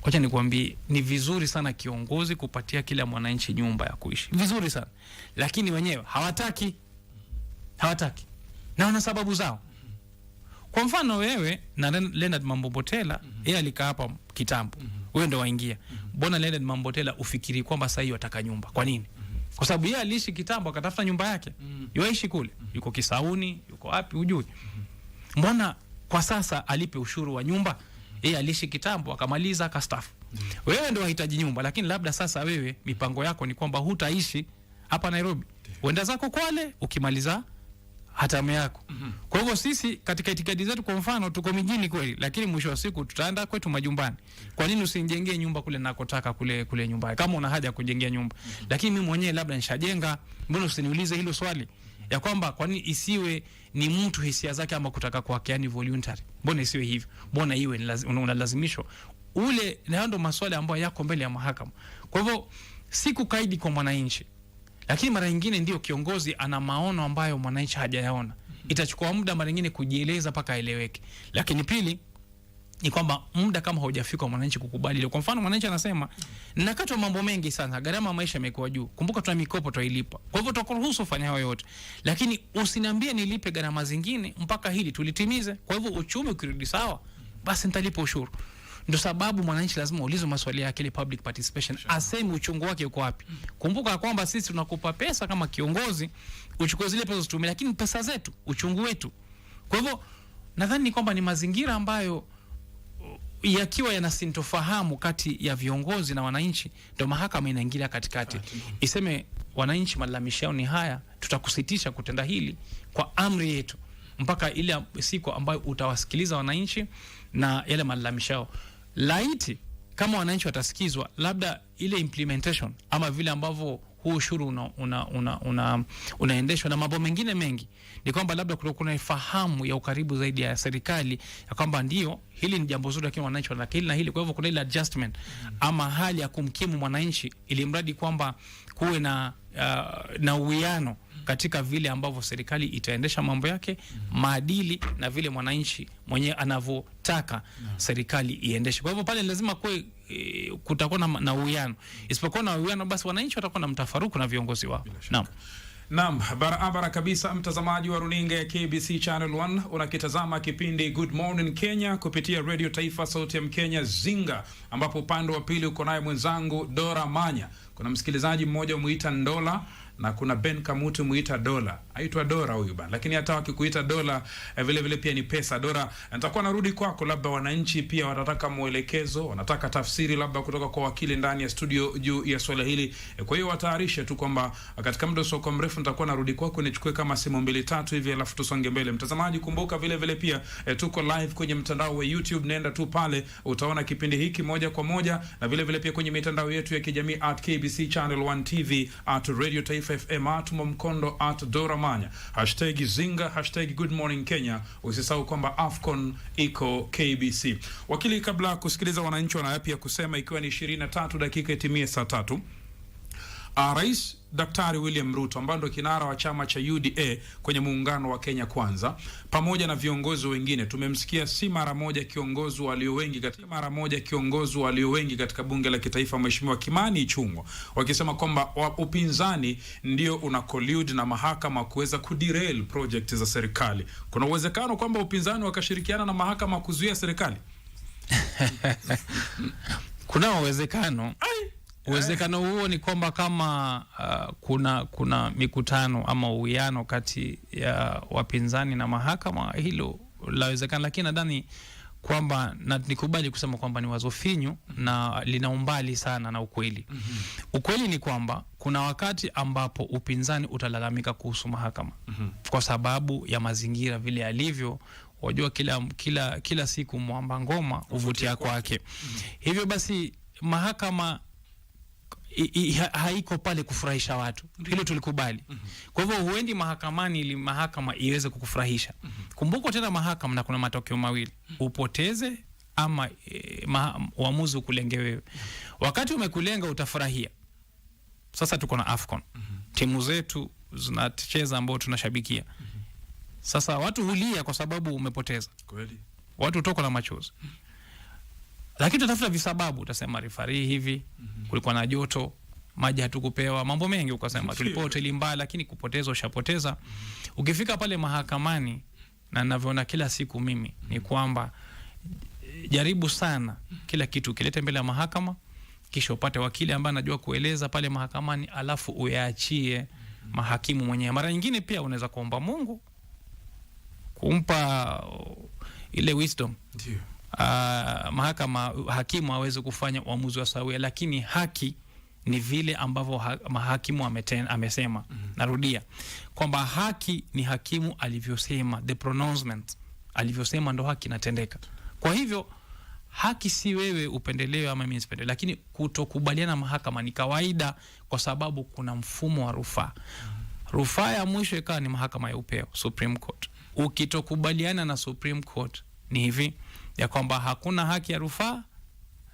wacha nikwambie, ni vizuri sana kiongozi kupatia kila mwananchi nyumba ya kuishi. Vizuri sana. Lakini wenyewe hawataki. Na wana sababu zao. Kwa mfano wewe na Leonard Mambobotela, yeye alikaa hapa kitambo. Wewe ndio waingia. Mbona Leonard Mambobotela ufikiri kwamba sasa hiyo ataka nyumba? Kwa nini? Kwa sababu yeye aliishi kitambo akatafuta nyumba yake. Yuaishi kule. Yuko Kisauni, yuko wapi hujui. Mbona kwa sasa alipe ushuru wa nyumba? Yeye aliishi kitambo akamaliza akastaafu. Wewe ndio wahitaji nyumba, lakini labda sasa wewe mipango yako ni kwamba hutaishi hapa Nairobi. Uenda zako Kwale ukimaliza hatamu yako. Kwa hivyo sisi katika itikadi zetu, kwa mfano tuko mijini kweli, lakini mwisho wa siku tutaenda kwetu majumbani. Kwa nini usinijengee nyumba kule nakotaka kule nyumbani kama una haja kujengea nyumba? Lakini mimi mwenyewe labda nishajenga, mbona usiniulize hilo swali? Ya kwamba kwa nini isiwe ni mtu hisia zake ama kutaka kwake, yani voluntary? Mbona isiwe hivyo? Mbona iwe unalazimishwa? Ule ndio maswali ambayo yako mbele ya mahakama. Kwa hivyo si kukaidi kwa mwananchi. Lakini mara nyingine ndio kiongozi ana maono ambayo mwananchi hajayaona. Itachukua muda mara nyingine kujieleza paka aeleweke. Lakini pili ni kwamba muda kama hujafika mwananchi kukubali ile. Kwa mfano mwananchi anasema nakatwa mambo mengi sana, gharama maisha imekuwa juu. Kumbuka tuna mikopo tuilipa. Kwa hivyo tutakuruhusu ufanye hayo yote. Lakini usiniambie nilipe gharama zingine mpaka hili tulitimize. Kwa hivyo uchumi ukirudi sawa, basi nitalipa ushuru. Ndio sababu mwananchi lazima ulize maswali yake, ile public participation. Aseme uchungu wake uko wapi. Kumbuka kwamba sisi tunakupa pesa kama kiongozi, uchukue zile pesa utumie, lakini pesa zetu, uchungu wetu. Kwa hivyo nadhani kwamba ni mazingira ambayo yakiwa yanasintofahamu kati ya viongozi na wananchi, ndio mahakama inaingilia katikati. Iseme wananchi malalamishi yao ni haya, tutakusitisha kutenda hili kwa amri yetu mpaka ile siku ambayo utawasikiliza wananchi na yale malalamishi yao. Laiti kama wananchi watasikizwa, labda ile implementation ama vile ambavyo huu ushuru unaendeshwa na mambo mengine mengi, ni kwamba labda kuna ifahamu ya ukaribu zaidi ya serikali ya kwamba ndio hili ni jambo zuri, lakini wananchi wanataka hili na hili. Kwa hivyo kuna ile adjustment ama hali ya kumkimu mwananchi, ili mradi kwamba kuwe na uwiano katika vile ambavyo serikali itaendesha mambo yake, maadili na vile mwananchi mwenyewe anavyotaka serikali iendeshe. Kwa hivyo pale lazima kutakuwa na uwiano. Isipokuwa na uwiano, basi wananchi watakuwa na mtafaruku na viongozi wao. Naam, barabara kabisa, mtazamaji wa runinga ya KBC Channel 1, unakitazama kipindi Good Morning Kenya kupitia Radio Taifa Sauti ya Mkenya Zinga, ambapo upande wa pili uko naye mwenzangu Dora Manya. Kuna msikilizaji mmoja muita Ndola na kuna Ben Kamutu muita Dola. Aitwa Dora huyu bana, lakini hata wakikuita Dola vile vile pia ni pesa. Dora, nitakuwa narudi kwako, labda wananchi pia watataka mwelekezo, wanataka tafsiri labda kutoka kwa wakili ndani ya studio juu ya swala hili. Kwa hiyo watayarishe tu kwamba katika muda usio mrefu nitakuwa narudi kwako, nichukue kama simu 2-3 hivi alafu tusonge mbele. Mtazamaji, kumbuka vile vile pia tuko live kwenye mtandao wa YouTube, nenda tu pale utaona kipindi hiki moja kwa moja, na vile vile pia kwenye mitandao yetu ya kijamii @KBC Channel 1 TV, @Radio Taifa FM, @Mkondo, @Dora Manya, #Zinga, #Good Morning Kenya. Usisahau kwamba AFCON iko KBC. Wakili, kabla kusikiliza wananchi wanayapia kusema, ikiwa ni 23 dakika itimie saa 3. Rais Daktari William Ruto ambaye ndo kinara wa chama cha UDA kwenye muungano wa Kenya Kwanza, pamoja na viongozi wengine, tumemsikia si mara moja kiongozi walio wengi katika bunge la kitaifa Mheshimiwa Kimani Ichung'wah wakisema kwamba upinzani ndio una collude na mahakama kuweza kuderail project za serikali. Kuna uwezekano kwamba upinzani wakashirikiana na mahakama kuzuia serikali? Kuna uwezekano. Uwezekano huo ni kwamba kama kuna mikutano ama uwiano kati ya wapinzani na mahakama, hilo lawezekana, lakini nadhani kwamba, na nikubali kusema kwamba ni wazo finyu na lina umbali sana na ukweli. Ukweli ni kwamba kuna wakati ambapo upinzani utalalamika kuhusu mahakama kwa sababu ya mazingira vile yalivyo. Wajua kila siku mwamba ngoma uvutia kwake. Hivyo basi mahakama haiko pale kufurahisha watu. Hilo tulikubali. Kwa hivyo huendi mahakamani ili mahakama iweze kukufurahisha. Kumbuka tena mahakama na kuna matokeo mawili. Upoteze ama uamuzi ukulenge wewe. Wakati umekulenga utafurahia. Sasa tuko na AFCON. Timu zetu zinacheza ambao tunashabikia. Sasa watu hulia kwa sababu umepoteza. Kweli. Watu toka na machozi. Lakini tutafuta visababu, utasema referee hivi, kulikuwa na joto, maji hatukupewa, mambo mengi ukasema tulipo hoteli mbaya, lakini kupoteza ushapoteza. Ukifika pale mahakamani, na ninavyoona kila siku mimi ni kwamba jaribu sana kila kitu kilete mbele ya mahakama, kisha upate wakili ambaye anajua kueleza pale mahakamani, alafu uyaachie mahakimu mwenyewe. Mara nyingine pia unaweza kuomba Mungu kumpa ile wisdom. Ndio. Mahakama hakimu aweze kufanya uamuzi wa sawia, lakini haki ni vile ambavyo mahakimu amesema. Narudia kwamba haki ni hakimu alivyosema, the pronouncement alivyosema ndo haki inatendeka. Kwa hivyo haki si wewe upendelewe ama mimi sipendelewe, lakini kutokubaliana mahakama ni kawaida kwa sababu kuna mfumo wa rufaa. Rufaa ya mwisho ikawa ni mahakama ya upeo, Supreme Court. Ukitokubaliana na Supreme Court ni hivi ya kwamba hakuna haki ya rufaa,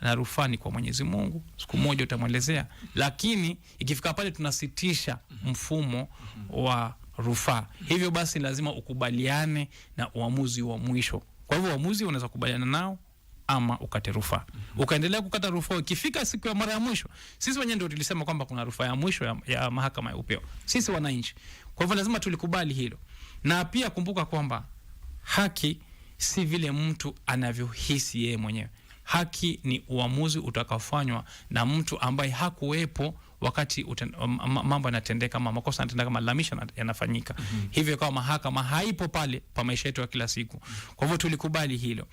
na rufaa ni kwa Mwenyezi Mungu, siku moja utamwelezea, lakini ikifika pale tunasitisha mfumo wa rufaa. Hivyo basi lazima ukubaliane na uamuzi wa mwisho. Kwa hivyo uamuzi unaweza kubaliana nao ama ukate rufaa. Ukaendelea kukata rufaa, ikifika siku ya mara ya mwisho, sisi wenyewe ndio tulisema kwamba kuna rufaa ya mwisho ya mahakama ya upeo, sisi wananchi. Kwa hivyo lazima tulikubali hilo. Na pia kumbuka kwamba haki si vile mtu anavyohisi yeye mwenyewe. Haki ni uamuzi utakafanywa na mtu ambaye hakuwepo wakati mambo yanatendeka, kama makosa yanatendeka, malalamisho yanafanyika. Hivyo kama mahakama haipo pale pa maisha yetu ya kila siku. Kwa hivyo tulikubali hilo.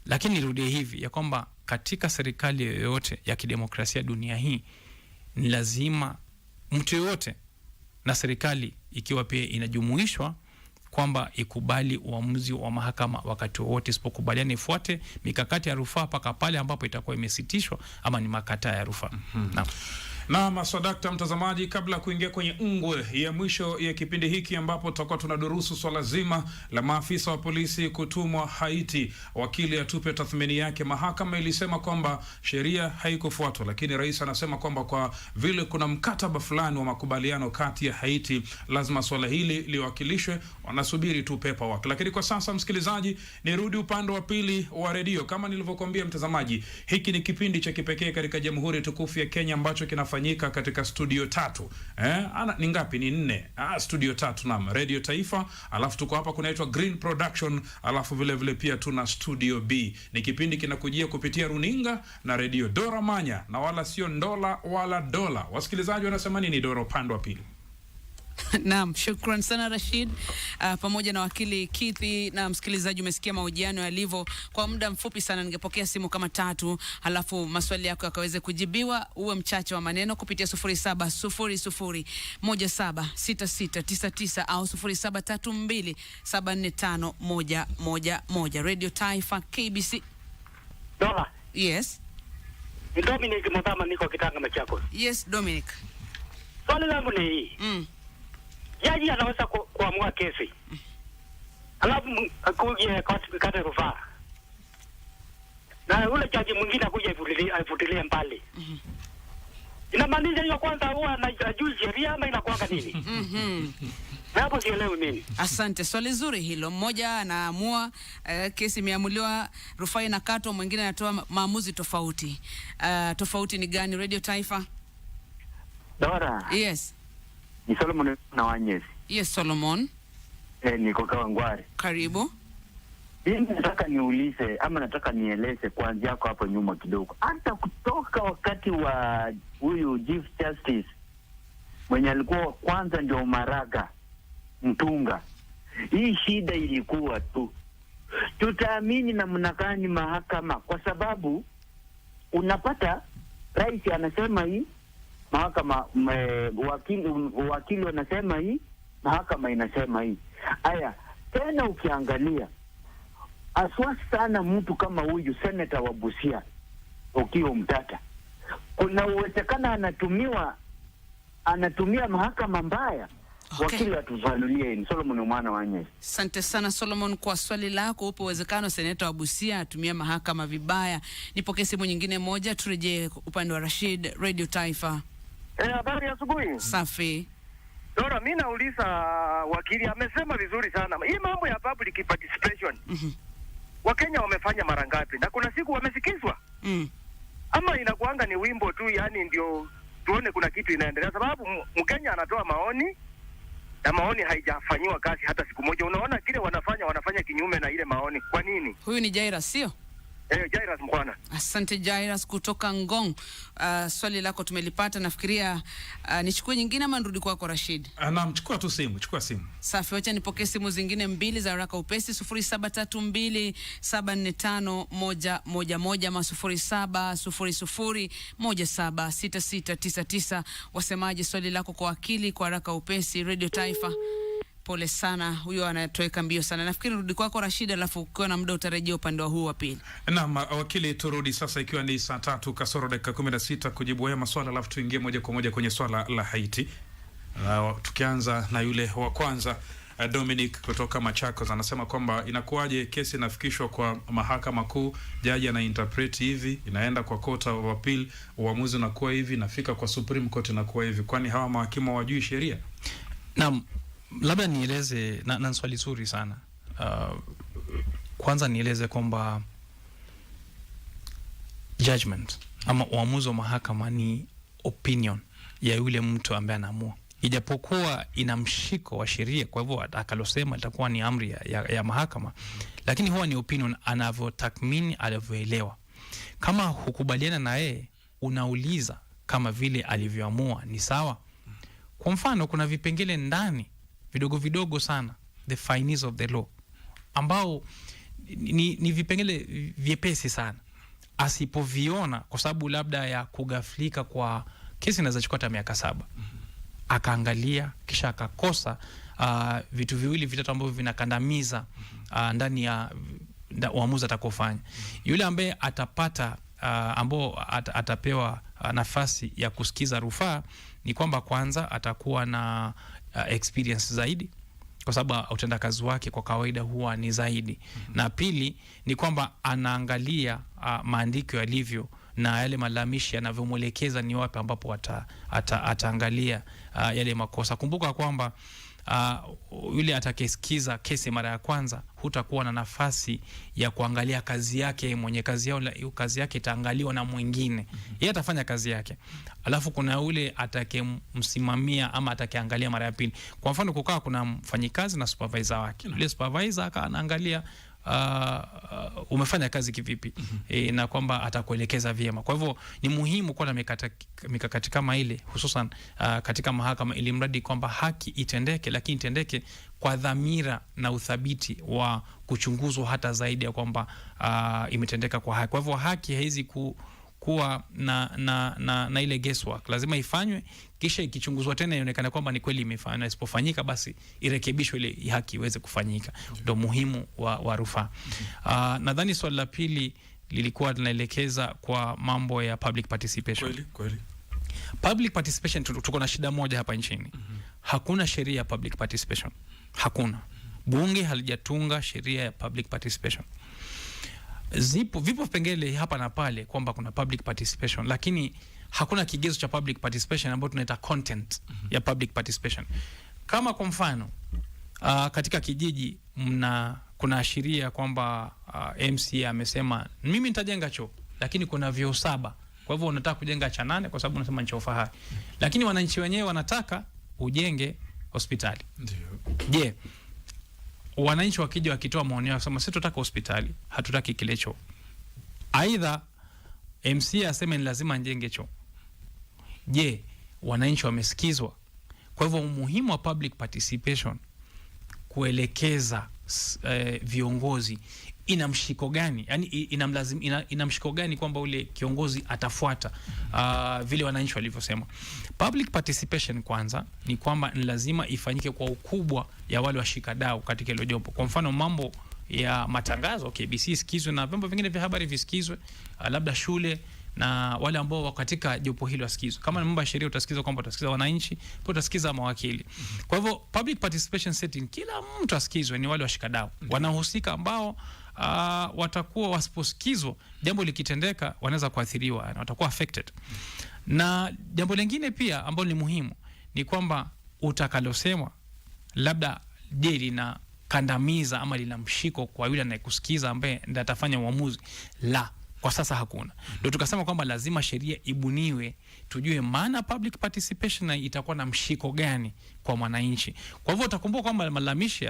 Lakini nirudie hivi ya kwamba katika serikali yoyote ya kidemokrasia dunia hii ni lazima mtu yoyote na serikali ikiwa pia inajumuishwa kwamba ikubali uamuzi wa mahakama wakati wote, isipokubaliana ifuate mikakati ya rufaa paka pale ambapo itakuwa imesitishwa ama ni makataa ya rufaa. Na maswadakta mtazamaji, kabla kuingia kwenye ungwe ya mwisho ya kipindi hiki ambapo tutakuwa tunadurusu swala zima la maafisa wa polisi kutumwa Haiti, wakili atupe tathmini yake. Mahakama ilisema kwamba sheria haikufuatwa, lakini rais anasema kwamba kwa vile kuna mkataba fulani wa makubaliano kati ya Haiti, lazima swala hili liwakilishwe. Wanasubiri tu paperwork. Lakini kwa sasa, msikilizaji, nirudi upande wa pili wa redio. Kama nilivyokuambia mtazamaji, hiki ni kipindi cha kipekee katika Jamhuri tukufu ya Kenya ambacho kinafanyika katika studio 3. Ni ngapi? Ni 4. Studio 3 na Radio Taifa, alafu tuko hapa kunaitwa Green Production, alafu vile pia tuna Studio B. Ni kipindi kinakujia kupitia runinga na redio Dora Manya, na wala sio Ndola wala Dola. Wasikilizaji wanasema nini Dora upande wa pili? Naam, shukran sana Rashid, pamoja na wakili Kithi. Na msikilizaji, umesikia mahojiano yalivyo kwa muda mfupi sana. Ningepokea simu kama 3, halafu maswali yako yakaweze kujibiwa. Uwe mchache wa maneno kupitia 0700176699 au 0732745111. Radio Taifa KBC. Dola. Yes. Ni Dominic Motama, niko Kitanga Machakos. Yes, Dominic. Swali langu ni hii. jaji anaweza kuamua kesi. Alafu akuje kata rufaa. Na yule jaji mwingine akuje ifutilie mbali. Inamaanisha hiyo kwanza huwa anajua sheria ama inakuanga nini? Hapo sielewi mimi. Asante, swali zuri hilo. Mmoja anaamua kesi imeamuliwa, rufaa inakatwa, mwingine anatoa maamuzi tofauti. Tofauti ni gani? Radio Taifa. Dora. Yes. Ni Solomon na Wanyesi. Yes, Solomon. Niko Kawangware. Karibu. Mimi nataka niulize ama nataka nieleze kwanza yako hapo nyuma kidogo. Hata kutoka wakati wa huyu Chief Justice mwenye alikuwa kwanza ndio Maraga Mtunga. Hii shida ilikuwa tu. Tutaamini namna gani mahakama? Kwa sababu unapata rais anasema hii, mahakama wakili wanasema hii, mahakama inasema hii. Aya, tena ukiangalia aswasi sana mtu kama huyu seneta wa Busia Okiya Omtata, kuna uwezekano anatumia mahakama mbaya. Okay. Wakili atufanulie ni Solomon mwana Wanyesi. Asante sana Solomon kwa swali lako. Upo uwezekano seneta wa Busia atumia mahakama vibaya. Nipokee simu nyingine moja, turejee upande wa Rashid. Radio Taifa. Habari ya asubuhi. Safi. Dora, mimi nauliza wakili amesema vizuri sana. Hii mambo ya public participation. Wakenya wamefanya mara ngapi? Na kuna siku wamesikizwa? Ama inakuanga ni wimbo tu, yani ndio tuone kuna kitu inaendelea, sababu Mkenya anatoa maoni na maoni haijafanyiwa kazi hata siku moja. Unaona kile wanafanya kinyume na ile maoni. Kwa nini? Huyu ni Jairus, sio? Jairus Mkwana. Asante Jairus kutoka Ngong. Swali lako tumelipata. Nafikiria nichukue nyingine ama nirudi kwako Rashid? Naam, chukua tu simu, chukua simu. Safi, wacha nipokee simu zingine mbili za haraka upesi. 0732745111 ama 0700176699. Wasemaje swali lako kwa wakili kwa haraka upesi? Radio Taifa. Pole sana, huyo anatoweka mbio sana. Nafikiri rudi kwako Rashid, alafu ukiwa na muda utarejea upande wa huu wa pili. Naam, wakili, turudi sasa ikiwa ni saa 3 kasoro dakika 16 kujibu haya maswala, alafu tuingie moja kwa moja kwenye swala la Haiti. Tukianza na yule wa kwanza, Dominic kutoka Machakos anasema kwamba inakuwaje kesi inafikishwa kwa mahakama kuu, jaji ana interpret hivi, inaenda kwa court of appeal, uamuzi unakuwa hivi, inafika kwa Supreme Court inakuwa hivi. Kwani hawa mahakimu hawajui sheria? Naam, labda nieleze na swali zuri sana. Kwanza nieleze kwamba judgment ama uamuzi wa mahakama ni opinion ya yule mtu ambaye anaamua, ijapokuwa ina mshiko wa sheria, kwa hivyo akalosema itakuwa ni amri ya mahakama, lakini huwa ni opinion, anavyotathmini, alivyoelewa. Kama hukubaliana na yeye, unauliza kama vile alivyoamua ni sawa. Kwa mfano, kuna vipengele ndani vidogo vidogo sana, the fines of the law, ambao ni vipengele vyepesi sana. Asipoviona kwa sababu labda ya kugaflika kwa kesi inaweza chukua hata miaka 7, akaangalia kisha akakosa vitu viwili vitatu ambavyo vinakandamiza ndani ya uamuzi atakofanya, yule ambaye atapata ambao atapewa nafasi ya kusikiza rufaa, ni kwamba kwanza atakuwa na experience zaidi, kwa sababu utendakazi wake kwa kawaida huwa ni zaidi. Na pili ni kwamba anaangalia maandiko yalivyo na yale malamishi yanavyomwelekeza ni wapi ambapo ataangalia yale makosa. Kumbuka kwamba yule atakayesikiza kesi mara ya kwanza hutakuwa na nafasi ya kuangalia kazi yake mwenye kazi yake itaangaliwa na mwingine. Yeye atafanya kazi yake, alafu kuna yule atakayemsimamia ama atakayeangalia mara ya pili. Kwa mfano, kukaa kuna mfanyikazi na supervisor wake. Yule supervisor anaangalia umefanya kazi kivipi, na kwamba atakuelekeza vyema. Kwa hivyo ni muhimu kuwa na mikakati kama ile, hususan katika mahakama, ili mradi kwamba haki itendeke, lakini itendeke kwa dhamira na uthabiti wa kuchunguzwa hata zaidi ya kwamba imetendeka kwa haki. Kwa hivyo haki haizi kuwa na ile guesswork, lazima ifanywe, kisha ikichunguzwa tena ionekane kwamba ni kweli imefanywa, na isipofanyika basi irekebishwe ile haki iweze kufanyika. Ndio muhimu wa rufaa. Nadhani swali la pili lilikuwa linaelekeza kwa mambo ya public participation. Kweli. Public participation, tuko na shida moja hapa nchini. hakuna sheria ya public participation. Hakuna. Bunge halijatunga sheria ya public participation. Vipo vipengele hapa na pale kwamba kuna public participation, lakini hakuna kigezo cha public participation ambayo tunaita content ya public participation. Kama kwa mfano katika kijiji kuna ashiria kwamba MCA amesema mimi nitajenga choo, lakini kuna vyoo 7. Kwa hivyo unataka kujenga cha 8 kwa sababu unasema ni choo fahari. Lakini wananchi wenyewe wanataka ujenge hospitali. Ndio. Je, wananchi wakija wakitoa maoni yao kusema sisi tunataka hospitali, hatutaki kile choo. Aidha MCA aseme ni lazima njenge choo. Je, wananchi wamesikizwa? Kwa hivyo umuhimu wa public participation kuelekeza viongozi ina mshiko gani? Yani ina mshiko gani kwamba ule kiongozi atafuata vile wananchi walivyosema. Public participation kwanza ni kwamba ni lazima ifanyike kwa ukubwa ya wale washikadau katika ile jopo. Kwa mfano mambo ya matangazo, KBC isikizwe na vyombo vingine vya habari visikizwe, labda shule na wale ambao wako katika jopo hilo wasikizwe. Kama ni mambo ya sheria utasikizwa kwamba utasikiza wananchi, pia utasikiza mawakili. Kwa hivyo public participation setting kila mtu asikizwe, ni wale washikadau wanahusika ambao watakuwa wasiposikizwa, jambo likitendeka wanaweza kuathiriwa na watakuwa affected. Na jambo lingine pia ambalo ni muhimu ni kwamba utakalosema labda je lina kandamiza ama lina mshiko kwa yule anayekusikiza ambaye ndiye atafanya uamuzi. La, kwa sasa hakuna. Ndio tukasema kwamba lazima sheria ibuniwe, tujue maana public participation na itakuwa na mshiko gani kwa mwananchi. Kwa hivyo utakumbuka kwamba malalamishi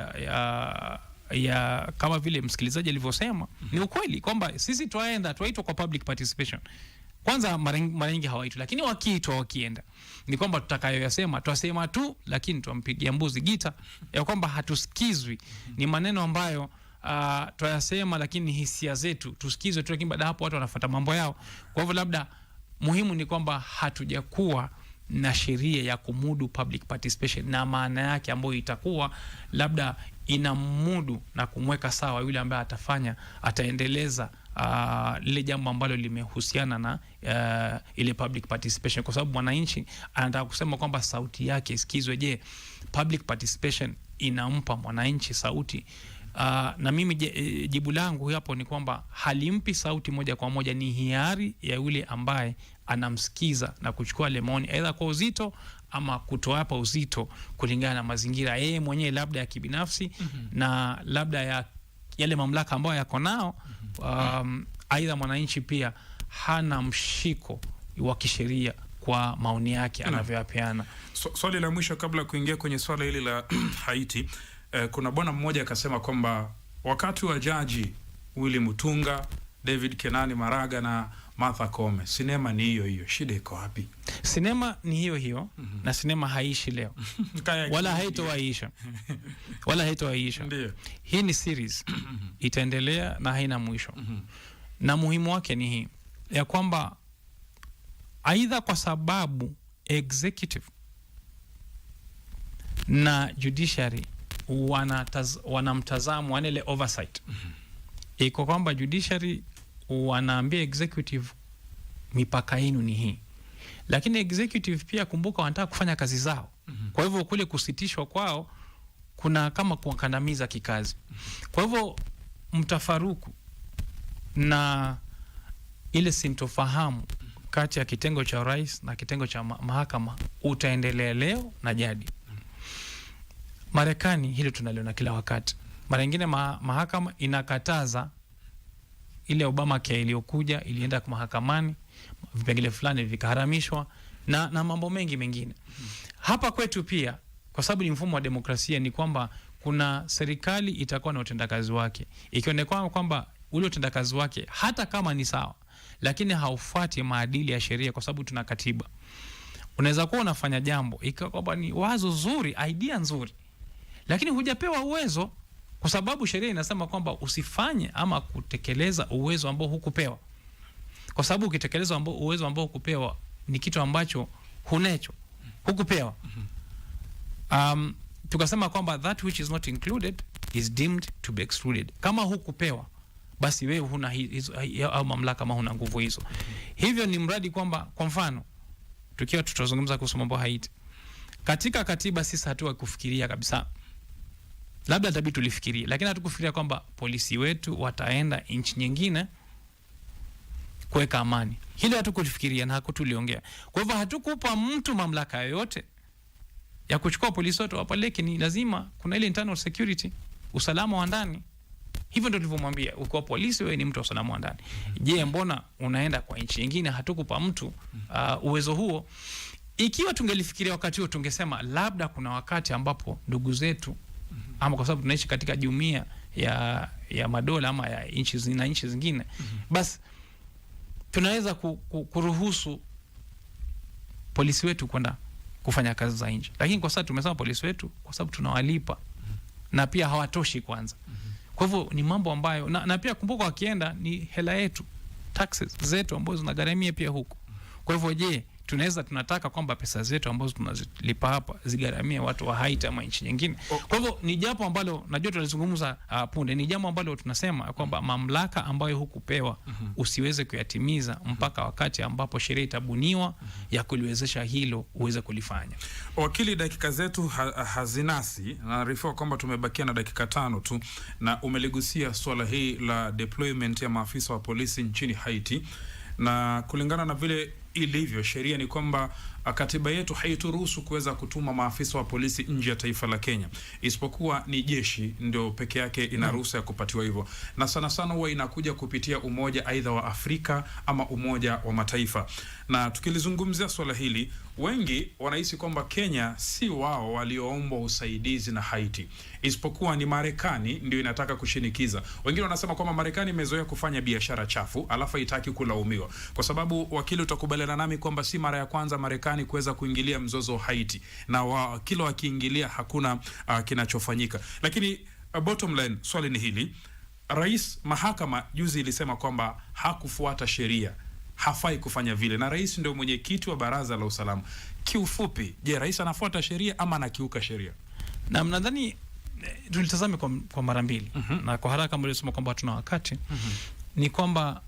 ya kama vile msikilizaji alivyosema ni ukweli kwamba sisi tuaitwa kwa public participation. Kwanza mara nyingi hawaitwi, lakini wakienda ni kwamba tutakayoyasema twasema tu, lakini twampigia mbuzi gita ya kwamba hatusikizwi. Ni maneno ambayo twayasema lakini hisia zetu tusikizwe tu, lakini baada hapo watu wanafuata mambo yao. Kwa hivyo labda muhimu ni kwamba hatujakuwa na sheria ya kumudu public participation na maana yake ambayo itakuwa labda inamudu na kumweka sawa yule ambaye ataendeleza lile jambo ambalo limehusiana na ile public participation, kwa sababu mwananchi anataka kusema kwamba sauti yake isikizwe. Je, public participation inampa mwananchi sauti? Na mimi jibu langu hapo ni kwamba halimpi sauti moja kwa moja, ni hiari ya yule ambaye anamsikiza na kuchukua ile maoni aidha kwa uzito ama kutoapa uzito kulingana na mazingira yeye mwenyewe labda ya kibinafsi na labda ya yale mamlaka ambayo yako nao. Aidha mwananchi pia hana mshiko wa kisheria kwa maoni yake anavyoyapeana. Swali la mwisho kabla kuingia kwenye swala hili la Haiti, kuna bwana mmoja akasema kwamba wakati wa Jaji Willy Mutunga, David Kenani Maraga na Martha Koome, sinema ni hiyo. Shida iko wapi? Sinema ni hiyo na sinema haishi leo. Wala haitowaisha. Ndio. Hii ni series. Itaendelea na haina mwisho. Na muhimu wake ni hii ya kwamba aidha kwa sababu executive na judiciary wanamtazamo wanele oversight. Iko kwamba judiciary wanaambia executive mipaka yenu ni hii, lakini executive pia kumbuka wanataka kufanya kazi zao. Kwa hivyo kule kusitishwa kwao kuna kama kuwakandamiza kikazi. Kwa hivyo mtafaruku na ile sintofahamu kati ya kitengo cha rais na kitengo cha mahakama utaendelea leo na jadi. Marekani hilo tunaliona kila wakati. Mara nyingine mahakama inakataza ile Obamacare iliyokuja, ilienda kwa mahakamani, vipengele fulani vikaharamishwa na mambo mengi mengine. Hapa kwetu pia kwa sababu ni mfumo wa demokrasia ni kwamba kuna serikali itakuwa na utendakazi wake. Ikionekana kwamba ule utendakazi wake hata kama ni sawa lakini haufuati maadili ya sheria, kwa sababu tuna katiba. Unaweza kuwa unafanya jambo ikawa kwamba ni wazo zuri, idea nzuri, lakini hujapewa uwezo, kwa sababu sheria inasema kwamba usifanye ama kutekeleza uwezo ambao hukupewa. Kwa sababu ukitekeleza uwezo ambao hukupewa ni kitu ambacho hunecho, hukupewa. Tukasema kwamba that which is not included is deemed to be excluded. Kama hukupewa basi wewe huna au mamlaka ama huna nguvu hizo. Hivyo ni mradi kwamba kwa mfano tukiwa tutazungumza kuhusu mambo Haiti, katika katiba sisi hatuwa kufikiria kabisa. Labda tabii tulifikiria, lakini hatukufikiria kwamba polisi wetu wataenda nchi nyingine kuweka amani. Hilo hatukufikiria na hakutuliongea. Kwa hivyo hatukupa mtu mamlaka yoyote ya kuchukua polisi wetu wapeleke. Ni lazima kuna ile internal security, usalama wa ndani. Hivyo ndio tulivyomwambia, uko polisi wewe ni mtu wa usalama wa ndani. Je, mbona unaenda kwa nchi nyingine? Hatukupa mtu uwezo huo. Ikiwa tungelifikiria wakati huo, tungesema labda kuna wakati ambapo ndugu zetu ama kwa sababu tunaishi katika jumuiya ya madola ama ya nchi zingine, basi tunaweza kuruhusu polisi wetu kwenda kufanya kazi za nje. Lakini kwa sababu tumesema polisi wetu, kwa sababu tunawalipa na pia hawatoshi kwanza. Kwa hivyo ni mambo ambayo na pia kumbuka, wakienda ni hela yetu, taxes zetu ambazo zinagharamia pia huko. Kwa hivyo je, tunataka kwamba pesa zetu ambazo tunazilipa hapa zigharamie watu wa Haiti ama nchi nyingine? Kwa hivyo ni jambo ambalo najua tulizungumza punde, ni jambo ambalo tunasema kwamba mamlaka ambayo hukupewa usiweze kuyatimiza mpaka wakati ambapo sheria itabuniwa ya kuliwezesha hilo uweze kulifanya. Wakili, dakika zetu hazinasi, na arifiwa kwamba tumebakia na dakika 5 tu, na umeligusia swala hii la deployment ya maafisa wa polisi nchini Haiti, na kulingana na vile ilivyo sheria ni kwamba katiba yetu haituruhusu kuweza kutuma maafisa wa polisi nje ya taifa la Kenya, isipokuwa ni jeshi ndio peke yake ina ruhusa ya kupatiwa hivyo, na sana sana huwa inakuja kupitia umoja aidha wa Afrika ama umoja wa mataifa. Na tukilizungumzia swala hili, wengi wanahisi kwamba Kenya si wao walioomba usaidizi na Haiti, isipokuwa ni Marekani ndio inataka kushinikiza. Wengine wanasema kwamba Marekani imezoea kufanya biashara chafu alafu haitaki kulaumiwa, kwa sababu wakili utakubaliana nami kwamba si mara ya kwanza Marekani kuweza kuingilia mzozo wa Haiti, na kila wakiingilia hakuna kinachofanyika. Lakini bottom line, swali ni hili: mahakama juzi ilisema kwamba hakufuata sheria, hafai kufanya vile, na rais ndio mwenyekiti wa baraza la usalama. Kiufupi, je, rais anafuata sheria ama anakiuka sheria? Na nadhani tulitazame kwa mara mbili. Na kwa haraka mbele sema kwamba tuna wakati ni kwamba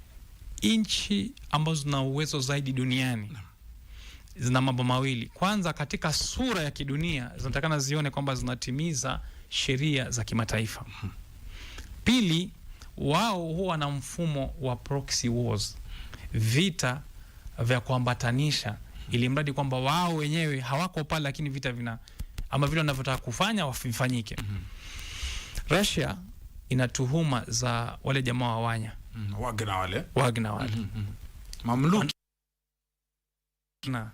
nchi ambazo zina uwezo zaidi duniani zina mambo mawili. Kwanza, katika sura ya kidunia zinatakana zione kwamba zinatimiza sheria za kimataifa. Pili, wao huwa na mfumo wa proxy wars, vita vya kuambatanisha, ili mradi kwamba wao wenyewe hawako pale lakini vita ama vile wanavyotaka kufanya wafanyike. Russia ina tuhuma za wale jamaa wa Wanya, Wagner wale mamluki na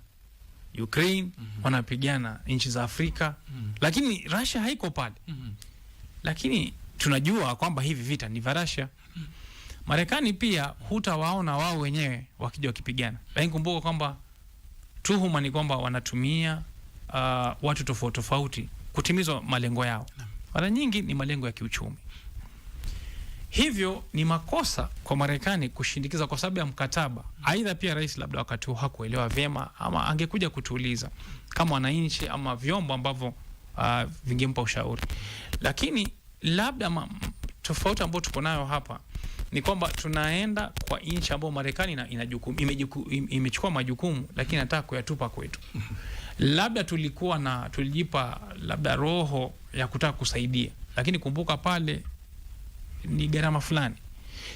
Ukraine wanapigana nchi za Afrika, lakini Russia haiko pale. Lakini tunajua kwamba hivi vita ni vya Russia. Marekani pia hutawaona wao wenyewe wakija wakipigana, lakini kumbuka kwamba tuhuma ni kwamba wanatumia watu tofauti tofauti kutimiza malengo yao. Mara nyingi ni malengo ya kiuchumi. Hivyo ni makosa kwa Marekani kushindikiza kwa sababu ya mkataba. Aidha pia rais labda wakati huo hakuelewa vyema, ama angekuja kutuuliza kama wananchi ama vyombo ambavyo vingempa ushauri. Lakini labda tofauti ambayo tuko nayo hapa ni kwamba tunaenda kwa nchi ambayo Marekani imechukua majukumu lakini nataka kuyatupa kwetu. Labda tulijipa labda roho ya kutaka kusaidia, lakini kumbuka pale ni gharama fulani.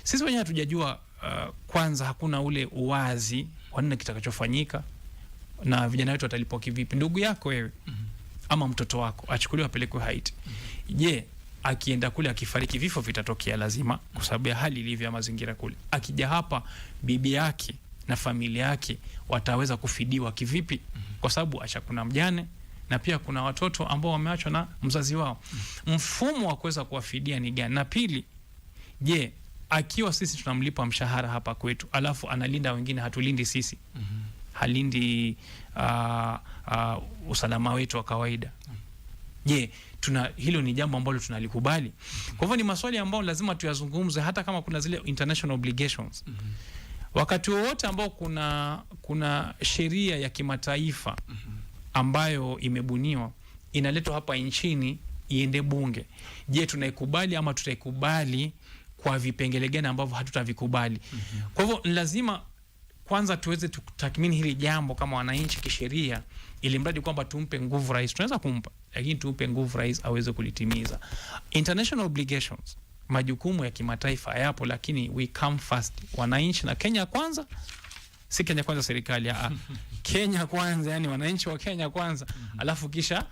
Sisi wenyewe hatujajua, kwanza hakuna ule uwazi wa nini kitakachofanyika na vijana wetu watalipwa kivipi. Ndugu yako wewe ama mtoto wako achukuliwa apelekwe Haiti. Je, akienda kule akifariki, vifo vitatokea lazima kwa sababu ya hali ilivyo ya mazingira kule. Akija hapa, bibi yake na familia yake wataweza kufidiwa kivipi? Kwa sababu kuna mjane na pia kuna watoto ambao wameachwa na mzazi wao. Mfumo wa kuweza kuwafidia ni gani? Na pili, je, akiwa sisi tunamlipa mshahara hapa kwetu alafu analinda wengine, hatulindi sisi, halindi usalama wetu wa kawaida, je, hilo ni jambo ambalo tunalikubali? Kwa hivyo ni maswali ambayo lazima tuyazungumze, hata kama kuna zile international obligations. Wakati wowote ambao kuna sheria ya kimataifa ambayo imebuniwa inaletwa hapa nchini iende bunge, je, tunaikubali ama tutaikubali kwa vipengele gani ambavyo hatutavikubali? Kwa hivyo lazima kwanza tuweze kutathmini hili jambo kama wananchi kisheria, ili mradi kwamba tumpe nguvu rais. Tunaweza kumpa, lakini tumpe nguvu rais aweze kulitimiza. International obligations, majukumu ya kimataifa yapo, lakini we come first. Wananchi na Kenya kwanza, si Kenya kwanza serikali, Kenya kwanza, yani wananchi wa Kenya kwanza, alafu kisha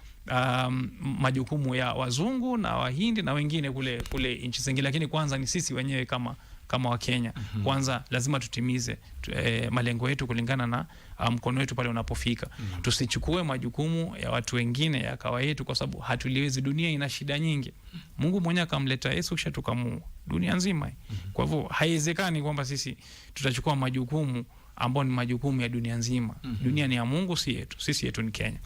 majukumu ya wazungu na wahindi na wengine kule nchi zingine, lakini kwanza ni sisi wenyewe kama wa Kenya. Kwanza lazima tutimize malengo yetu kulingana na mkono wetu pale unapofika. Tusichukue majukumu ya watu wengine ya kawa yetu, kwa sababu hatuliwezi. Dunia ina shida nyingi. Mungu mwenyewe akamleta Yesu kisha tukamua dunia nzima. Kwa hivyo haiwezekani kwamba sisi tutachukua majukumu ambao ni majukumu ya dunia nzima. Dunia ni ya Mungu, si yetu. Sisi yetu ni Kenya.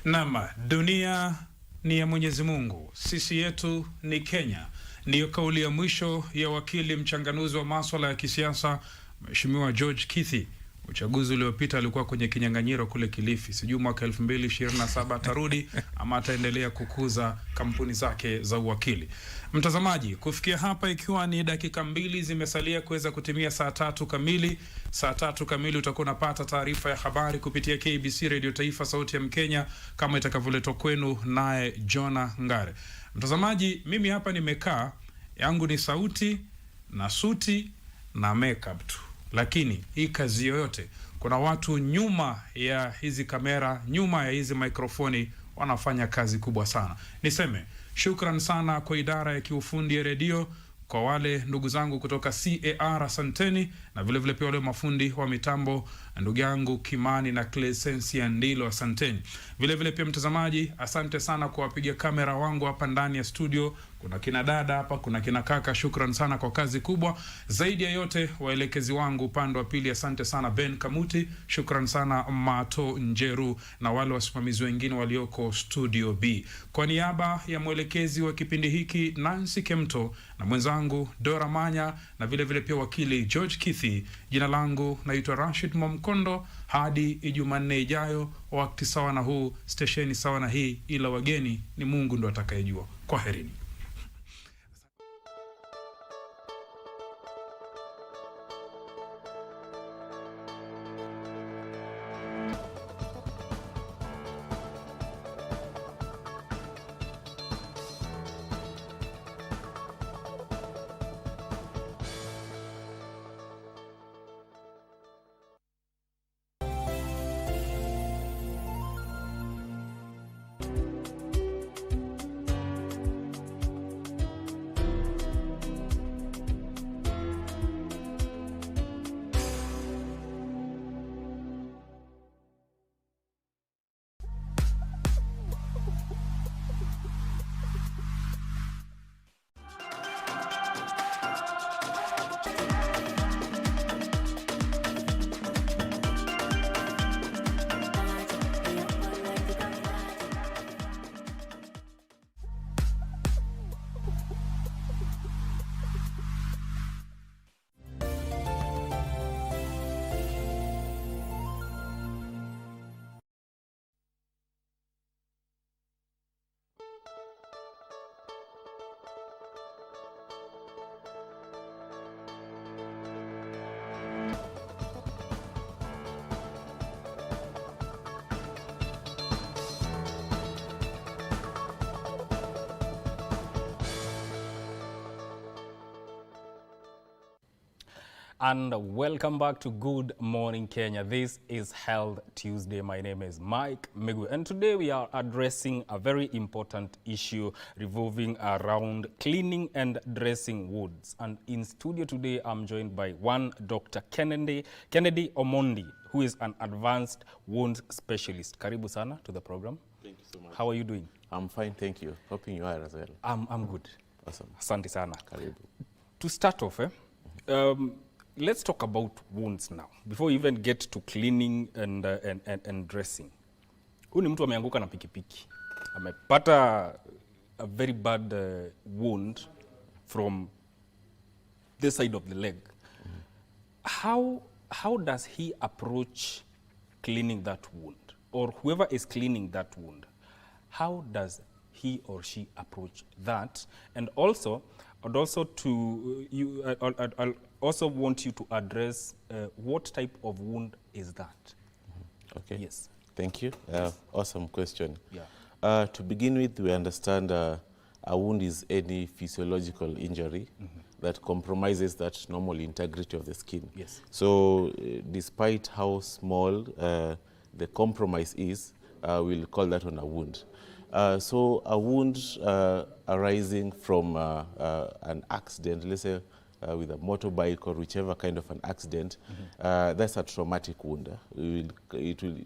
Naam, dunia ni ya Mwenyezi Mungu, sisi yetu ni Kenya. Ndiyo kauli ya mwisho ya wakili mchanganuzi wa masuala ya kisiasa Mheshimiwa George Kithi. Uchaguzi uliopita alikuwa kwenye kinyang'anyiro kule Kilifi. Sijui mwaka 2027 atarudi ama ataendelea kukuza kampuni zake za uwakili. Mtazamaji, kufikia hapa ikiwa ni dakika 2 zimesalia kuweza kutimia saa 3 kamili. Saa 3 kamili utakuwa unapata taarifa ya habari kupitia KBC Radio Taifa Sauti ya Mkenya, kama itakavyoletwa kwenu naye Jona Ngare. Mtazamaji, mimi hapa nimekaa, yangu ni sauti na suti na makeup tu. Lakini hii kazi yoyote, kuna watu nyuma ya hizi kamera, nyuma ya hizi mikrofoni, wanafanya kazi kubwa sana. Niseme shukran sana kwa idara ya kiufundi ya redio, kwa wale ndugu zangu kutoka CAR, asanteni, na vile vile pia wale mafundi wa mitambo, ndugu yangu Kimani na Clesensia Ndilo, asanteni. Vile vile pia mtazamaji, asante sana kwa wapiga kamera wangu hapa ndani ya studio. Kuna kina dada hapa, kuna kina kaka, shukran sana kwa kazi kubwa. Zaidi ya yote, waelekezi wangu upande wa pili, asante sana Ben Kamuti, shukran sana Mato Njeru, na wale wasimamizi wengine walioko studio B. Kwa niaba ya mwelekezi wa kipindi hiki Nancy Kemto na mwenzangu Dora Manya, na vile vile pia wakili George Kithi, jina langu naitwa Rashid Momkondo. Hadi Ijumanne ijayo, wakati sawa na huu, stesheni sawa na hii, ila wageni ni Mungu ndo atakayejua. Kwaherini. And welcome back to Good Morning Kenya. This is Health Tuesday. My name is Mike Migu, and today we are addressing a very important issue revolving around cleaning and dressing wounds. And in studio today, I'm joined by one Dr. Kennedy Omondi, who is an advanced wound specialist. Karibu sana to the program. Thank you so much. How are you doing? I'm fine, thank you. Hoping you are as well. I'm good. Awesome. Asante sana. Karibu. To start off, let's talk about wounds now before we even get to cleaning and dressing. Huyu ni mtu ameanguka na pikipiki, amepata a very bad wound from this side of the leg. How does he approach cleaning that wound, or whoever is cleaning that wound? How does he or she approach that? And also, And also I'll also want you to address what type of wound is that? Okay. Yes. Thank you. Awesome question. Yeah. To begin with, we understand a wound is any physiological injury that compromises that normal integrity of the skin. Yes. So despite how small the compromise is, we'll call that one a wound. So a wound arising from an accident, let's say with a motorbike or whichever kind of an accident, that's a traumatic wound. It will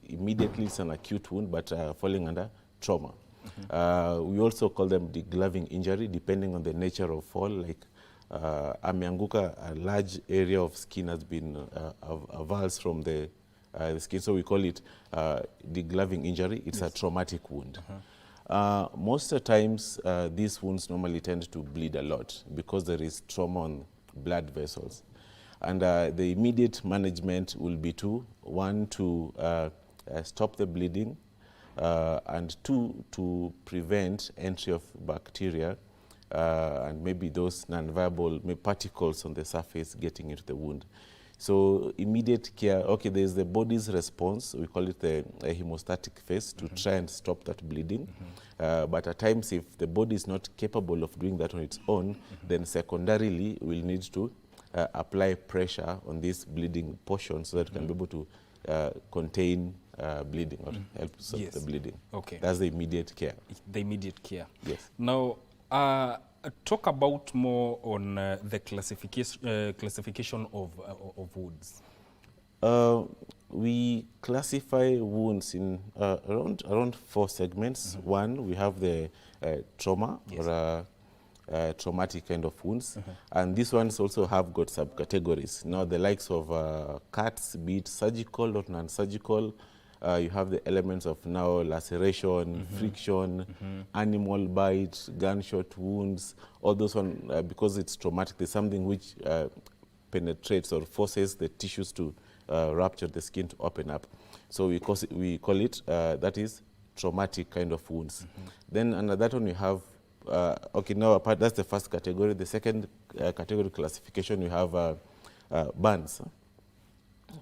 immediately, it's an acute wound, but falling under trauma. We also call them degloving injury, depending on the nature of fall. Like ameanguka, a large area of skin has been avulsed from the skin, so we call it degloving injury. It's a traumatic wound. Most of the times, these wounds normally tend to bleed a lot because there is trauma on blood vessels. And the immediate management will be one, to stop the bleeding, and two, to prevent entry of bacteria and maybe those non-viable particles on the surface getting into the wound. So immediate care, okay, there's the body's response, we call it the hemostatic phase, to try and stop that bleeding. But at times, if the body is not capable of doing that on its own, then secondarily we'll need to apply pressure on this bleeding portion so that we can be able to contain bleeding or help stop the bleeding. Okay. That's the immediate care. The immediate care. Yes. Now, talk about more on the classification of wounds. We classify wounds in around 4 segments. One, we have the trauma, or traumatic kind of wounds, and these ones also have got subcategories. Now, the likes of cuts, be it surgical or non-surgical, you have the elements of now laceration, friction, animal bite, gunshot wounds, all those ones, because it's traumatic, there's something which penetrates or forces the tissues to rupture the skin to open up. So we call it that is traumatic kind of wounds. Then under that one we have, okay, now apart, that's the first category. The second category classification, we have burns.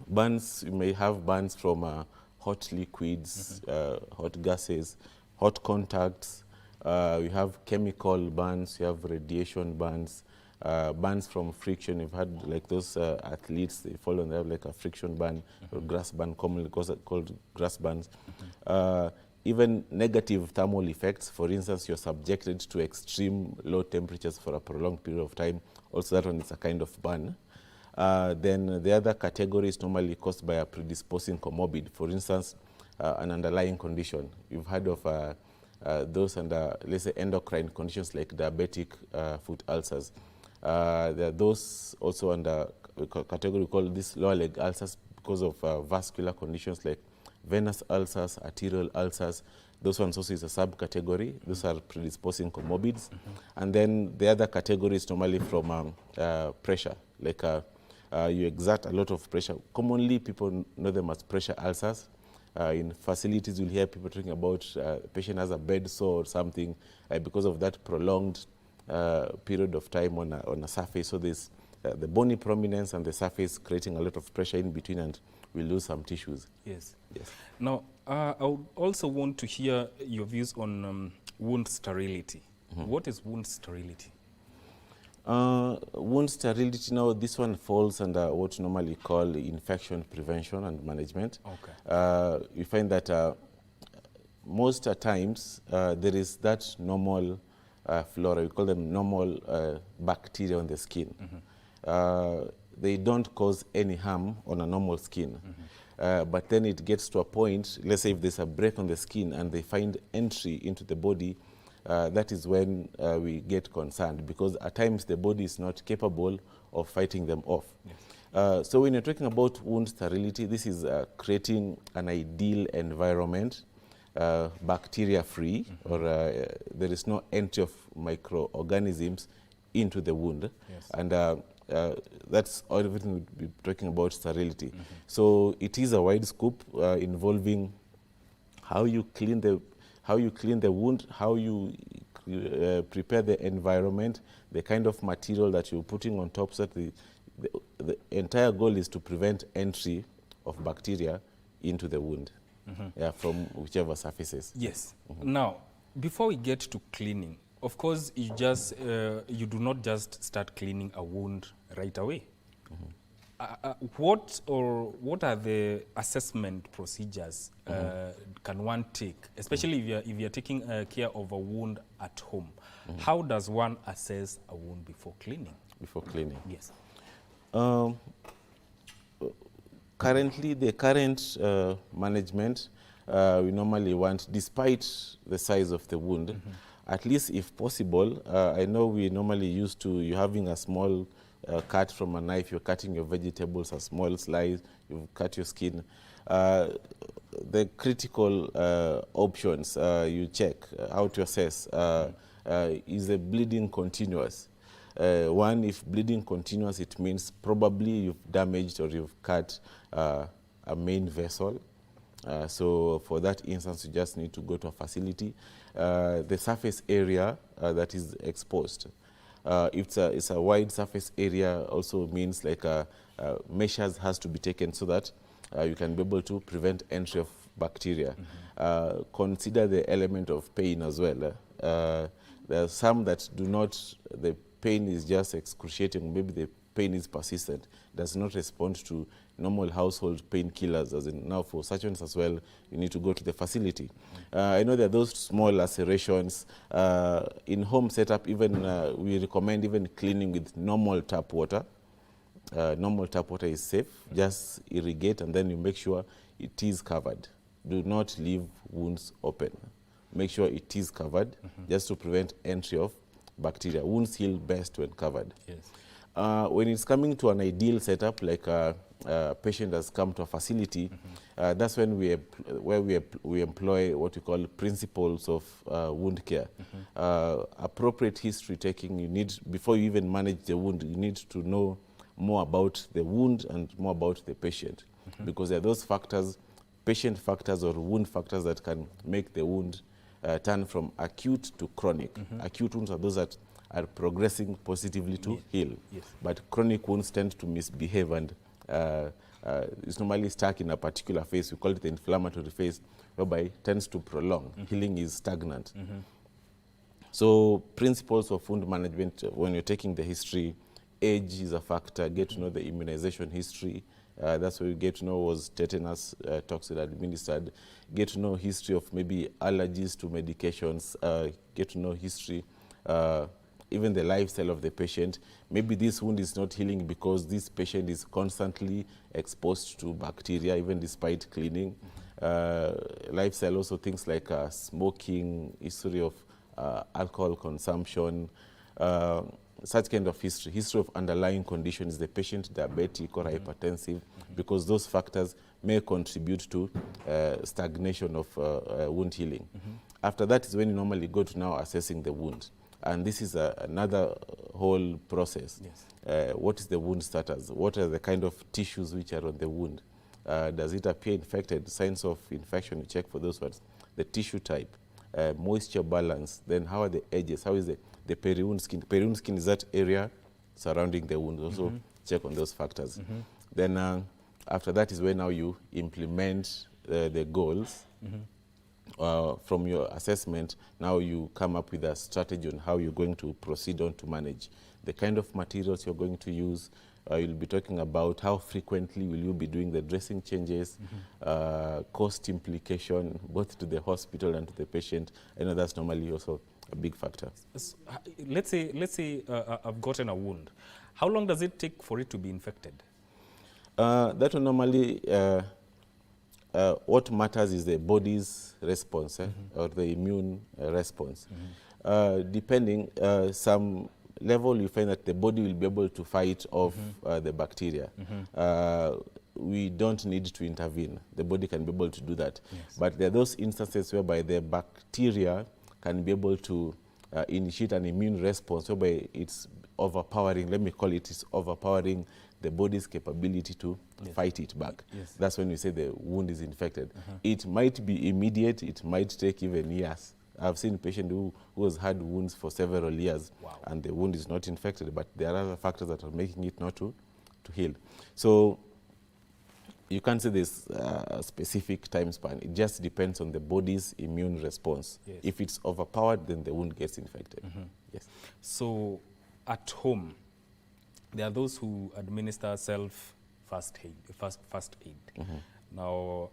Burns, you may have burns from hot liquids, hot gases, hot contacts. We have chemical burns, you have radiation burns, burns from friction. You've had like those athletes, they fall on, they have like a friction burn or grass burn, commonly called grass burns. Even negative thermal effects, for instance, you're subjected to extreme low temperatures for a prolonged period of time. Also, that one is a kind of burn. Then the other category is normally caused by a predisposing comorbid, for instance, an underlying condition. You've heard of those under, let's say, endocrine conditions like diabetic foot ulcers. There are those also under a category called these lower leg ulcers because of vascular conditions like venous ulcers, arterial ulcers. Those ones also is a subcategory. Those are predisposing comorbids. And then the other category is normally from pressure, like you exert a lot of pressure. Commonly, people know them as pressure ulcers. In facilities, you'll hear people talking about a patient has a bed sore or something because of that prolonged period of time on a surface. So there's the bony prominence and the surface creating a lot of pressure in between, and we lose some tissues. Yes. Yes. Now, I would also want to hear your views on wound sterility. What is wound sterility? Wound sterility, now this one falls under what we normally call infection prevention and management. Okay. We find that most times there is that normal flora, we call them normal bacteria on the skin. They don't cause any harm on a normal skin. But then it gets to a point, let's say if there's a break on the skin and they find entry into the body, that is when we get concerned, because at times the body is not capable of fighting them off. Yes. So when you're talking about wound sterility, this is creating an ideal environment, bacteria-free, or there is no entry of microorganisms into the wound. Yes. And that's everything we'll be talking about sterility. So it is a wide scope involving how you clean the wound, how you prepare the environment, the kind of material that you're putting on top, so that the entire goal is to prevent entry of bacteria into the wound, from whichever surfaces. Yes. Now, before we get to cleaning, of course, you do not just start cleaning a wound right away. What are the assessment procedures can one take, especially if you're taking care of a wound at home? How does one assess a wound before cleaning? Before cleaning? Yes. Currently, the current management, we normally want, despite the size of the wound, at least if possible, I know we normally used to, you having a small cut from a knife, you're cutting your vegetables, a small slice, you cut your skin. The critical options you check, how to assess, is the bleeding continuous? One, if bleeding continuous, it means probably you've damaged or you've cut a main vessel. So for that instance, you just need to go to a facility. The surface area that is exposed. If it's a wide surface area, also means like measures has to be taken so that you can be able to prevent entry of bacteria. Consider the element of pain as well. There are some that do not, the pain is just excruciating, maybe the pain is persistent, does not respond to normal household painkillers, as in now for such ones as well, you need to go to the facility. I know there are those small lacerations. In home setup, even we recommend even cleaning with normal tap water. Normal tap water is safe. Just irrigate and then you make sure it is covered. Do not leave wounds open. Make sure it is covered just to prevent entry of bacteria. Wounds heal best when covered. Yes. When it's coming to an ideal setup, like a patient has come to a facility, that's when we employ what we call principles of wound care. Appropriate history taking, you need, before you even manage the wound, you need to know more about the wound and more about the patient. Because there are those factors, patient factors or wound factors, that can make the wound turn from acute to chronic. Acute wounds are those that are progressing positively to heal. Yes. But chronic wounds tend to misbehave and it's normally stuck in a particular phase. We call it the inflammatory phase, whereby it tends to prolong. Healing is stagnant. So principles of wound management, when you're taking the history, age is a factor. Get to know the immunization history. That's where you get to know was tetanus toxin administered. Get to know history of maybe allergies to medications. Get to know history, even the lifestyle of the patient. Maybe this wound is not healing because this patient is constantly exposed to bacteria, even despite cleaning. Lifestyle also things like smoking, history of alcohol consumption, such kind of history. History of underlying conditions, the patient diabetic or hypertensive, because those factors may contribute to stagnation of wound healing. After that is when you normally go to now assessing the wound. And this is another whole process. Yes. What is the wound status? What are the kind of tissues which are on the wound? Does it appear infected? Signs of infection, you check for those ones. The tissue type, moisture balance, then how are the edges? How is the peri-wound skin? Peri-wound skin is that area surrounding the wound. Also check on those factors. Then after that is when now you implement the goals. From your assessment, now you come up with a strategy on how you're going to proceed on to manage the kind of materials you're going to use. You'll be talking about how frequently will you be doing the dressing changes, cost implication, both to the hospital and to the patient. I know that's normally also a big factor. Let's say I've gotten a wound. How long does it take for it to be infected? That will normally, what matters is the body's response or the immune response. Depending, some level you find that the body will be able to fight off the bacteria. We don't need to intervene. The body can be able to do that. Yes. But there are those instances whereby the bacteria can be able to initiate an immune response whereby it's overpowering, let me call it, it's overpowering the body's capability to fight it back. Yes. That's when we say the wound is infected. It might be immediate, it might take even years I've seen a patient who has had wounds for several years, and the wound is not infected, but there are other factors that are making it not to heal. So you can't say this specific time span. It just depends on the body's immune response. Yes. If it's overpowered, then the wound gets infected. Yes. So at home, there are those who administer first aid. Now,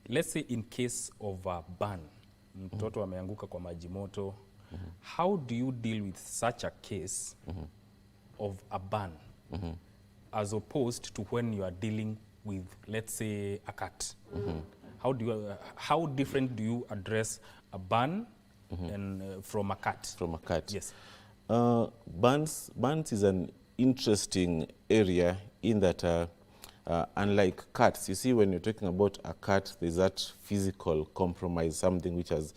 let's say in case of a burn, mtoto ameanguka kwa maji moto, how do you deal with such a case of a burn as opposed to when you are dealing with, let's say, a cut? How different do you address a burn and from a cut? From a cut. Yes. Burns is an interesting area in that unlike cuts, you see, when you're talking about a cut, there's that physical compromise, something which has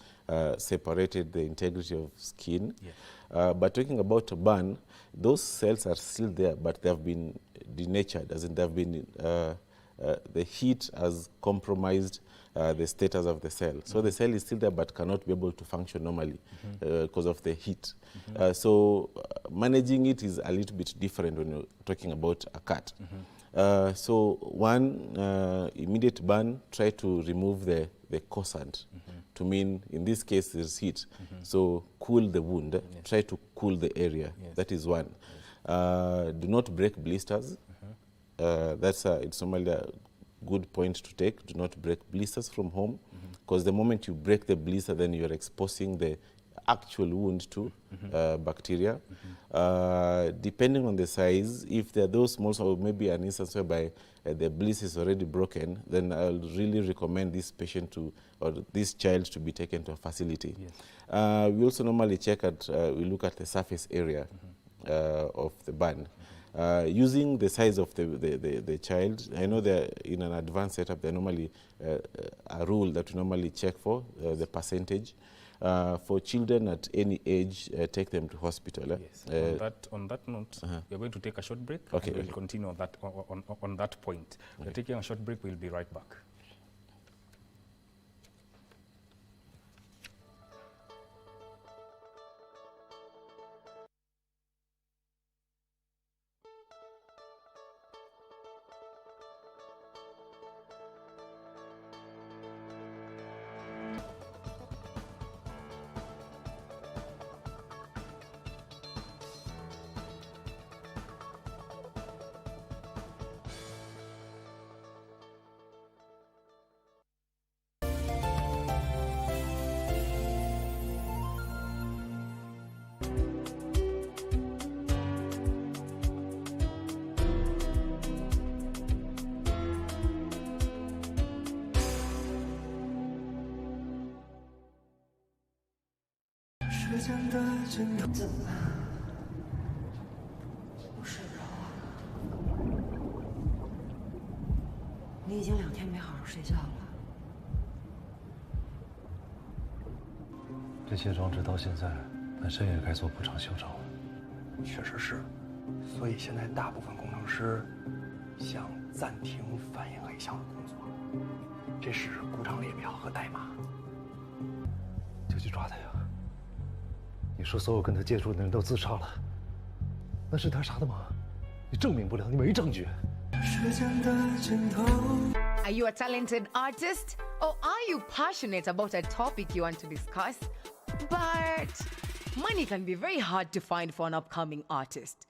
separated the integrity of skin. Yeah. But talking about a burn, those cells are still there, but they have been denatured, as in they have been, the heat has compromised the status of the cell. So the cell is still there, but cannot be able to function normally because of the heat. So managing it is a little bit different when you're talking about a cut. So one, immediate burn, try to remove the causant. To mean, in this case, there's heat. So cool the wound, try to cool the area. That is one. Do not break blisters. It's normally a good point to take. Do not break blisters from home, because the moment you break the blister, then you're exposing the actual wound to bacteria. Depending on the size, if there are those small, or maybe an instance whereby the blister is already broken, then I'll really recommend this patient or this child to be taken to a facility. Yes. We also normally check we look at the surface area of the burn. Using the size of the child, I know that in an advanced setup, there's normally a rule that we normally check for, the percentage. For children at any age, take them to hospital. Yes. On that note, we are going to take a short break. Okay. And we'll continue on that point. We're taking a short break. We'll be right back.怎么办？我睡不着啊。你已经2天没好好睡觉了。这些装置到现在本身也该做补偿修正了。确实是，所以现在大部分工程师想暂停反映 A 项的工作。这是故障列表和代码。就去抓他呀！你说所有跟他接触的人都自杀了，那是他杀的吗？你证明不了，你没证据。 Are you a talented artist? Or are you passionate about a topic you want to discuss? But money can be very hard to find for an upcoming artist.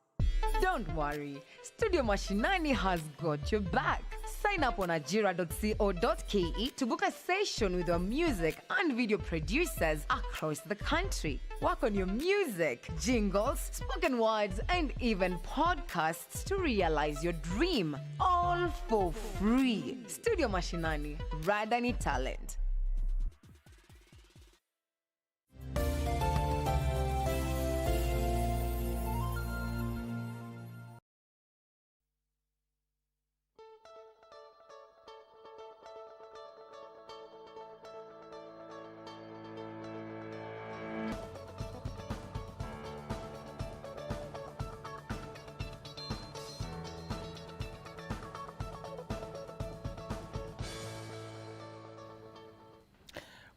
Don't worry, Studio Mashinani has got your back. Sign up on ajira.co.ke to book a session with your music and video producers across the country. Work on your music, jingles, spoken words, and even podcasts to realize your dream. All for free. Studio Mashinani, Radani Talent.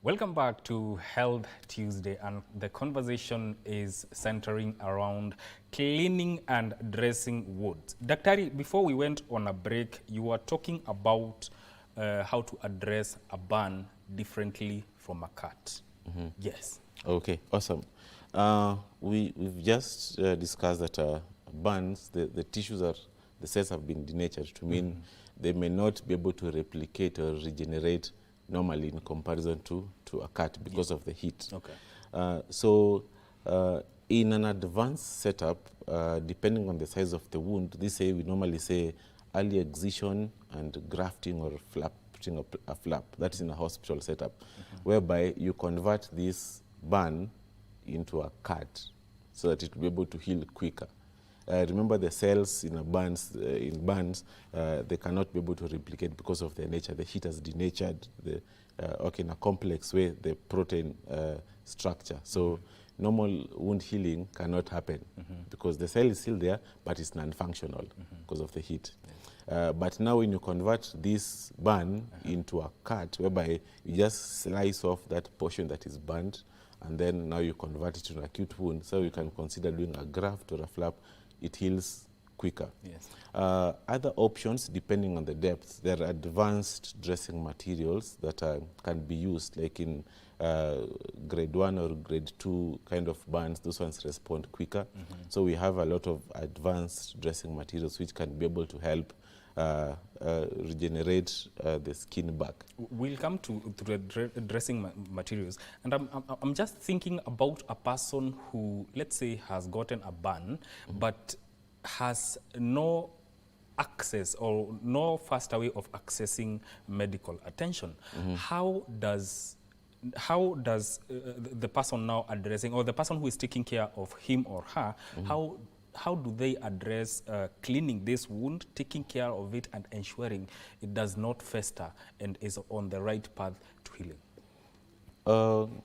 Welcome back to Health Tuesday, and the conversation is centering around cleaning and dressing wounds. Daktari, before we went on a break, you were talking about how to address a burn differently from a cut. Yes. Okay, awesome. We've just discussed that burns, the tissues are, the cells have been denatured to mean they may not be able to replicate or regenerate normally in comparison to a cut because of the heat. Okay. So in an advanced setup, depending on the size of the wound, we normally say early excision and grafting or flapping a flap. That's in a hospital setup, whereby you convert this burn into a cut so that it will be able to heal quicker. Remember, the cells in burns, they cannot be able to replicate because of their nature. The heat has denatured in a complex way the protein structure. So normal wound healing cannot happen because the cell is still there, but it's non-functional because of the heat. But now when you convert this burn into a cut, whereby you just slice off that portion that is burnt, and then now you convert it to an acute wound, so you can consider doing a graft or a flap, it heals quicker. Yes. Other options, depending on the depth, there are advanced dressing materials that can be used, like in grade 1 or grade 2 kind of burns. Those ones respond quicker. So we have a lot of advanced dressing materials which can be able to help regenerate the skin back. We'll come to the dressing materials, and I'm just thinking about a person who, let's say, has gotten a burn, but has no access or no faster way of accessing medical attention. How does the person now addressing, or the person who is taking care of him or her, how do they address cleaning this wound, taking care of it, and ensuring it does not fester and is on the right path to healing?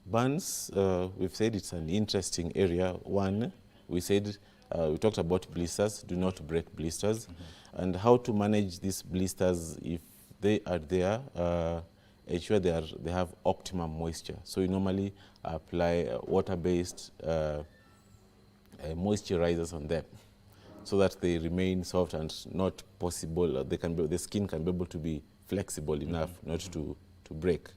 Burns, we've said it's an interesting area. One, we said, we talked about blisters, do not break blisters, and how to manage these blisters if they are there, ensure they have optimum moisture. So we normally apply water-based moisturizers on them so that they remain soft and not possible, the skin can be able to be flexible enough not to break.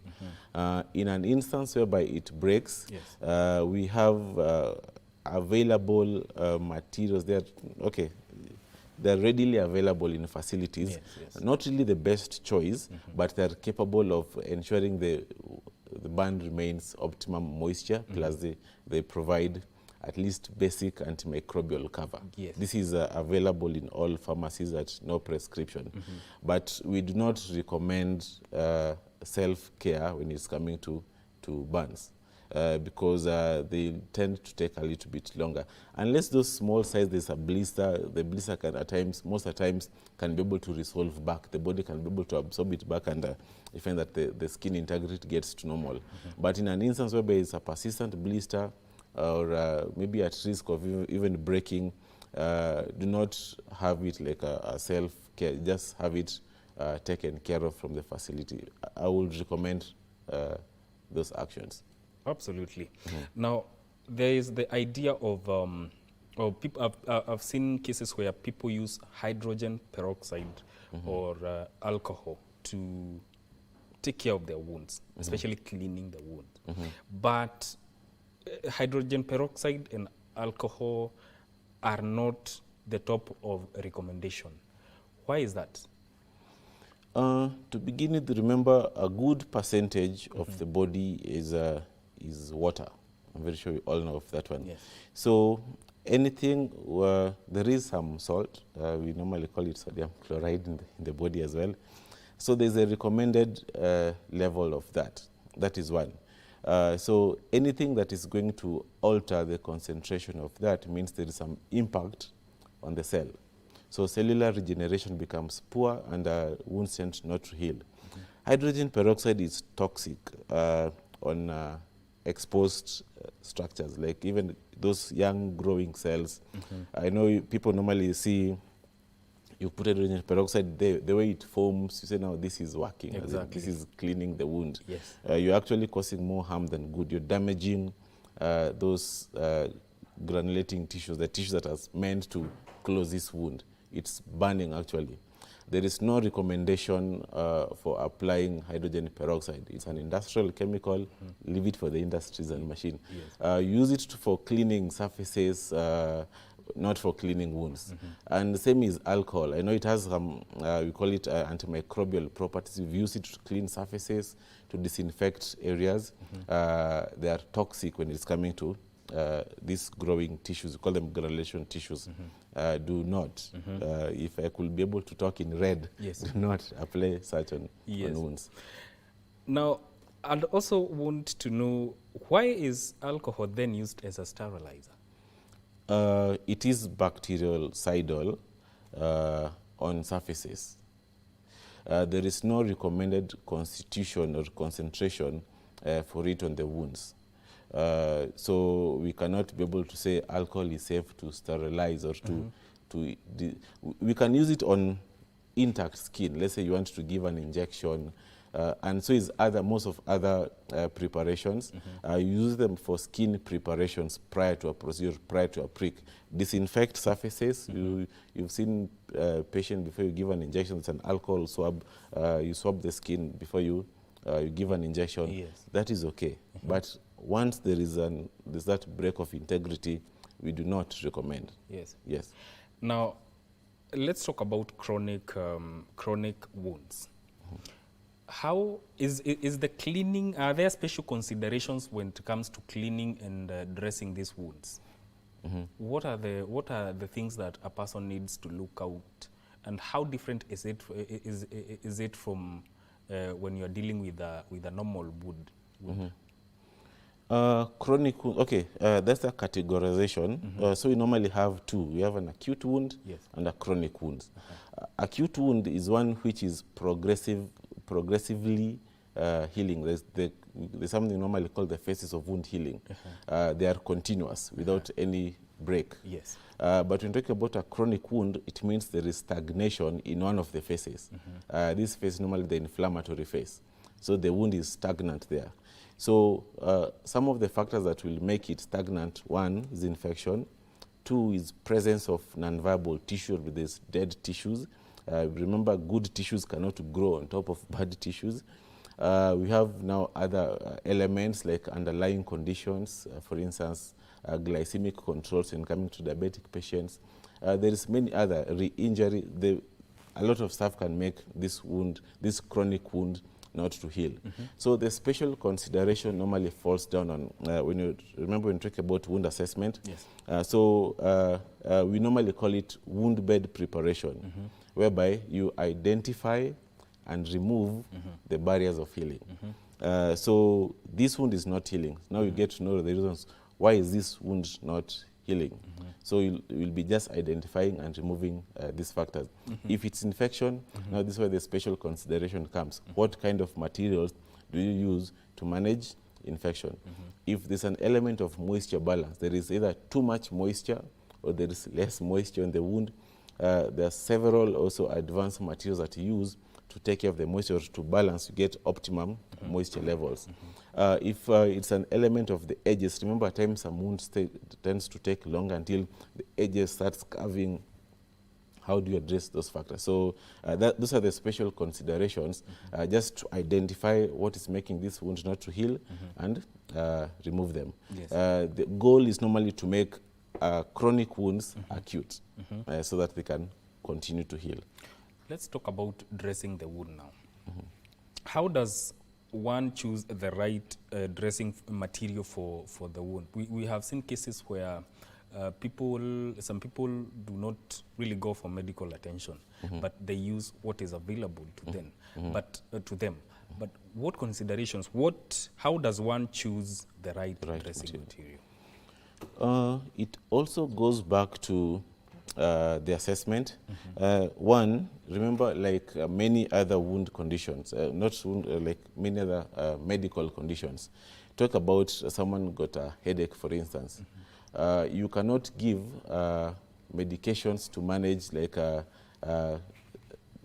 In an instance whereby it breaks, we have available materials. They're readily available in facilities. Not really the best choice, but they're capable of ensuring the burn remains optimum moisture, plus they provide at least basic antimicrobial cover. This is available in all pharmacies at no prescription. But we do not recommend self-care when it's coming to burns. Because they tend to take a little bit longer. Unless those small size, there's a blister, the blister can at times, most of the times, can be able to resolve back. The body can be able to absorb it back, and you find that the skin integrity gets to normal. But in an instance where it's a persistent blister, or maybe at risk of even breaking, do not have it like a self-care, just have it taken care of from the facility. I would recommend those actions. Absolutely. Now, there is the idea of, people, I've seen cases where people use hydrogen peroxide or alcohol to take care of their wounds, especially cleaning the wound. But hydrogen peroxide and alcohol are not the top of recommendation. Why is that? To begin with, remember a good percentage of the body is water. I'm very sure you all know of that one. Yes. So anything where there is some salt, we normally call it sodium chloride in the body as well. So there's a recommended level of that. That is one. So anything that is going to alter the concentration of that means there is some impact on the cell. So cellular regeneration becomes poor and wounds tend not to heal. Hydrogen peroxide is toxic on exposed structures, like even those young growing cells. I know people normally see You put hydrogen peroxide, the way it forms, you say, now this is working. Exactly. This is cleaning the wound. Yes. You're actually causing more harm than good. You're damaging those granulating tissues, the tissue that is meant to close this wound. It's burning, actually. There is no recommendation for applying hydrogen peroxide. It's an industrial chemical. Leave it for the industries and machine. Yes. Use it for cleaning surfaces, not for cleaning wounds. And the same is alcohol. I know it has we call it antimicrobial properties. We've used it to clean surfaces, to disinfect areas. They are toxic when it's coming to these growing tissues. We call them granulation tissues. Do not, if I could be able to talk in red, yes. do not apply such on wounds. Now, I'd also want to know, why is alcohol then used as a sterilizer? It is bactericidal on surfaces. There is no recommended constitution or concentration for it on the wounds. So we cannot be able to say alcohol is safe to sterilize or we can use it on intact skin. Let's say you want to give an injection, and so is most of other preparations. You use them for skin preparations prior to a procedure, prior to a prick. Disinfect surfaces. You've seen a patient before you give an injection, it's an alcohol swab. You swab the skin before you give an injection. Yes. That is okay. But once there's that break of integrity, we do not recommend. Yes. Yes. Now, let's talk about chronic wounds. How is the cleaning? Are there special considerations when it comes to cleaning and dressing these wounds? What are the things that a person needs to look out, and how different is it from when you're dealing with a normal wound? Chronic wound, okay, that's a categorization. So we normally have two. We have an acute wound and a chronic wound. Acute wound is one which is progressively healing. There's something normally called the phases of wound healing. They are continuous without any break. Yes. But when talking about a chronic wound, it means there is stagnation in one of the phases. This phase is normally the inflammatory phase. So the wound is stagnant there. So some of the factors that will make it stagnant, one is infection, two is presence of non-viable tissue with these dead tissues. Remember, good tissues cannot grow on top of bad tissues. We have now other elements like underlying conditions, for instance, glycemic controls when coming to diabetic patients. There is many other re-injury. A lot of stuff can make this wound, this chronic wound, not to heal. So the special consideration normally falls down on, when you remember when we talk about wound assessment, we normally call it wound bed preparation, whereby you identify and remove the barriers of healing. So this wound is not healing. Now you get to know the reasons why is this wound not healing. So you'll be just identifying and removing these factors. If it's infection, now this is where the special consideration comes. What kind of materials do you use to manage infection? If there's an element of moisture balance, there is either too much moisture or there is less moisture in the wound. There are several also advanced materials that you use to take care of the moisture to balance, you get optimum moisture levels. If it's an element of the edges, remember at times some wounds tends to take longer until the edges starts carving. How do you address those factors? So those are the special considerations, just to identify what is making this wound not to heal and remove them. Yes. The goal is normally to make chronic wounds acute, so that they can continue to heal. Let's talk about dressing the wound now. How does one choose the right dressing material for the wound? We have seen cases where some people do not really go for medical attention, but they use what is available to them. But what considerations? How does one choose the right dressing material? It also goes back to the assessment. One, remember, like many other wound conditions, not wound, like many other medical conditions. Talk about someone got a headache, for instance. You cannot give medications to manage like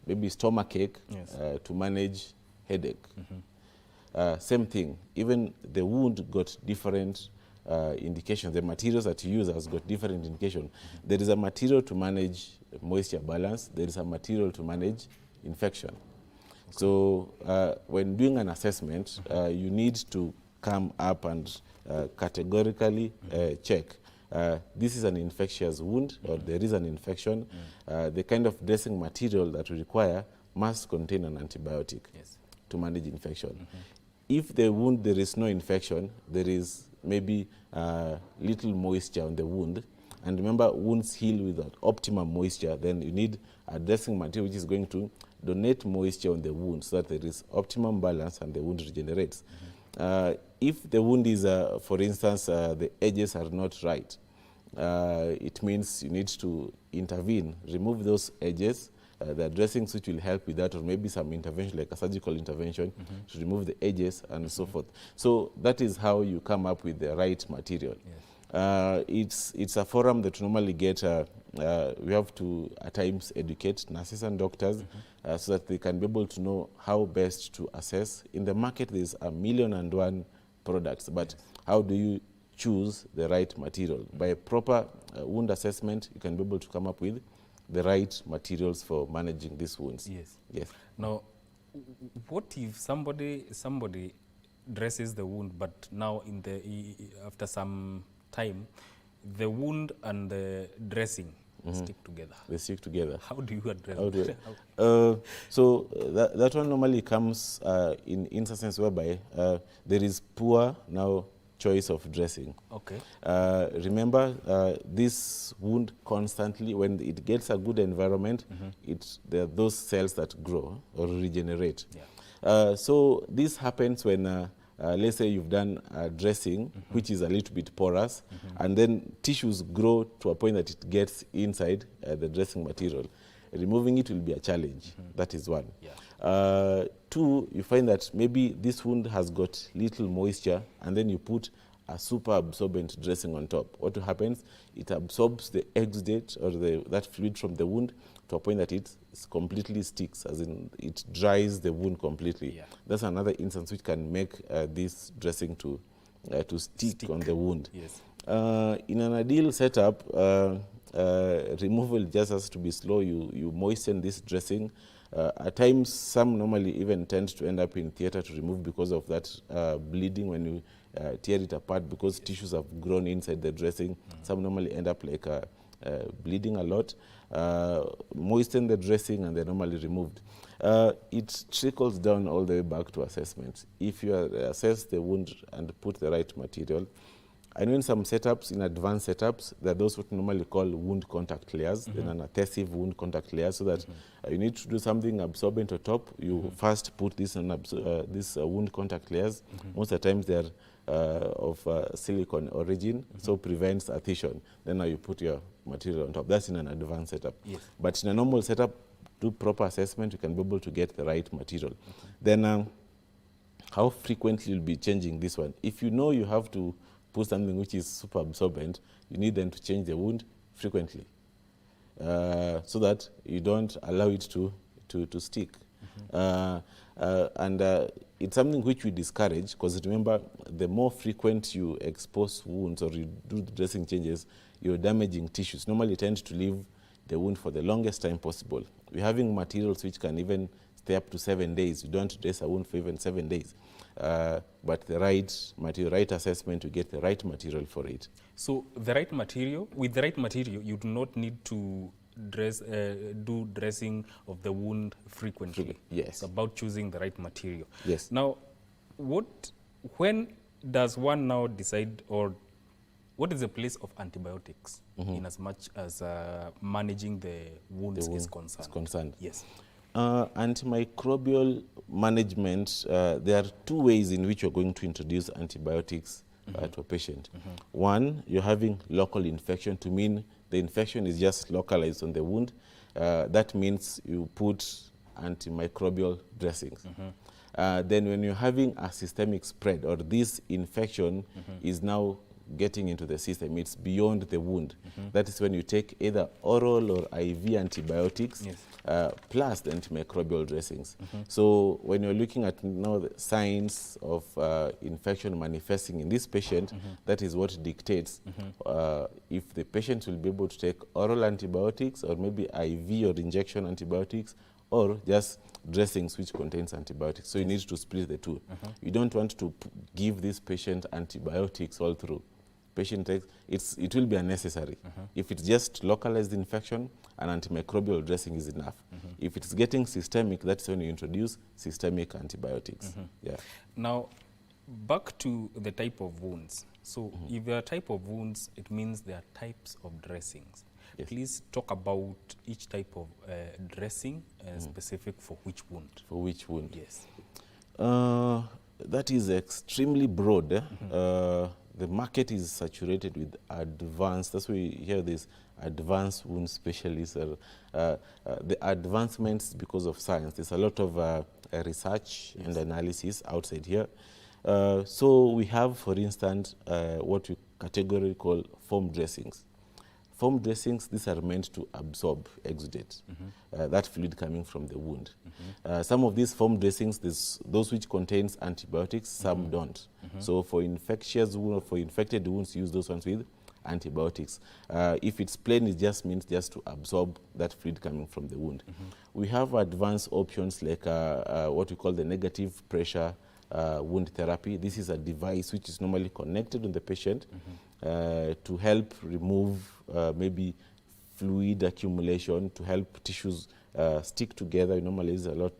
maybe stomachache, Yes. to manage headache. Same thing, even the wound got different indications. The materials that you use has got different indication. There is a material to manage moisture balance. There is a material to manage infection. So when doing an assessment, you need to come up and categorically check. This is an infectious wound, or there is an infection. The kind of dressing material that we require must contain an antibiotic to manage infection. If the wound, there is no infection, there is maybe little moisture on the wound. And remember, wounds heal with optimum moisture. Then you need a dressing material which is going to donate moisture on the wound so that there is optimum balance and the wound regenerates. If the wound is, for instance, the edges are not right, it means you need to intervene, remove those edges. The dressings which will help with that, or maybe some intervention like a surgical intervention to remove the edges and so forth. So that is how you come up with the right material. It's a forum that normally get, we have to at times educate nurses and doctors so that they can be able to know how best to assess. In the market there's 1,000,001 products, but how do you choose the right material? By a proper wound assessment, you can be able to come up with the right materials for managing these wounds. Yes. Yes. Now, what if somebody dresses the wound, but now after some time, the wound and the dressing stick together? They stick together. How do you address that? How? So that one normally comes in instances whereby there is poor choice of dressing. Okay. Remember, this wound constantly, when it gets a good environment, there are those cells that grow or regenerate. So this happens when, let's say you've done a dressing, which is a little bit porous, and then tissues grow to a point that it gets inside the dressing material. Removing it will be a challenge. That is one. Two, you find that maybe this wound has got little moisture, and then you put a super absorbent dressing on top. What happens? It absorbs the exudate or that fluid from the wound to a point that it completely sticks, as in it dries the wound completely. That's another instance which can make this dressing to stick on the wound. In an ideal setup, removal just has to be slow. You moisten this dressing. At times, some normally even tend to end up in theater to remove because of that bleeding when you tear it apart, because tissues have grown inside the dressing. Some normally end up like bleeding a lot. Moisten the dressing and they're normally removed. It trickles down all the way back to assessment. If you assess the wound and put the right material, I know in some setups, in advanced setups, there are those what we normally call wound contact layers, then an adhesive wound contact layer, so that you need to do something absorbent on top. You first put this on these wound contact layers. Most of the times they're of silicone origin, so prevents adhesion. Then now you put your material on top. That's in an advanced setup. But in a normal setup, do proper assessment, you can be able to get the right material. Then how frequently you'll be changing this one? If you know you have to put something which is super absorbent, you need then to change the wound frequently so that you don't allow it to stick. It's something which we discourage, because remember, the more frequent you expose wounds or you do the dressing changes, you're damaging tissues. Normally you tend to leave the wound for the longest time possible. We're having materials which can even stay up to 7 days. You don't dress a wound for even 7 days. But the right material, right assessment, to get the right material for it. So the right material, with the right material, you do not need to do dressing of the wound frequently. Yes. It's about choosing the right material. Yes. Now, when does one now decide, or what is the place of antibiotics in as much as managing the wounds is concerned? Yes. Antimicrobial management, there are two ways in which you're going to introduce antibiotics to a patient. One, you're having local infection, to mean the infection is just localized on the wound. That means you put antimicrobial dressings. Then when you're having a systemic spread, or this infection is now getting into the system. It's beyond the wound. That is when you take either oral or IV antibiotics plus the antimicrobial dressings. So when you're looking at now the signs of infection manifesting in this patient, that is what dictates if the patient will be able to take oral antibiotics or maybe IV or injection antibiotics or just dressings which contains antibiotics. So you need to split the two. You don't want to give this patient antibiotics all through. Patient takes, it will be unnecessary. If it's just localized infection, an antimicrobial dressing is enough. If it's getting systemic, that's when you introduce systemic antibiotics. Yeah. Now, back to the type of wounds. So if there are type of wounds, it means there are types of dressings. Yes. Please talk about each type of dressing specific for which wound. For which wound? Yes. That is extremely broad. The market is saturated with advanced, that's why we hear this advanced wound specialists. The advancements because of science. There's a lot of research and analysis outside here. So we have, for instance, what we categorically call foam dressings. Foam dressings, these are meant to absorb exudate, that fluid coming from the wound. Some of these foam dressings, those which contains antibiotics, some don't. So for infectious wounds, for infected wounds, use those ones with antibiotics. If it's plain, it just means just to absorb that fluid coming from the wound. We have advanced options like what we call the negative pressure wound therapy. This is a device which is normally connected on the patient to help remove maybe fluid accumulation, to help tissues stick together. Normally is a lot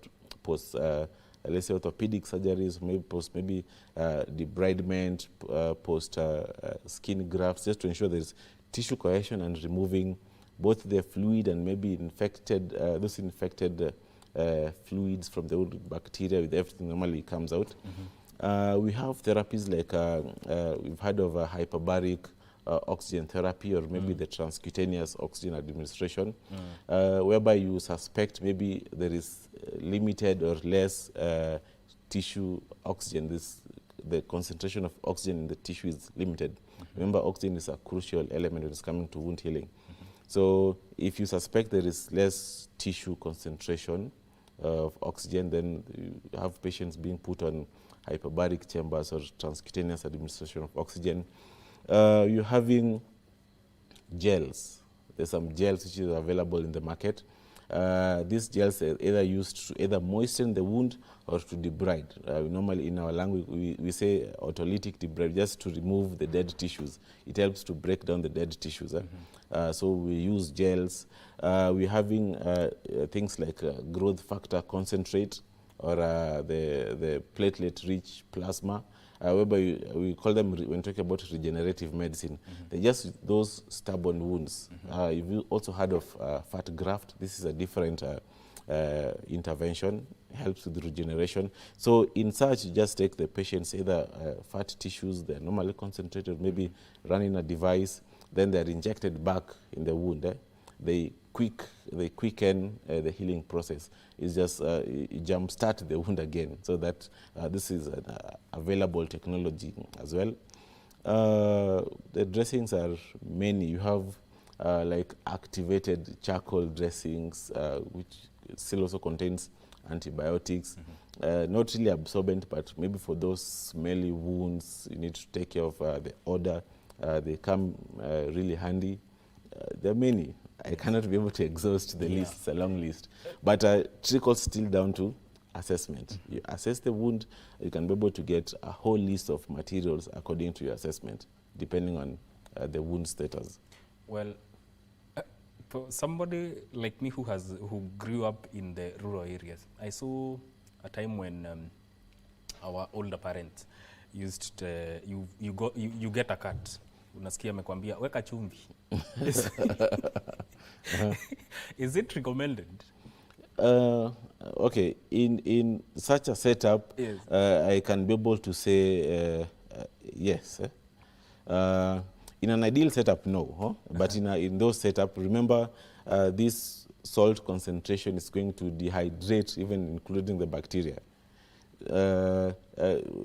post, let's say orthopedic surgeries, maybe post debridement, post skin grafts, just to ensure there's tissue cohesion and removing both the fluid and maybe infected, those infected fluids from the wound, bacteria, with everything normally comes out. We have therapies like we've heard of hyperbaric oxygen therapy, or maybe the transcutaneous oxygen administration, whereby you suspect maybe there is limited or less tissue oxygen. The concentration of oxygen in the tissue is limited. Remember, oxygen is a crucial element when it's coming to wound healing. So if you suspect there is less tissue concentration of oxygen, then you have patients being put on hyperbaric chambers or transcutaneous administration of oxygen. You're having gels. There's some gels which are available in the market. These gels are either used to either moisten the wound or to debride. Normally in our language we say autolytic debride, just to remove the dead tissues. It helps to break down the dead tissues. So we use gels. We're having things like growth factor concentrate, or the platelet-rich plasma, whereby we call them, when talking about regenerative medicine, they're just those stubborn wounds. You've also heard of fat graft. This is a different intervention, helps with regeneration. So in such, you just take the patient's either fat tissues, they're normally concentrated, maybe running a device, then they're injected back in the wound. They quicken the healing process. It's just jumpstart the wound again. So that this is an available technology as well. The dressings are many. You have like activated charcoal dressings, which still also contains antibiotics. Not really absorbent, but maybe for those smelly wounds, you need to take care of the odor. They come really handy. There are many. I cannot be able to exhaust the list. It's a long list. But it trickles still down to assessment. You assess the wound, you can be able to get a whole list of materials according to your assessment, depending on the wound status. Well, for somebody like me who grew up in the rural areas, I saw a time when our older parents used to, you get a cut. Unasikia amekwambia weka chumvi. Is it recommended? Okay, in such a setup, yes. I can be able to say yes. In an ideal setup, no. Huh? But in those setup, remember this salt concentration is going to dehydrate, even including the bacteria.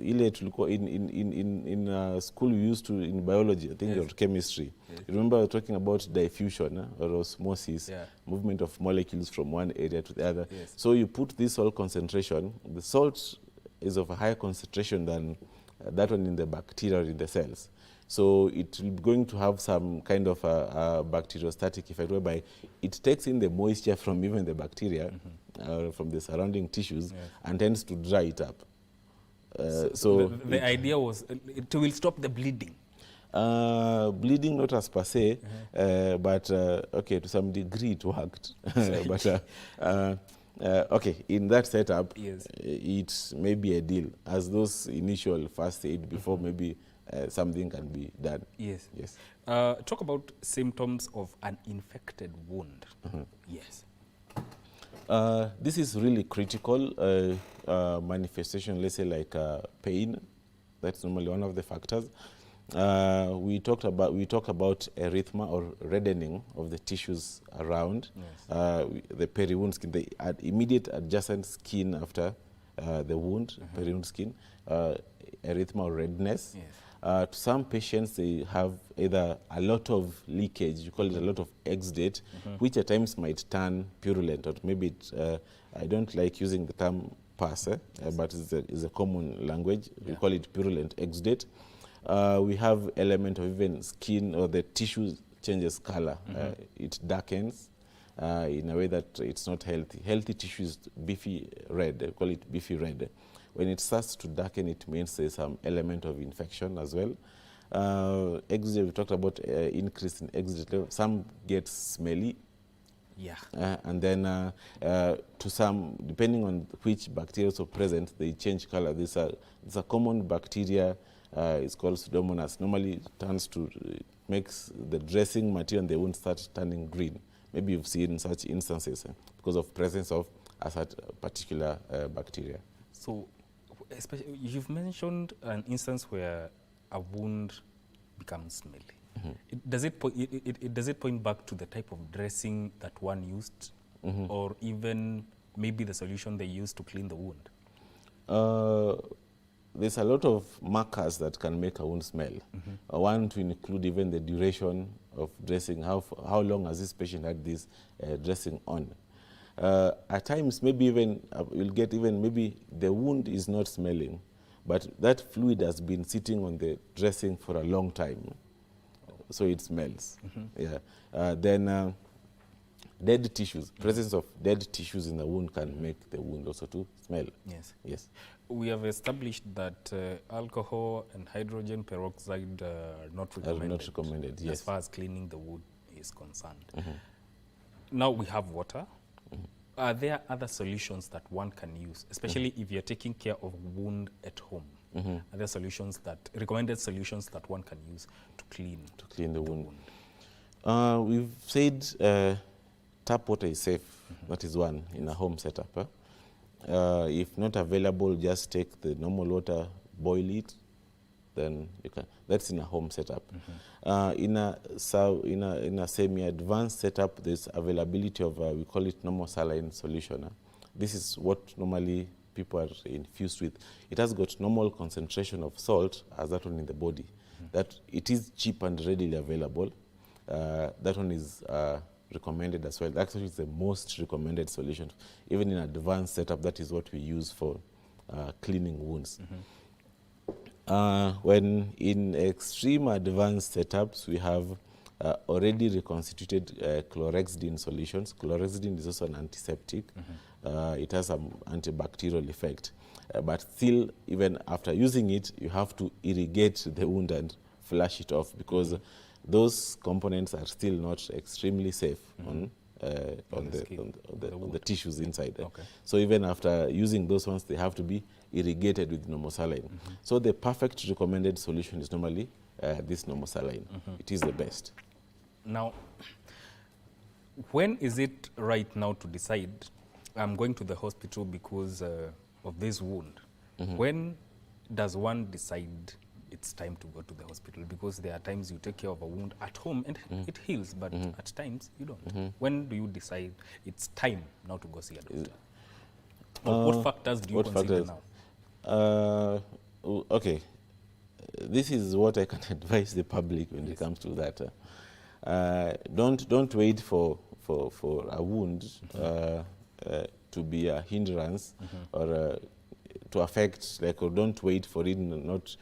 ile tulikuwa in school we used to, in biology, I think, or chemistry. You remember we were talking about diffusion or osmosis, movement of molecules from one area to the other. So you put this salt concentration, the salt is of a higher concentration than that one in the bacteria or in the cells. So it will be going to have some kind of a bacteriostatic effect, whereby it takes in the moisture from even the bacteria, from the surrounding tissues, and tends to dry it up. So the idea was it will stop the bleeding. Bleeding not as per se, but okay, to some degree it worked. But okay, in that setup, it may be a deal as those initial first aid before maybe something can be done. Yes. Talk about symptoms of an infected wound. Yes. This is really critical. Manifestation, let's say like pain. That's normally one of the factors. We talk about erythema or reddening of the tissues around the peri-wound skin, the immediate adjacent skin after the wound, peri-wound skin, erythema or redness. To some patients, they have either a lot of leakage, you call it a lot of exudate, which at times might turn purulent, or maybe I don't like using the term pus, but it's a common language. We call it purulent exudate. We have element of even skin or the tissue changes color. It darkens in a way that it's not healthy. Healthy tissue is beefy red, we call it beefy red. When it starts to darken, it means there's some element of infection as well. Exudate, we talked about increase in exudate level. Some get smelly. And then to some, depending on which bacteria are present, they change color. There's a common bacteria, it's called Pseudomonas. Normally it turns to, makes the dressing material and they won't start turning green. Maybe you've seen such instances because of presence of a particular bacteria. So, especially, you've mentioned an instance where a wound becomes smelly. Does it point back to the type of dressing that one used, or even maybe the solution they used to clean the wound? There's a lot of markers that can make a wound smell. One to include even the duration of dressing, how long has this patient had this dressing on. At times, maybe even you'll get even maybe the wound is not smelling, but that fluid has been sitting on the dressing for a long time, so it smells. Then dead tissues, presence of dead tissues in the wound can make the wound also to smell. Yes. We have established that alcohol and hydrogen peroxide are not recommended, as far as cleaning the wound is concerned. Now we have water. Are there other solutions that one can use, especially if you're taking care of a wound at home? Are there solutions recommended solutions that one can use to clean the wound? We've said tap water is safe. That is one in a home setup. If not available, just take the normal water, boil it, then you can. That's in a home setup. In a semi-advanced setup, there's availability of we call it normal saline solution. This is what normally people are infused with. It has got normal concentration of salt as that one in the body. That it is cheap and readily available. That one is recommended as well. Actually, it's the most recommended solution. Even in advanced setup, that is what we use for cleaning wounds. When in extreme advanced setups, we have already reconstituted chlorhexidine solutions. Chlorhexidine is also an antiseptic. It has some antibacterial effect. But still, even after using it, you have to irrigate the wound and flush it off, because those components are still not extremely safe on the tissues inside. So even after using those ones, they have to be irrigated with normal saline. So the perfect recommended solution is normally this normal saline. It is the best. Now, when is it right now to decide, I'm going to the hospital because of this wound? When does one decide it's time to go to the hospital? Because there are times you take care of a wound at home and it heals, but at times you don't. When do you decide it's time now to go see a doctor? What factors do you consider now? Okay. This is what I can advise the public when it comes to that. Don't wait for a wound to be a hindrance or to affect, like, or don't wait for it not to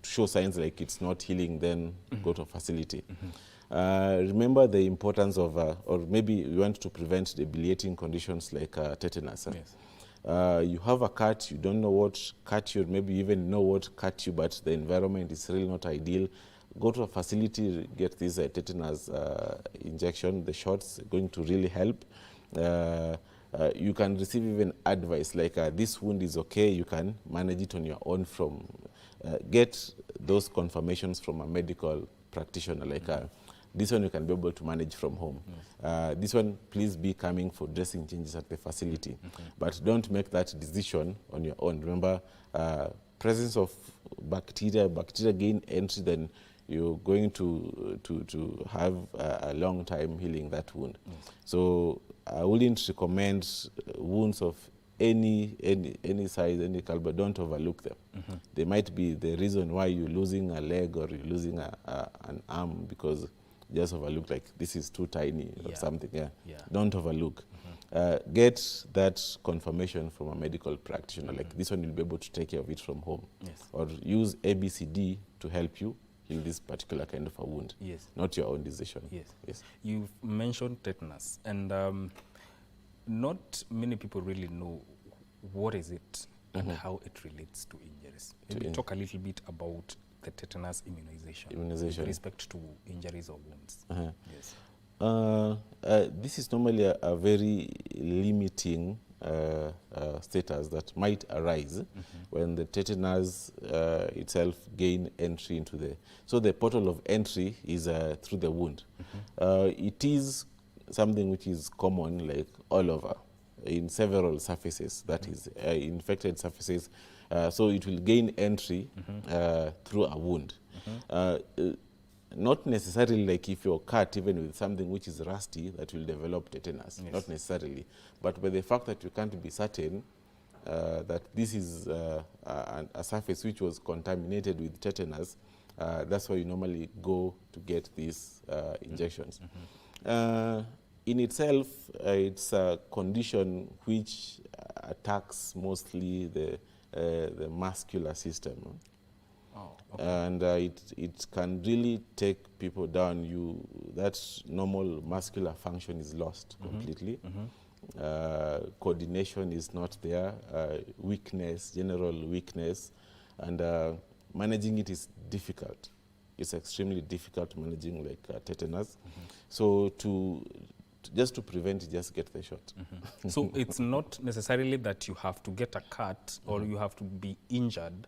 show signs like it's not healing, then go to a facility. Remember the importance of, or maybe you want to prevent debilitating conditions like tetanus. Yes. You have a cut, you don't know what cut you, maybe you even know what cut you, but the environment is really not ideal. Go to a facility, get this tetanus injection. The shots are going to really help. You can receive even advice like this wound is okay, you can manage it on your own. From get those confirmations from a medical practitioner, like this one you can be able to manage from home. This one, please be coming for dressing changes at the facility. But don't make that decision on your own. Remember, presence of bacteria gain entry, then you're going to have a long time healing that wound. So I wouldn't recommend wounds of any size, any caliber. Don't overlook them. They might be the reason why you're losing a leg or you're losing an arm, because just overlook, like, this is too tiny or something. Don't overlook. Get that confirmation from a medical practitioner. Like, this one, you'll be able to take care of it from home. Or use ABCD to help you heal this particular kind of a wound. Not your own decision. Yes. You've mentioned tetanus, and not many people really know what is it and how it relates to injuries. Maybe talk a little bit about the tetanus immunization with respect to injuries or wounds. Yes. This is normally a very limiting status that might arise when the tetanus itself gain entry into the... So the portal of entry is through the wound. It is something which is common, like, all over in several surfaces, that is infected surfaces. So it will gain entry through a wound. Not necessarily like if you're cut even with something which is rusty that will develop tetanus, not necessarily. But by the fact that you can't be certain that this is a surface which was contaminated with tetanus, that's why you normally go to get these injections. In itself, it's a condition which attacks mostly the muscular system. And it can really take people down. That normal muscular function is lost completely. Coordination is not there. Weakness, general weakness, and managing it is difficult. It's extremely difficult managing, like, tetanus. So just to prevent it, just get the shot. So it's not necessarily that you have to get a cut or you have to be injured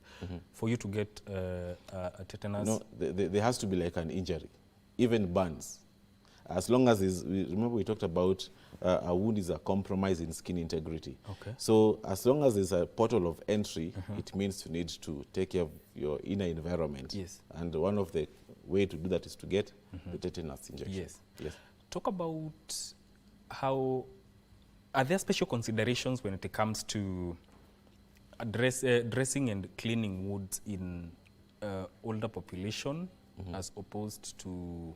for you to get a tetanus? No, there has to be like an injury, even burns. As long as remember we talked about a wound is a compromise in skin integrity. So as long as there's a portal of entry, it means you need to take care of your inner environment. And one of the way to do that is to get the tetanus injection. Yes. Talk about how, are there special considerations when it comes to dressing and cleaning wounds in older population as opposed to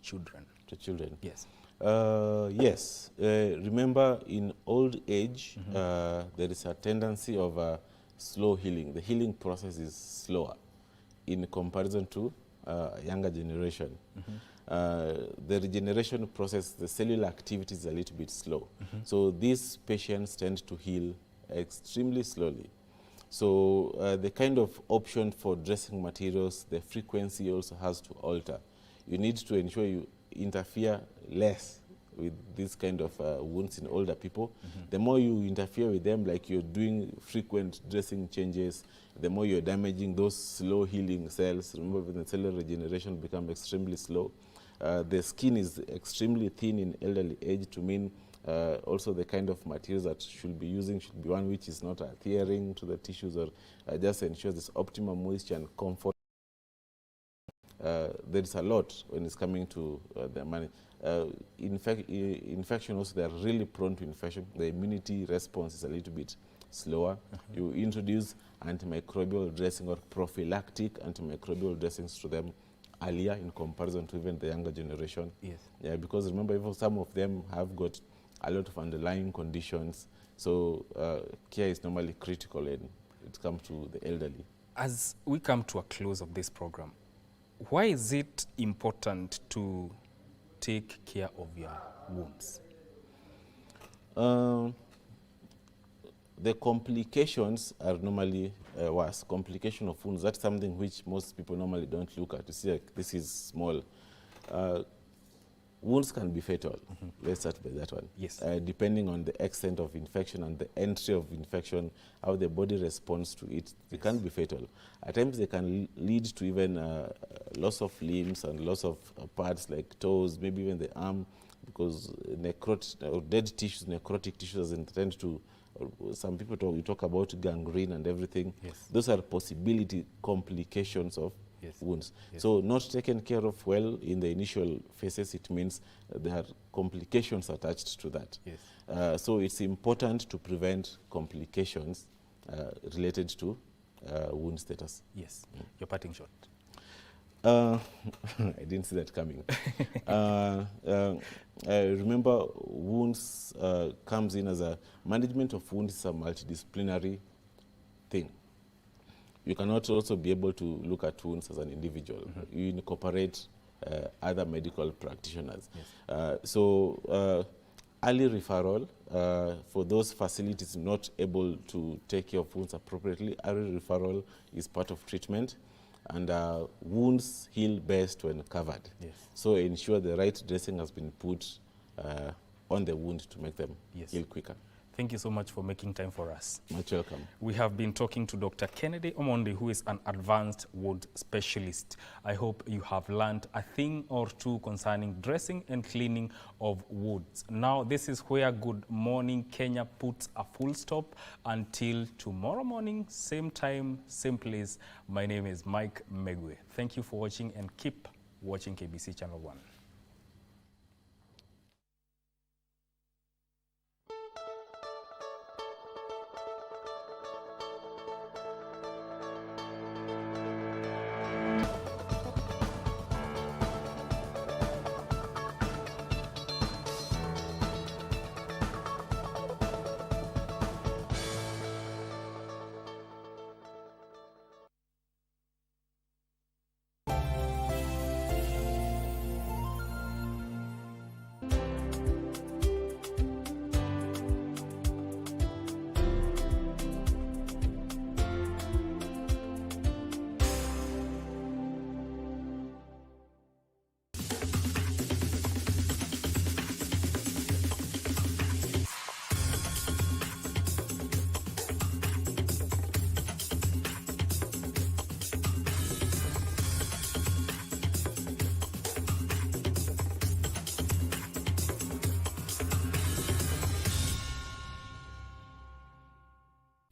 children? To children? Yes. Yes. Remember, in old age, there is a tendency of slow healing. The healing process is slower in comparison to younger generation. The regeneration process, the cellular activity is a little bit slow. So these patients tend to heal extremely slowly. So the kind of option for dressing materials, the frequency also has to alter. You need to ensure you interfere less with this kind of wounds in older people. The more you interfere with them, like you're doing frequent dressing changes, the more you're damaging those slow healing cells. Remember, when the cellular regeneration becomes extremely slow. The skin is extremely thin in elderly age, to mean also the kind of materials that should be using should be one which is not adhering to the tissues, or just ensures this optimum moisture and comfort. there is a lot when it's coming to the money. In fact, infection also, they are really prone to infection. The immunity response is a little bit slower. You introduce antimicrobial dressing or prophylactic antimicrobial dressings to them earlier in comparison to even the younger generation. Yes. Yeah, because remember, even some of them have got a lot of underlying conditions, so care is normally critical when it comes to the elderly. As we come to a close of this program, why is it important to take care of your wounds? The complications are normally worse. Complication of wounds, that's something which most people normally don't look at. You see, like, this is small. Wounds can be fatal. Let's start by that one. Yes. Depending on the extent of infection and the entry of infection, how the body responds to it, they can be fatal. At times they can lead to even loss of limbs and loss of parts like toes, maybe even the arm, because dead tissues, necrotic tissues, tend to, some people talk about gangrene and everything. Yes. Those are possibility complications of wounds. Yes. So not taken care of well in the initial phases, it means there are complications attached to that. Yes. So it's important to prevent complications related to wound status. Yes. Your parting shot. I didn't see that coming. Remember, wounds comes in as a management of wounds is a multidisciplinary thing. You cannot also be able to look at wounds as an individual. You incorporate other medical practitioners. Yes. So early referral for those facilities not able to take care of wounds appropriately, early referral is part of treatment. And wounds heal best when covered. Yes. So ensure the right dressing has been put on the wound to make them heal quicker. Thank you so much for making time for us. Much welcome. We have been talking to Dr. Kennedy Omondi, who is an advanced wound specialist. I hope you have learned a thing or two concerning dressing and cleaning of wounds. Now, this is where Good Morning Kenya puts a full stop. Until tomorrow morning, same time, same place. My name is Mike Megwe. Thank you for watching and keep watching KBC Channel 1.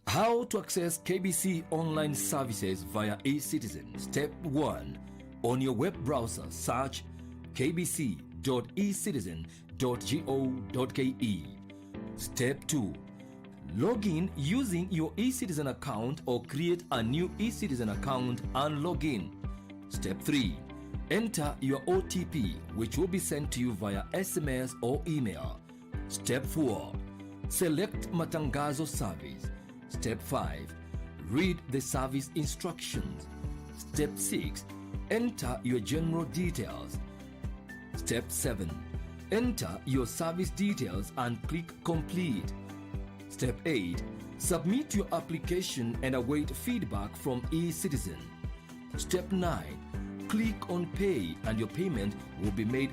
How to access KBC Online services via eCitizen. Step 1. On your web browser, search kbc.ecitizen.go.ke. Step 2. Log in using your eCitizen account or create a new eCitizen account and log in. Step 3. Enter your OTP, which will be sent to you via SMS or email. Step 4. Select Matangazo service. Step 5. Read the service instructions. Step 6. Enter your general details. Step 7. Enter your service details and click Complete. Step 8. Submit your application and await feedback from eCitizen. Step 9. Click on Pay and your payment will be made